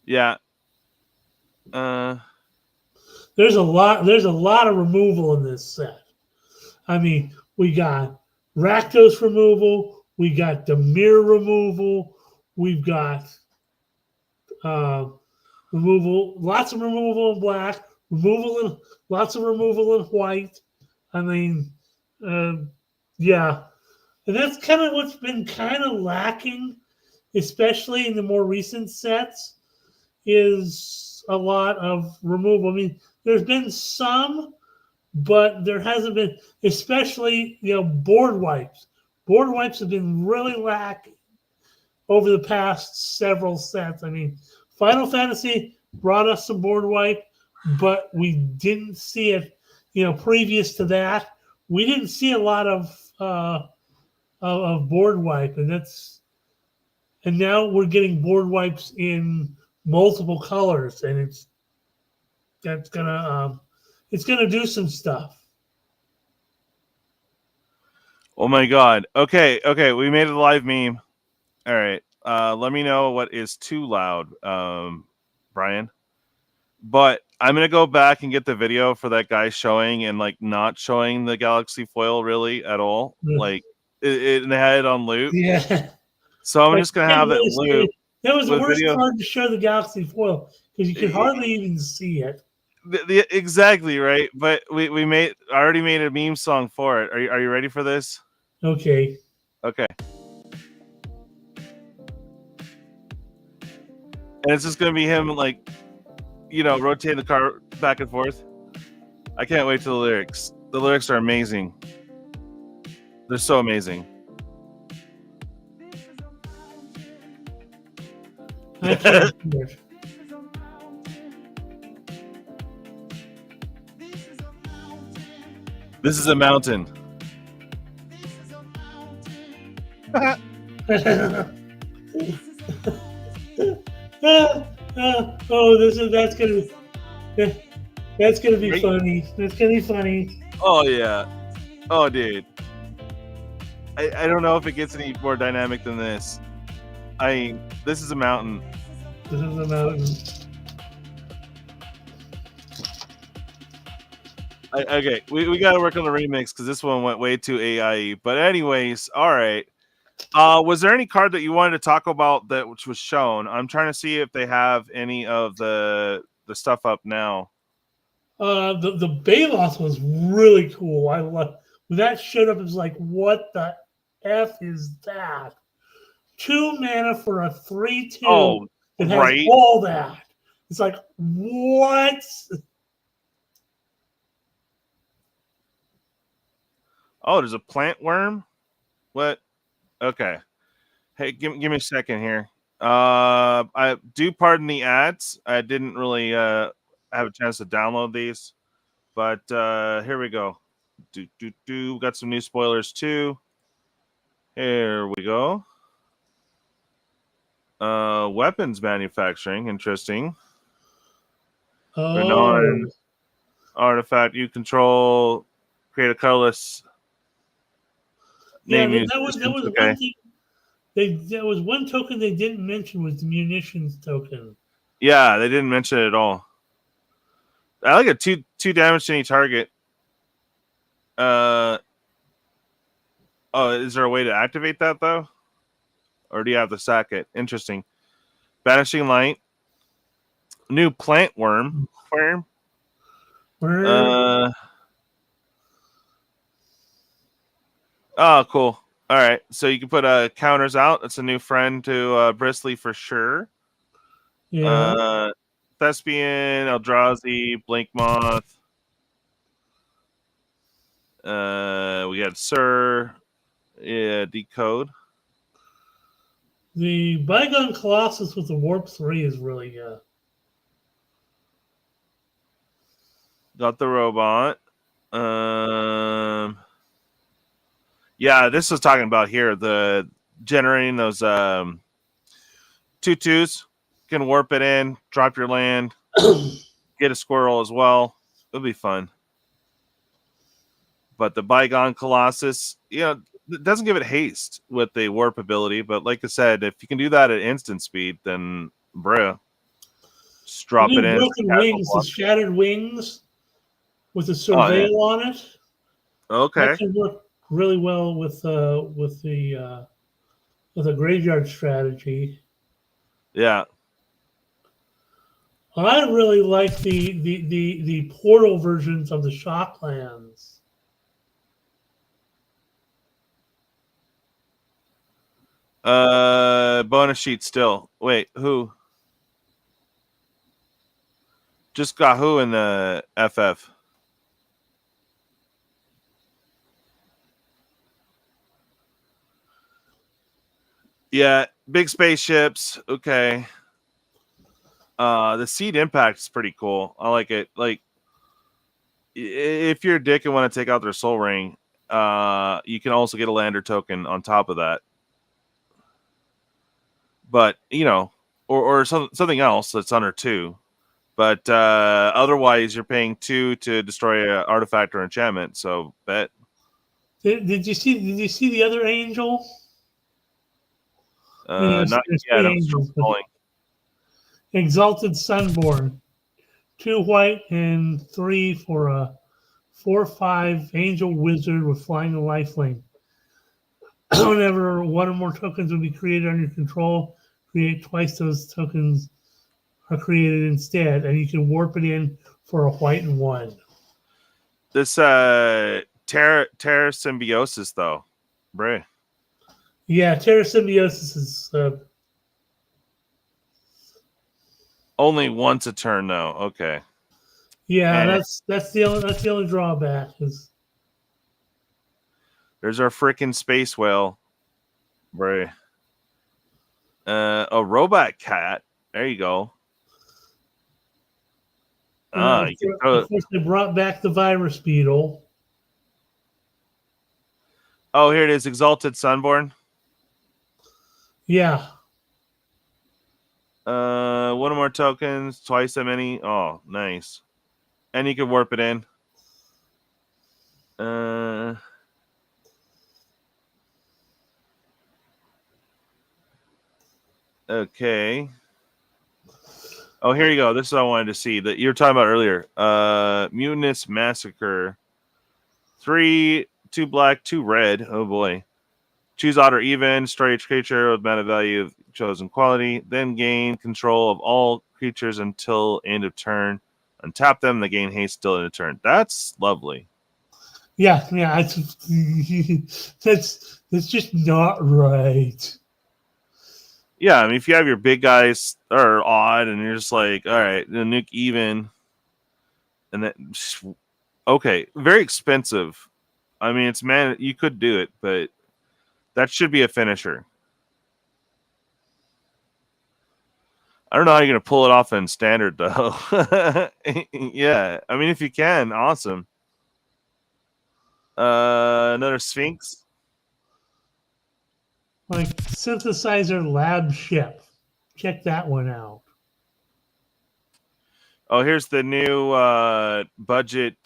[SPEAKER 1] Yeah.
[SPEAKER 2] There's a lot of removal in this set. I mean, we got Rakdos removal, we got Dimir removal, we've got removal, lots of removal in black, lots of removal in white. I mean, yeah. And that's kind of what's been kind of lacking, especially in the more recent sets, is a lot of removal. I mean, there's been some, but there hasn't been, especially, board wipes. Board wipes have been really lacking. over the past several sets. I mean, Final Fantasy brought us some board wipe, but we didn't see it. Previous to that, we didn't see a lot of board wipe, and now we're getting board wipes in multiple colors, and it's gonna do some stuff.
[SPEAKER 1] Oh my god. Okay, we made a live meme. All right. Let me know what is too loud, Brian. But I'm gonna go back and get the video for that guy showing and like not showing the galaxy foil really at all.
[SPEAKER 2] Yeah.
[SPEAKER 1] Like it had it on loop.
[SPEAKER 2] Yeah.
[SPEAKER 1] So I'm just gonna have it loop.
[SPEAKER 2] That was the
[SPEAKER 1] with
[SPEAKER 2] worst
[SPEAKER 1] video.
[SPEAKER 2] card to show the galaxy foil because you could hardly even see it.
[SPEAKER 1] Exactly right. But I already made a meme song for it. Are you ready for this?
[SPEAKER 2] Okay.
[SPEAKER 1] Okay. And it's just gonna be him like, rotating the car back and forth. I can't wait till the lyrics. The lyrics are amazing. They're so amazing.
[SPEAKER 2] I can't hear it.
[SPEAKER 1] This is a mountain.
[SPEAKER 2] That's gonna be funny. That's gonna be funny.
[SPEAKER 1] Oh yeah. Oh dude. I don't know if it gets any more dynamic than this. This is a mountain.
[SPEAKER 2] This is a mountain.
[SPEAKER 1] Okay, we got to work on the remix because this one went way too AI. But anyways, all right. Was there any card that you wanted to talk about that which was shown? I'm trying to see if they have any of the stuff up now.
[SPEAKER 2] The Baloth was really cool. I love when that showed up. It was like, what the F is that? 2 mana for a 3/2.
[SPEAKER 1] Oh,
[SPEAKER 2] it has
[SPEAKER 1] right.
[SPEAKER 2] all that. It's like, what?
[SPEAKER 1] Oh, there's a plant worm. What? Okay. Hey, give me a second here. I do pardon the ads. I didn't really have a chance to download these, but here we go. We got some new spoilers too. Here we go. Weapons manufacturing, interesting. Renowned artifact you control. Create a colorless.
[SPEAKER 2] Yeah,
[SPEAKER 1] name
[SPEAKER 2] that was
[SPEAKER 1] okay.
[SPEAKER 2] one thing. There was one token they didn't mention was the munitions token.
[SPEAKER 1] Yeah, they didn't mention it at all. I like a two damage to any target. Oh, is there a way to activate that though? Or do you have to sack it? Interesting. Banishing light. New plant worm. Oh, cool. All right. So you can put counters out. That's a new friend to Bristly for sure.
[SPEAKER 2] Yeah.
[SPEAKER 1] Thespian, Eldrazi, Blink Moth. We got Sir. Yeah, Decode.
[SPEAKER 2] The Bygone Colossus with the Warp 3 is really good.
[SPEAKER 1] Got the robot. Yeah, this was talking about here. The generating those 2/2s. Can warp it in, drop your land, get a squirrel as well. It'll be fun. But the Bygone Colossus, it doesn't give it haste with the warp ability. But like I said, if you can do that at instant speed, then bruh, just drop it in.
[SPEAKER 2] Broken Wings, the Shattered Wings with the Surveil on it.
[SPEAKER 1] Okay.
[SPEAKER 2] That can work really well with a graveyard strategy.
[SPEAKER 1] Yeah.
[SPEAKER 2] I really like the portal versions of the Shocklands.
[SPEAKER 1] Bonus sheet still. Wait, who? Just got who in the FF? Yeah, big spaceships. Okay. The seed impact is pretty cool. I like it. Like, if you're a dick and want to take out their soul ring, you can also get a lander token on top of that. But or something else that's under 2. But otherwise, you're paying 2 to destroy an artifact or enchantment. So bet.
[SPEAKER 2] Did you see the other angel?
[SPEAKER 1] Not yet. I'm still scrolling.
[SPEAKER 2] Exalted Sunborn, 2 white and 3 for a 4/5 angel wizard with flying and lifelink. Whenever one or more tokens will be created on your control, create twice those tokens are created instead, and you can warp it in for a white and 1.
[SPEAKER 1] This Terra Symbiosis though, Bray.
[SPEAKER 2] Yeah, Terra Symbiosis is
[SPEAKER 1] only once a turn though. Okay.
[SPEAKER 2] Yeah, and that's the only drawback is.
[SPEAKER 1] There's our freaking space whale, Bray. A robot cat. There you go.
[SPEAKER 2] Of course, they brought back the virus beetle.
[SPEAKER 1] Oh, here it is. Exalted Sunborn.
[SPEAKER 2] Yeah.
[SPEAKER 1] One or more tokens, twice that many. Oh, nice. And you can warp it in. Okay. Oh, here you go. This is what I wanted to see that you were talking about earlier. Mutinous Massacre. 3, 2 black, 2 red. Oh boy. Choose odd or even. Destroy each creature with mana value of chosen quality. Then gain control of all creatures until end of turn. Untap them. They gain haste till end of turn. That's lovely.
[SPEAKER 2] Yeah. That's just not right.
[SPEAKER 1] Yeah, I mean, if you have your big guys are odd, and you're just like, all right, the nuke even, and then okay, very expensive. I mean, it's you could do it, but that should be a finisher. I don't know how you're gonna pull it off in standard though. Yeah, I mean, if you can, awesome. Another Sphinx.
[SPEAKER 2] Like Synthesizer Lab Ship. Check that one out.
[SPEAKER 1] Oh, here's the new budget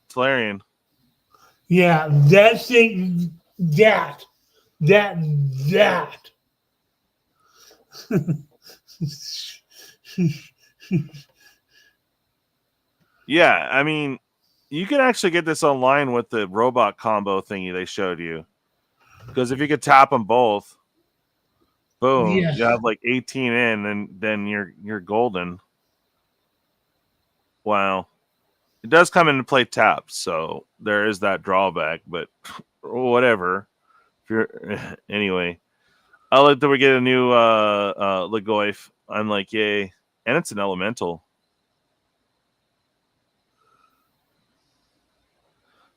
[SPEAKER 1] Tolarian.
[SPEAKER 2] Yeah, that thing, that.
[SPEAKER 1] Yeah, I mean, you can actually get this online with the robot combo thingy they showed you. Because if you could tap them both, boom,
[SPEAKER 2] Yeah.
[SPEAKER 1] you have like 18 in, and then you're golden. Wow. It does come into play tapped, so there is that drawback, but whatever. If you're anyway. I like that we get a new Legoif. I'm like, yay. And it's an elemental.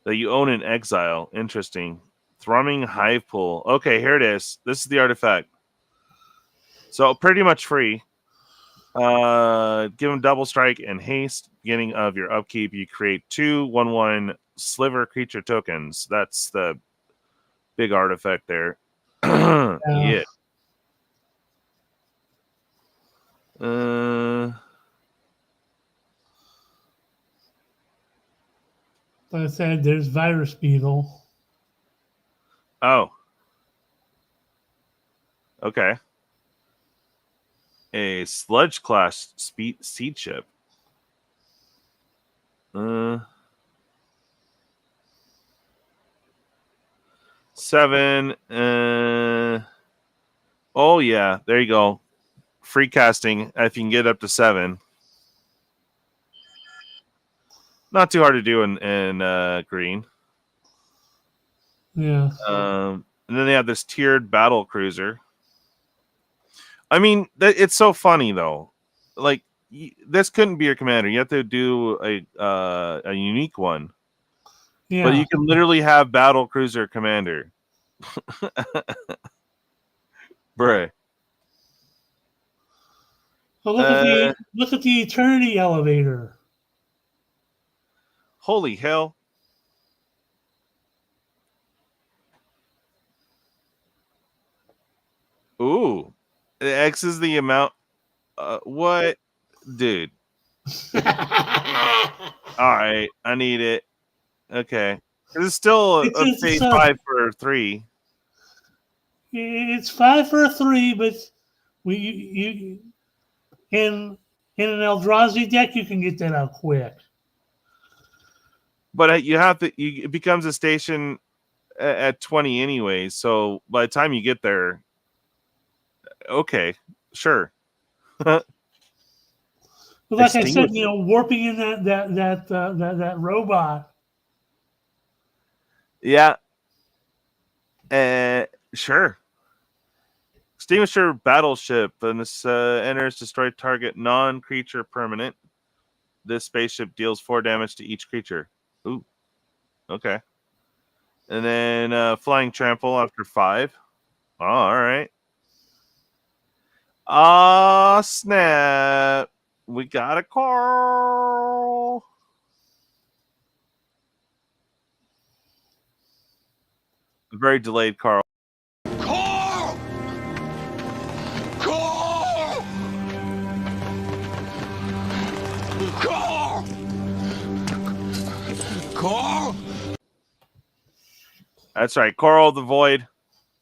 [SPEAKER 1] That you own in exile. Interesting. Thrumming Hive Pool. Okay, here it is. This is the artifact. So pretty much free. Give him double strike and haste. Beginning of your upkeep, you create 2 1/1 sliver creature tokens. That's the big artifact there. Yeah.
[SPEAKER 2] Like I said, there's Virus Beetle.
[SPEAKER 1] Oh. Okay. A sludge class seed ship. 7. Oh yeah, there you go. Free casting if you can get up to 7. Not too hard to do in green.
[SPEAKER 2] Yeah.
[SPEAKER 1] And then they have this tiered battle cruiser. I mean, it's so funny though. Like this couldn't be your commander. You have to do a unique one.
[SPEAKER 2] Yeah.
[SPEAKER 1] But you can literally have battle cruiser commander. Bruh.
[SPEAKER 2] Oh, look at the Eternity elevator.
[SPEAKER 1] Holy hell. Ooh. X is the amount. What? Dude. All right. I need it. Okay. It's still say 5 for 3.
[SPEAKER 2] It's 5 for a 3, but you in an Eldrazi deck you can get that out quick.
[SPEAKER 1] But you have to. It becomes a station at 20 anyway. So by the time you get there, okay, sure.
[SPEAKER 2] But like I said, warping in that robot.
[SPEAKER 1] Yeah. Sure. Extinguisher battleship. When this enters, destroy target non-creature permanent. This spaceship deals 4 damage to each creature. Ooh. Okay. And then flying trample after 5. Oh, all right. Ah, snap. We got a Carl. Very delayed Carl.
[SPEAKER 3] Carl! Carl! Carl! Carl!
[SPEAKER 1] That's right. Coral the Void.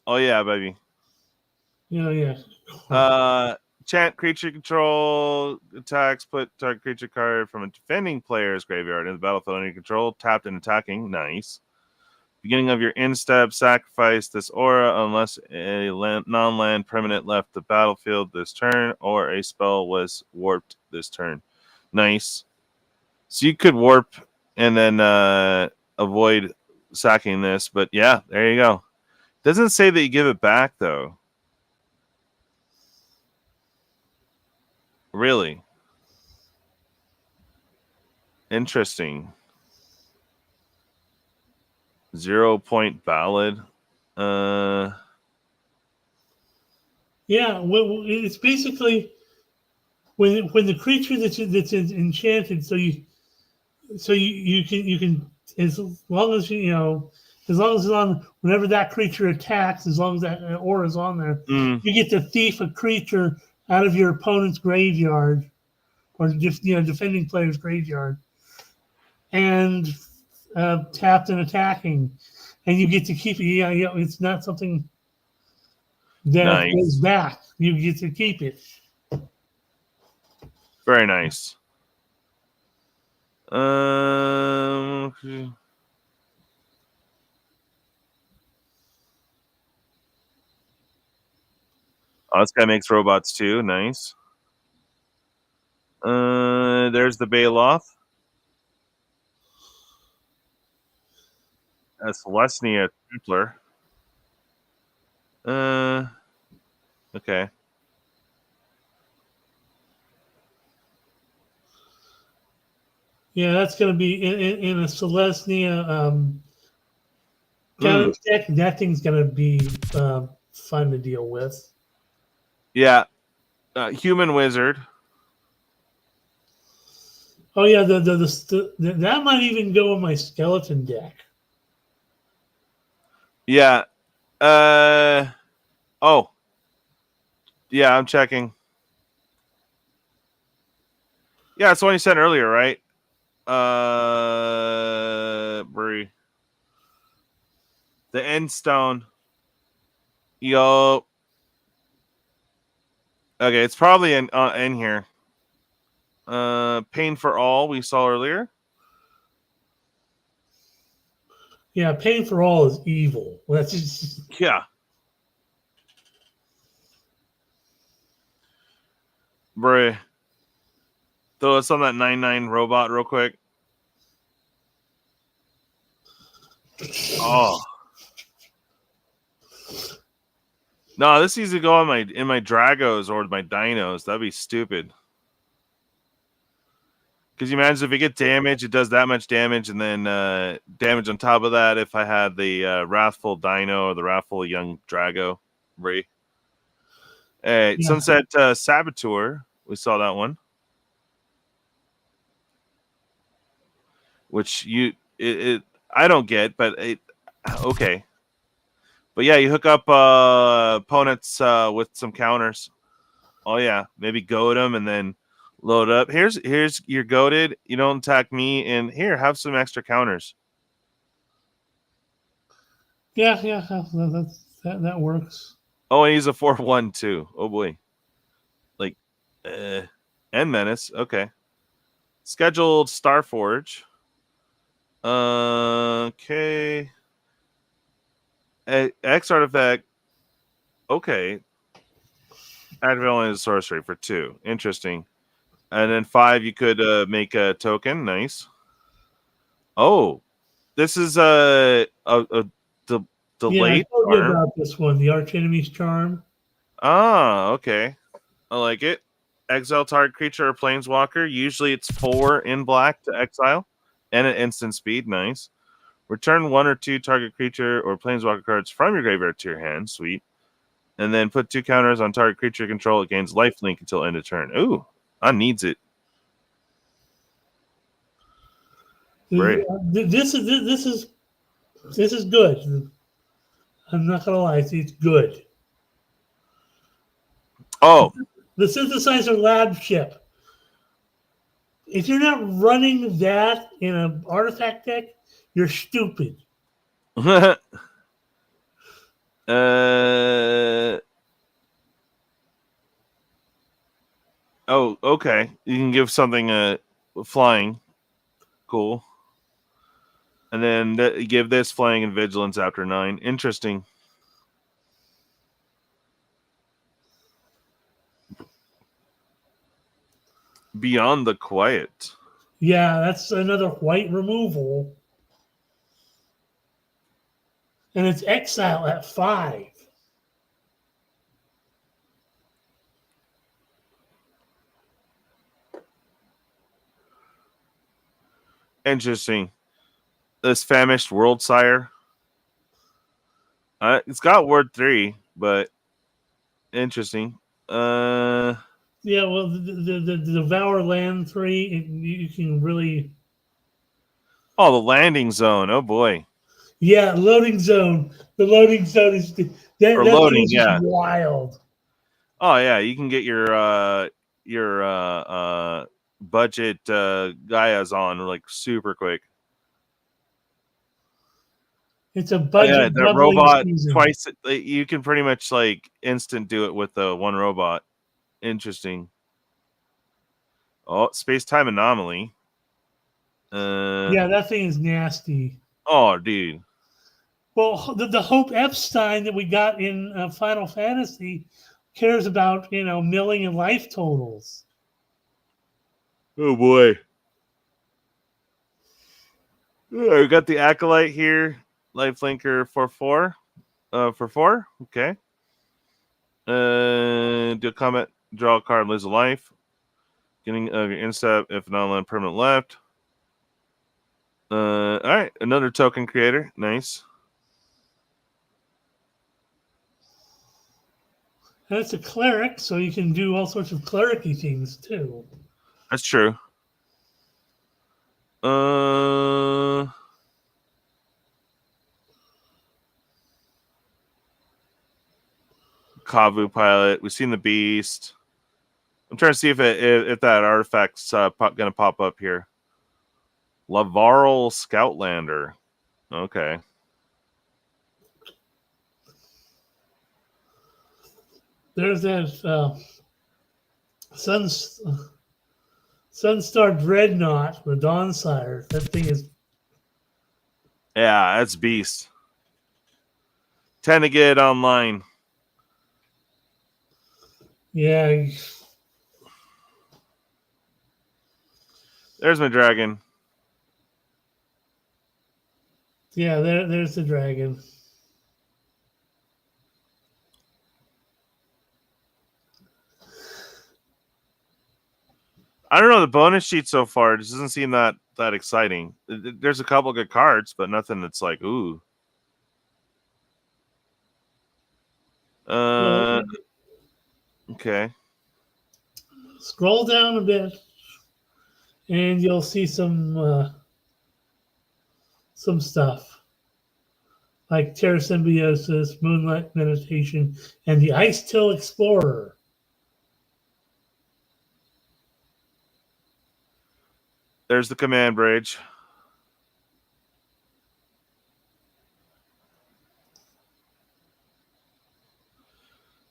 [SPEAKER 1] Oh, yeah, baby.
[SPEAKER 2] Yeah.
[SPEAKER 1] Chant creature control attacks. Put target creature card from a defending player's graveyard in the battlefield under your control. Tapped and attacking. Nice. Beginning of your end step, sacrifice this aura unless a non-land permanent left the battlefield this turn or a spell was warped this turn. Nice. So you could warp and then avoid sacking this, but yeah, there you go. Doesn't say that you give it back though. Really? Interesting. 0-point ballad.
[SPEAKER 2] Yeah, it's basically when the creature that's enchanted, so you can as long as as long as it's on whenever that creature attacks, as long as that aura is on there, you get to thief a creature out of your opponent's graveyard or just defending player's graveyard and tapped and attacking, and you get to keep it. Yeah, it's not something that goes back. You get to keep it.
[SPEAKER 1] Very nice. Oh, this guy makes robots too. Nice. There's the Bailoff. That's Lesnia Templar. Okay.
[SPEAKER 2] Yeah, that's going to be in a Celestia deck. That thing's going to be fun to deal with.
[SPEAKER 1] Yeah. Human Wizard.
[SPEAKER 2] Oh yeah, that might even go in my skeleton deck.
[SPEAKER 1] Yeah. Oh. Yeah, I'm checking. Yeah, it's the one you sent earlier, right? Bree. The End Stone. Yo. Okay, it's probably in here. Pain for All we saw earlier.
[SPEAKER 2] Yeah, Pain for All is evil. That's just...
[SPEAKER 1] Yeah. Bruh. Throw us on that 9/9 robot real quick. Oh. No, this needs to go on in my Dragos or my Dinos. That'd be stupid. Because you imagine if you get damage, it does that much damage, and then damage on top of that. If I had the Wrathful Dino or the Wrathful Young Drago, Ray. Hey,
[SPEAKER 2] Yeah.
[SPEAKER 1] Sunset Sabature, we saw that one. Which I don't get, but okay. But yeah, you hook up opponents with some counters. Oh yeah, maybe goad them and then load up. Here's you're goaded. You don't attack me, and here have some extra counters.
[SPEAKER 2] Yeah, that works.
[SPEAKER 1] Oh, and he's a 4/1 too. Oh boy, like, and Menace. Okay, scheduled Starforge. Okay, X artifact. Okay, activate only the sorcery for 2. Interesting. And then 5, you could make a token. Nice. Oh, this is the
[SPEAKER 2] Yeah, I
[SPEAKER 1] late
[SPEAKER 2] told you
[SPEAKER 1] charm.
[SPEAKER 2] about this one, the Arch Enemy's Charm.
[SPEAKER 1] Ah, okay. I like it. Exile target creature or planeswalker. Usually it's 4 in black to exile and an instant speed. Nice. Return 1 or 2 target creature or planeswalker cards from your graveyard to your hand. Sweet. And then put 2 counters on target creature control. It gains lifelink until end of turn. Ooh, I needs it. Right.
[SPEAKER 2] This is good. I'm not gonna lie, it's good.
[SPEAKER 1] Oh,
[SPEAKER 2] the synthesizer lab ship. If you're not running that in an artifact deck, you're stupid.
[SPEAKER 1] Oh, okay. You can give something flying. Cool. And then give this flying and vigilance after 9. Interesting. Beyond the Quiet.
[SPEAKER 2] Yeah, that's another white removal. And it's exile at 5.
[SPEAKER 1] Interesting. This Famished World Sire. It's got word 3, but interesting.
[SPEAKER 2] Yeah, well, the Devour Land 3, you can really...
[SPEAKER 1] Oh, the landing zone. Oh, boy.
[SPEAKER 2] Yeah, loading zone. The loading zone is... That
[SPEAKER 1] loading,
[SPEAKER 2] is
[SPEAKER 1] yeah.
[SPEAKER 2] wild.
[SPEAKER 1] Oh, yeah. You can get your budget Gaias on, like, super quick.
[SPEAKER 2] It's a budget
[SPEAKER 1] that robot
[SPEAKER 2] season.
[SPEAKER 1] twice. You can pretty much like instant do it with the one robot. Interesting. Oh, space-time anomaly.
[SPEAKER 2] Yeah, that thing is nasty.
[SPEAKER 1] Oh, dude.
[SPEAKER 2] Well, the Hope Epstein that we got in Final Fantasy cares about, milling and life totals.
[SPEAKER 1] Oh boy. We got the Acolyte here. Lifelinker for 4. For 4. Okay. Do a comment, draw a card, lose a life. Getting your instep if non-land permanent left. All right, another token creator. Nice.
[SPEAKER 2] And it's a cleric, so you can do all sorts of cleric-y things too.
[SPEAKER 1] That's true. Kavu pilot. We've seen the beast. I'm trying to see if that artifact's gonna pop up here. Lavarl Scoutlander. Okay.
[SPEAKER 2] There's that Sunstar Dreadnought, the Dawnsire. That thing is...
[SPEAKER 1] Yeah, that's beast. 10 to get online.
[SPEAKER 2] Yeah.
[SPEAKER 1] There's my dragon.
[SPEAKER 2] Yeah, there's the dragon.
[SPEAKER 1] I don't know the bonus sheet so far. It just doesn't seem that exciting. There's a couple good cards, but nothing that's like ooh. Okay.
[SPEAKER 2] Scroll down a bit, and you'll see some stuff like Terra Symbiosis, Moonlight Meditation, and the Ice Till Explorer.
[SPEAKER 1] There's the command bridge.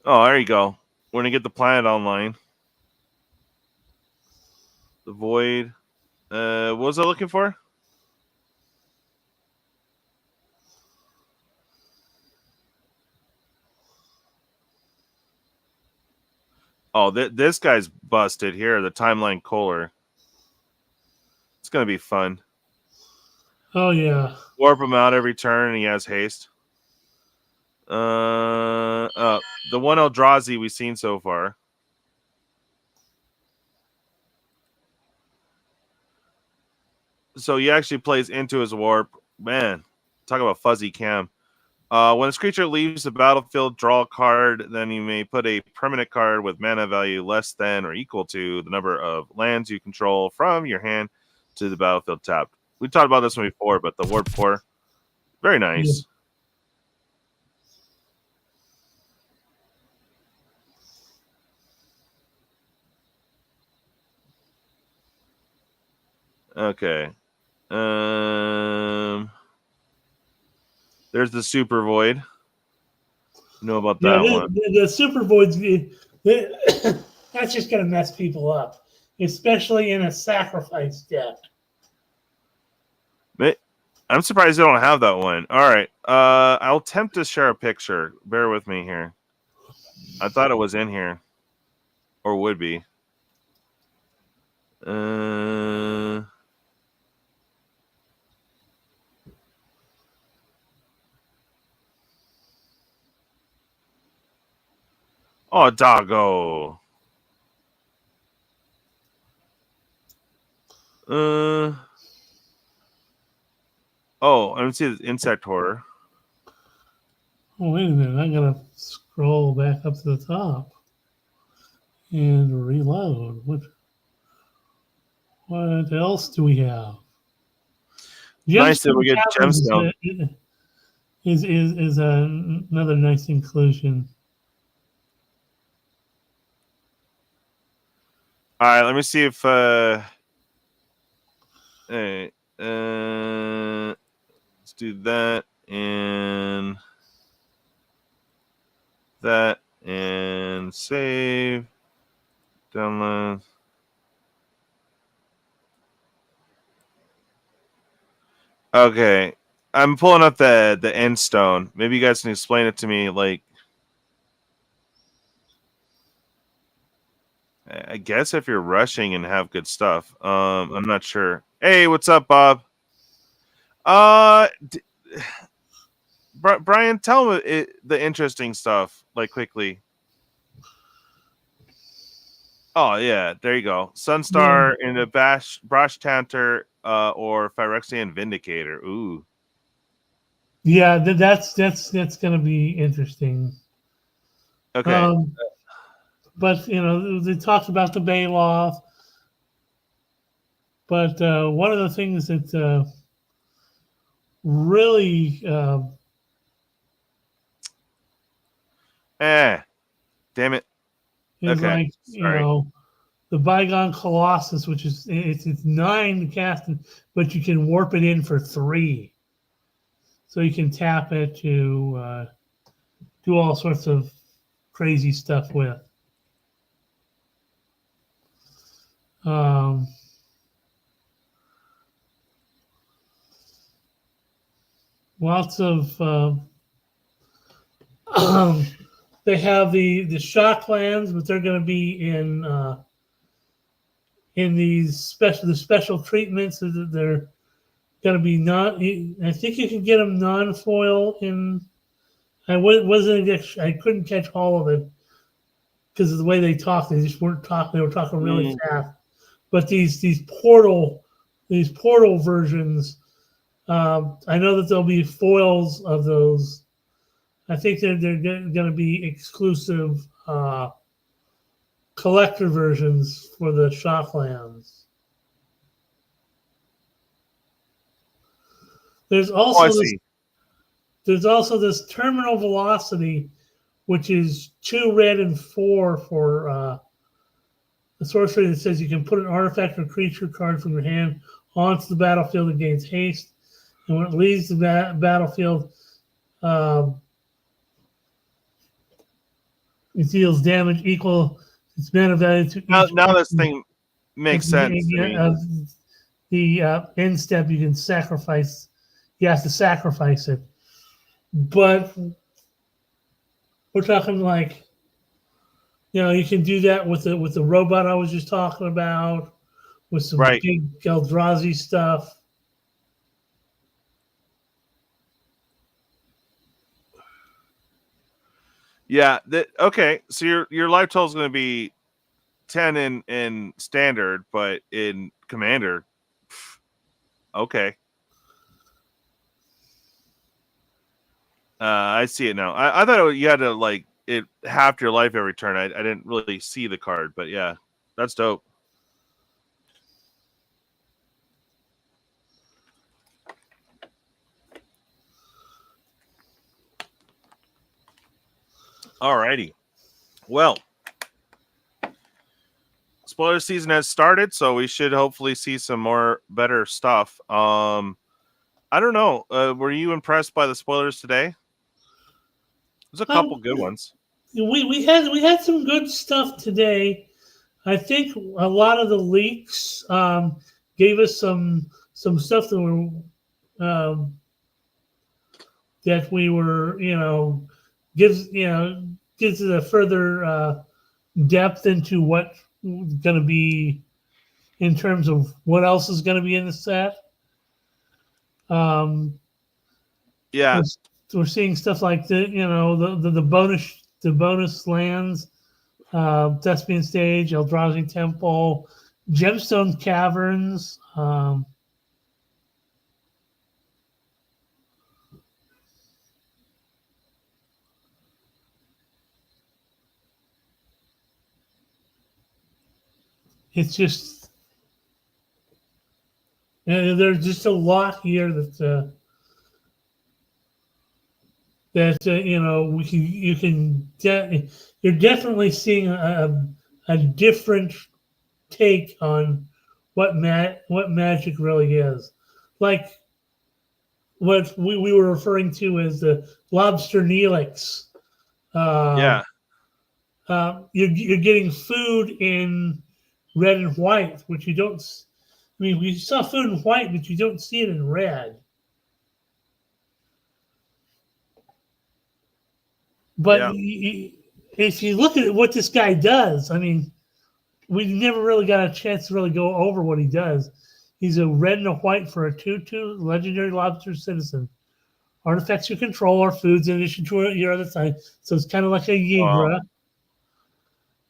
[SPEAKER 1] Oh, there you go. We're gonna get the planet online. The void. What was I looking for? Oh, this guy's busted here. The timeline Kohler. It's gonna be fun.
[SPEAKER 2] Oh yeah.
[SPEAKER 1] Warp him out every turn, and he has haste. The one Eldrazi we've seen so far. So he actually plays into his warp. Man, talk about fuzzy cam. When this creature leaves the battlefield, draw a card. Then you may put a permanent card with mana value less than or equal to the number of lands you control from your hand to the battlefield tapped. We talked about this one before, but the Warp 4, very nice. Yeah. Okay. There's the Super Void. You know about that one.
[SPEAKER 2] The Super Void's that's just going to mess people up, especially in a sacrifice deck.
[SPEAKER 1] I'm surprised they don't have that one. All right. I'll attempt to share a picture. Bear with me here. I thought it was in here. Or would be. Oh, doggo. Oh, let me see the insect horror.
[SPEAKER 2] Oh, wait a minute. I'm going to scroll back up to the top and reload. What else do we have?
[SPEAKER 1] Nice that we get gemstone.
[SPEAKER 2] Is another nice inclusion.
[SPEAKER 1] All right, let me see if let's do that and that and save. Download. Okay. I'm pulling up the end stone. Maybe you guys can explain it to me. Like, I guess if you're rushing and have good stuff. I'm not sure. Hey, what's up, Bob? Brian, tell me the interesting stuff, like, quickly. Oh, yeah, there you go. Sunstar into Brash Tanter or Phyrexian Vindicator. Ooh.
[SPEAKER 2] Yeah, that's going to be interesting.
[SPEAKER 1] Okay.
[SPEAKER 2] But, they talked about the Baloth. But one of the things that really...
[SPEAKER 1] damn it.
[SPEAKER 2] Is like, the Bygone Colossus, which is it's 9 to cast, but you can warp it in for 3. So you can tap it to do all sorts of crazy stuff with. Lots of they have the Shocklands, but they're going to be in these special treatments. They're going to be I think you can get them non-foil in. I couldn't catch all of it because of the way they talked. They just weren't talking. They were talking really fast. but these portal versions, I know that there'll be foils of those. I think they're going to be exclusive collector versions for the Shocklands. There's also this terminal velocity, which is 2 red and 4 for the sorcery that says you can put an artifact or creature card from your hand onto the battlefield and gains haste, and when it leaves the battlefield, it deals damage equal its mana value to each.
[SPEAKER 1] Now this thing makes sense to me.
[SPEAKER 2] The end step, you can sacrifice. You have to sacrifice it, but we're talking like, you can do that with the robot I was just talking about, with some big Eldrazi stuff.
[SPEAKER 1] Yeah. Okay. So your life total is going to be 10 in standard, but in commander, okay. I see it now. I thought you had to like it half your life every turn. I didn't really see the card, but yeah, that's dope. Alrighty. Well, spoiler season has started, so we should hopefully see some more better stuff. I don't know. Were you impressed by the spoilers today? There's a couple good ones.
[SPEAKER 2] We had some good stuff today. I think a lot of the leaks gave us some stuff that we were gives it a further depth into what's going to be in terms of what else is going to be in the set.
[SPEAKER 1] Yeah,
[SPEAKER 2] we're seeing stuff like the bonus lands, Thespian Stage, Eldrazi Temple, Gemstone Caverns. It's just there's just a lot here that you're definitely seeing a different take on what magic really is, like what we were referring to as the lobster Neelix. You're getting food in red and white, which you don't. I mean, we saw food in white, but you don't see it in red. But if you look at what this guy does, I mean, we never really got a chance to really go over what he does. He's a red and a white for a 2/2 legendary lobster citizen. Artifacts you control are foods in addition to your other side. So it's kind of like a Ygra. Wow.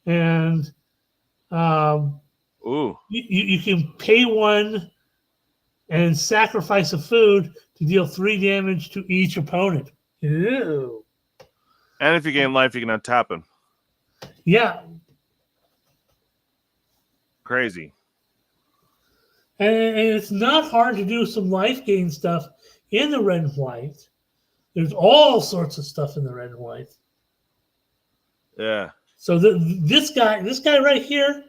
[SPEAKER 2] And you can pay 1 and sacrifice a food to deal 3 damage to each opponent. Ew.
[SPEAKER 1] And if you gain life, you can untap him.
[SPEAKER 2] Yeah.
[SPEAKER 1] Crazy.
[SPEAKER 2] And it's not hard to do some life gain stuff in the red and white. There's all sorts of stuff in the red and white.
[SPEAKER 1] Yeah.
[SPEAKER 2] So this guy right here,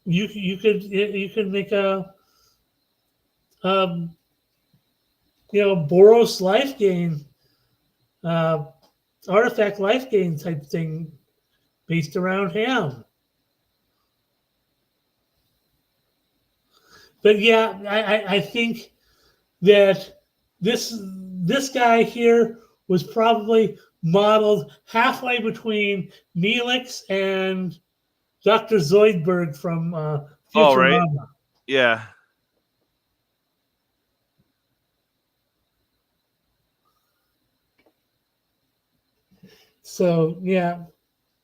[SPEAKER 2] you could make a Boros life gain, artifact life gain type thing based around him. But yeah, I think that this guy here was probably modeled halfway between Neelix and Dr. Zoidberg from Futurama.
[SPEAKER 1] Right. Yeah.
[SPEAKER 2] So yeah,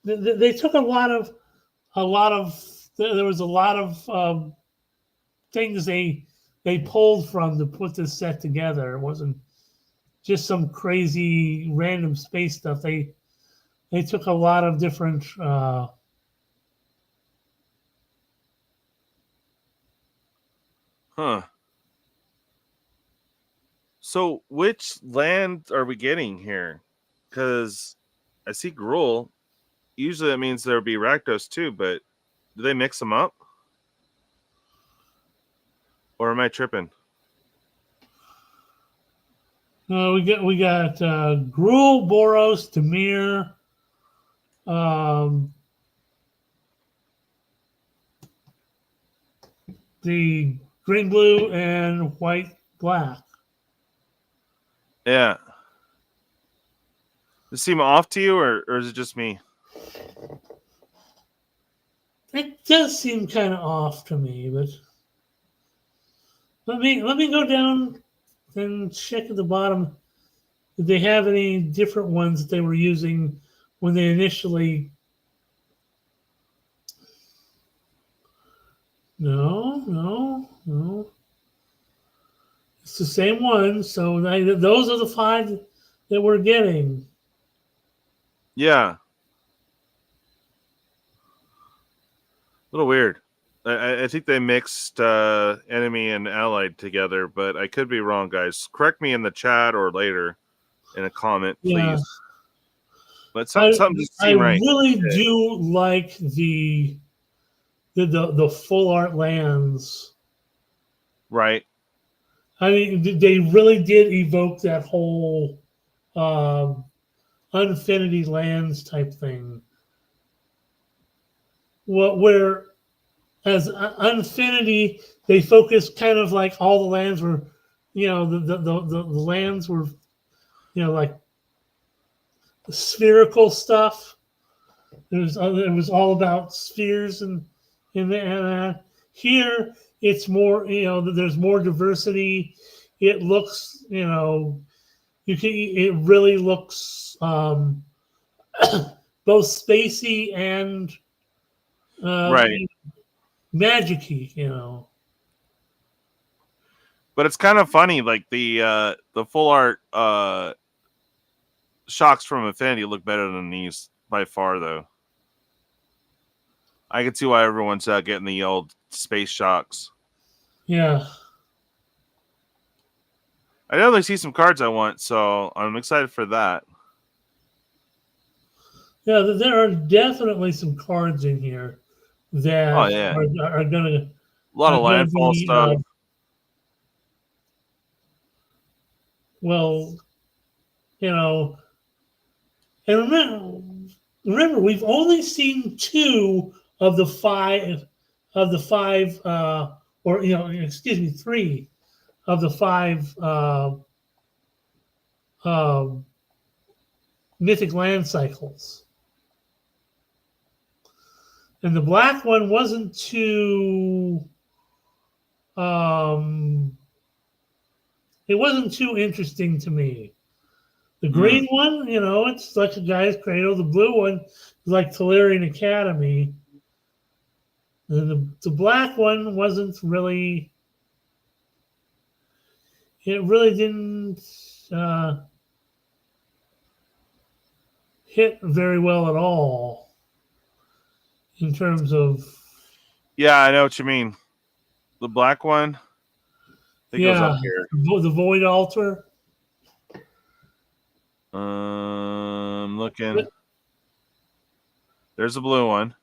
[SPEAKER 2] they took a lot of there was a lot of things they pulled from to put this set together. It wasn't just some crazy random space stuff. They took a lot of different
[SPEAKER 1] Huh. So which land are we getting here? Because I see Gruul. Usually that means there'll be Rakdos too, but do they mix them up? Or am I tripping?
[SPEAKER 2] we got Gruul, Boros, Dimir, the green, blue, and white, black.
[SPEAKER 1] Yeah. Does it seem off to you, or is it just me?
[SPEAKER 2] It does seem kind of off to me, but let me go down and check at the bottom. Did they have any different ones that they were using when they initially? No. It's the same one. So those are the 5 that we're getting.
[SPEAKER 1] Yeah. A little weird. I think they mixed enemy and allied together, but I could be wrong, guys. Correct me in the chat or later in a comment, please.
[SPEAKER 2] Yeah.
[SPEAKER 1] But something just seemed right.
[SPEAKER 2] I really do like the full art lands.
[SPEAKER 1] Right.
[SPEAKER 2] I mean, they really did evoke that whole Infinity lands type thing. Where as Infinity, they focused kind of like all the lands were, the lands were, like spherical stuff. It was all about spheres and here it's more, there's more diversity. It looks, it really looks both spacey and
[SPEAKER 1] right,
[SPEAKER 2] magic-y,
[SPEAKER 1] But it's kind of funny, like the full art shocks from Infinity look better than these by far, though. I can see why everyone's getting the old space shocks.
[SPEAKER 2] Yeah.
[SPEAKER 1] I definitely see some cards I want, so I'm excited for that.
[SPEAKER 2] Yeah, there are definitely some cards in here that are going to...
[SPEAKER 1] A lot of landfall stuff.
[SPEAKER 2] Well, and remember, we've only seen 2 of the 5 or excuse me, 3 of the 5 mythic land cycles. And the black one wasn't too it wasn't too interesting to me. The green one, it's like a guy's cradle. The blue one is like Tolarian Academy. And the black one wasn't really... It really didn't hit very well at all in terms of...
[SPEAKER 1] Yeah, I know what you mean. The black one, it goes up here.
[SPEAKER 2] The Void Altar.
[SPEAKER 1] Looking. There's a blue one.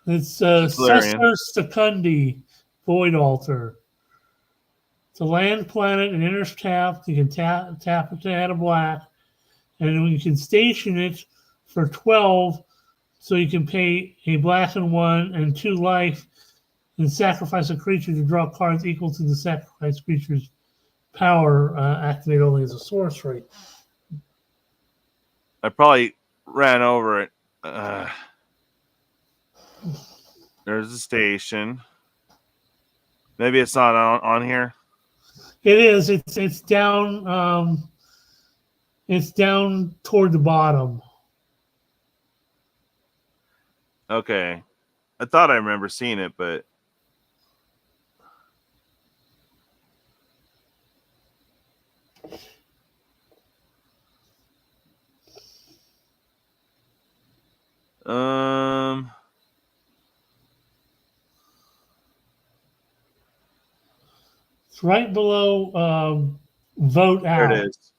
[SPEAKER 2] It's Cesar Secundi Void Altar. It's a land planet and enters tapped. You can tap it to add a black. And you can station it for 12, so you can pay a black and 1 and 2 life and sacrifice a creature to draw cards equal to the sacrificed creature's power, activate only as a sorcery.
[SPEAKER 1] I probably ran over it. There's a station. Maybe it's not on here.
[SPEAKER 2] It is. It's down. It's down toward the bottom.
[SPEAKER 1] Okay. I thought I remember seeing it, but
[SPEAKER 2] It's right below vote
[SPEAKER 1] there
[SPEAKER 2] out.
[SPEAKER 1] it is.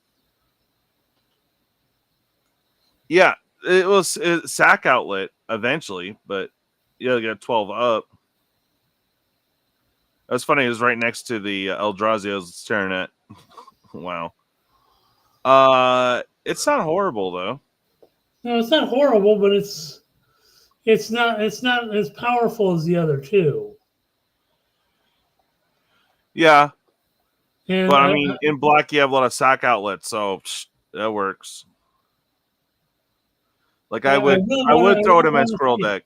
[SPEAKER 1] Yeah, it was sack outlet eventually, but yeah, they got 12 up. That's funny. It was right next to the Eldrazi I was staring at. Wow. It's not horrible though.
[SPEAKER 2] No, it's not horrible, but it's not as powerful as the other two.
[SPEAKER 1] Yeah,
[SPEAKER 2] And
[SPEAKER 1] but I mean, in black you have a lot of sack outlets, so that works. Like I would throw it in my squirrel deck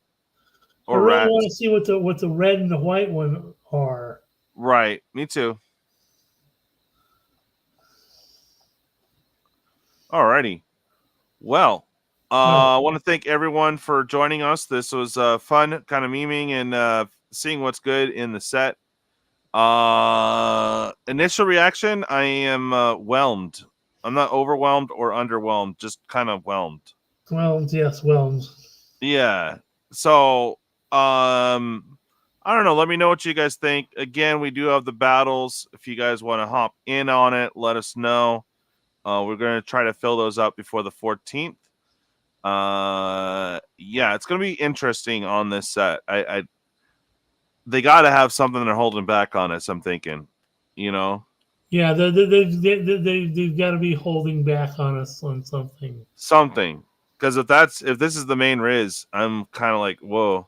[SPEAKER 1] or
[SPEAKER 2] I really
[SPEAKER 1] rats.
[SPEAKER 2] want to see what the red and the white one are.
[SPEAKER 1] Right, me too. Alrighty. Well, I want to thank everyone for joining us. This was fun, kind of memeing and seeing what's good in the set. Initial reaction, I am whelmed. I'm not overwhelmed or underwhelmed, just kind of whelmed.
[SPEAKER 2] Whelmed, yes, whelmed.
[SPEAKER 1] Yeah. So, I don't know. Let me know what you guys think. Again, we do have the battles. If you guys want to hop in on it, let us know. We're going to try to fill those up before the 14th. Yeah, it's going to be interesting on this set. They got to have something they're holding back on us, I'm thinking, you know?
[SPEAKER 2] Yeah, they've got to be holding back on us on something.
[SPEAKER 1] Something. Because if this is the main Riz, I'm kind of like, whoa.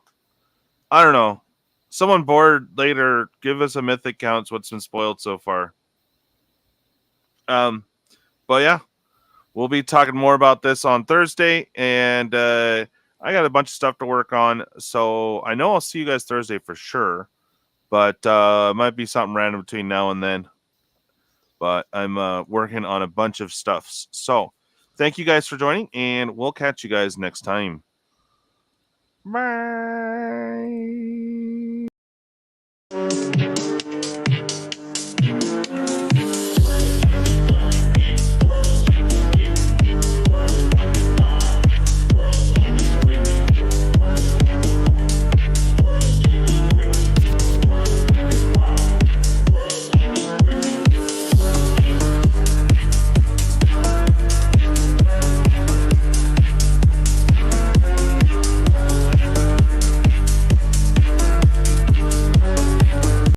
[SPEAKER 1] I don't know. Someone bored later, give us a mythic counts what's been spoiled so far. But yeah, we'll be talking more about this on Thursday, and I got a bunch of stuff to work on, so I know I'll see you guys Thursday for sure, but it might be something random between now and then. But I'm working on a bunch of stuffs. So thank you guys for joining, and we'll catch you guys next time. Bye.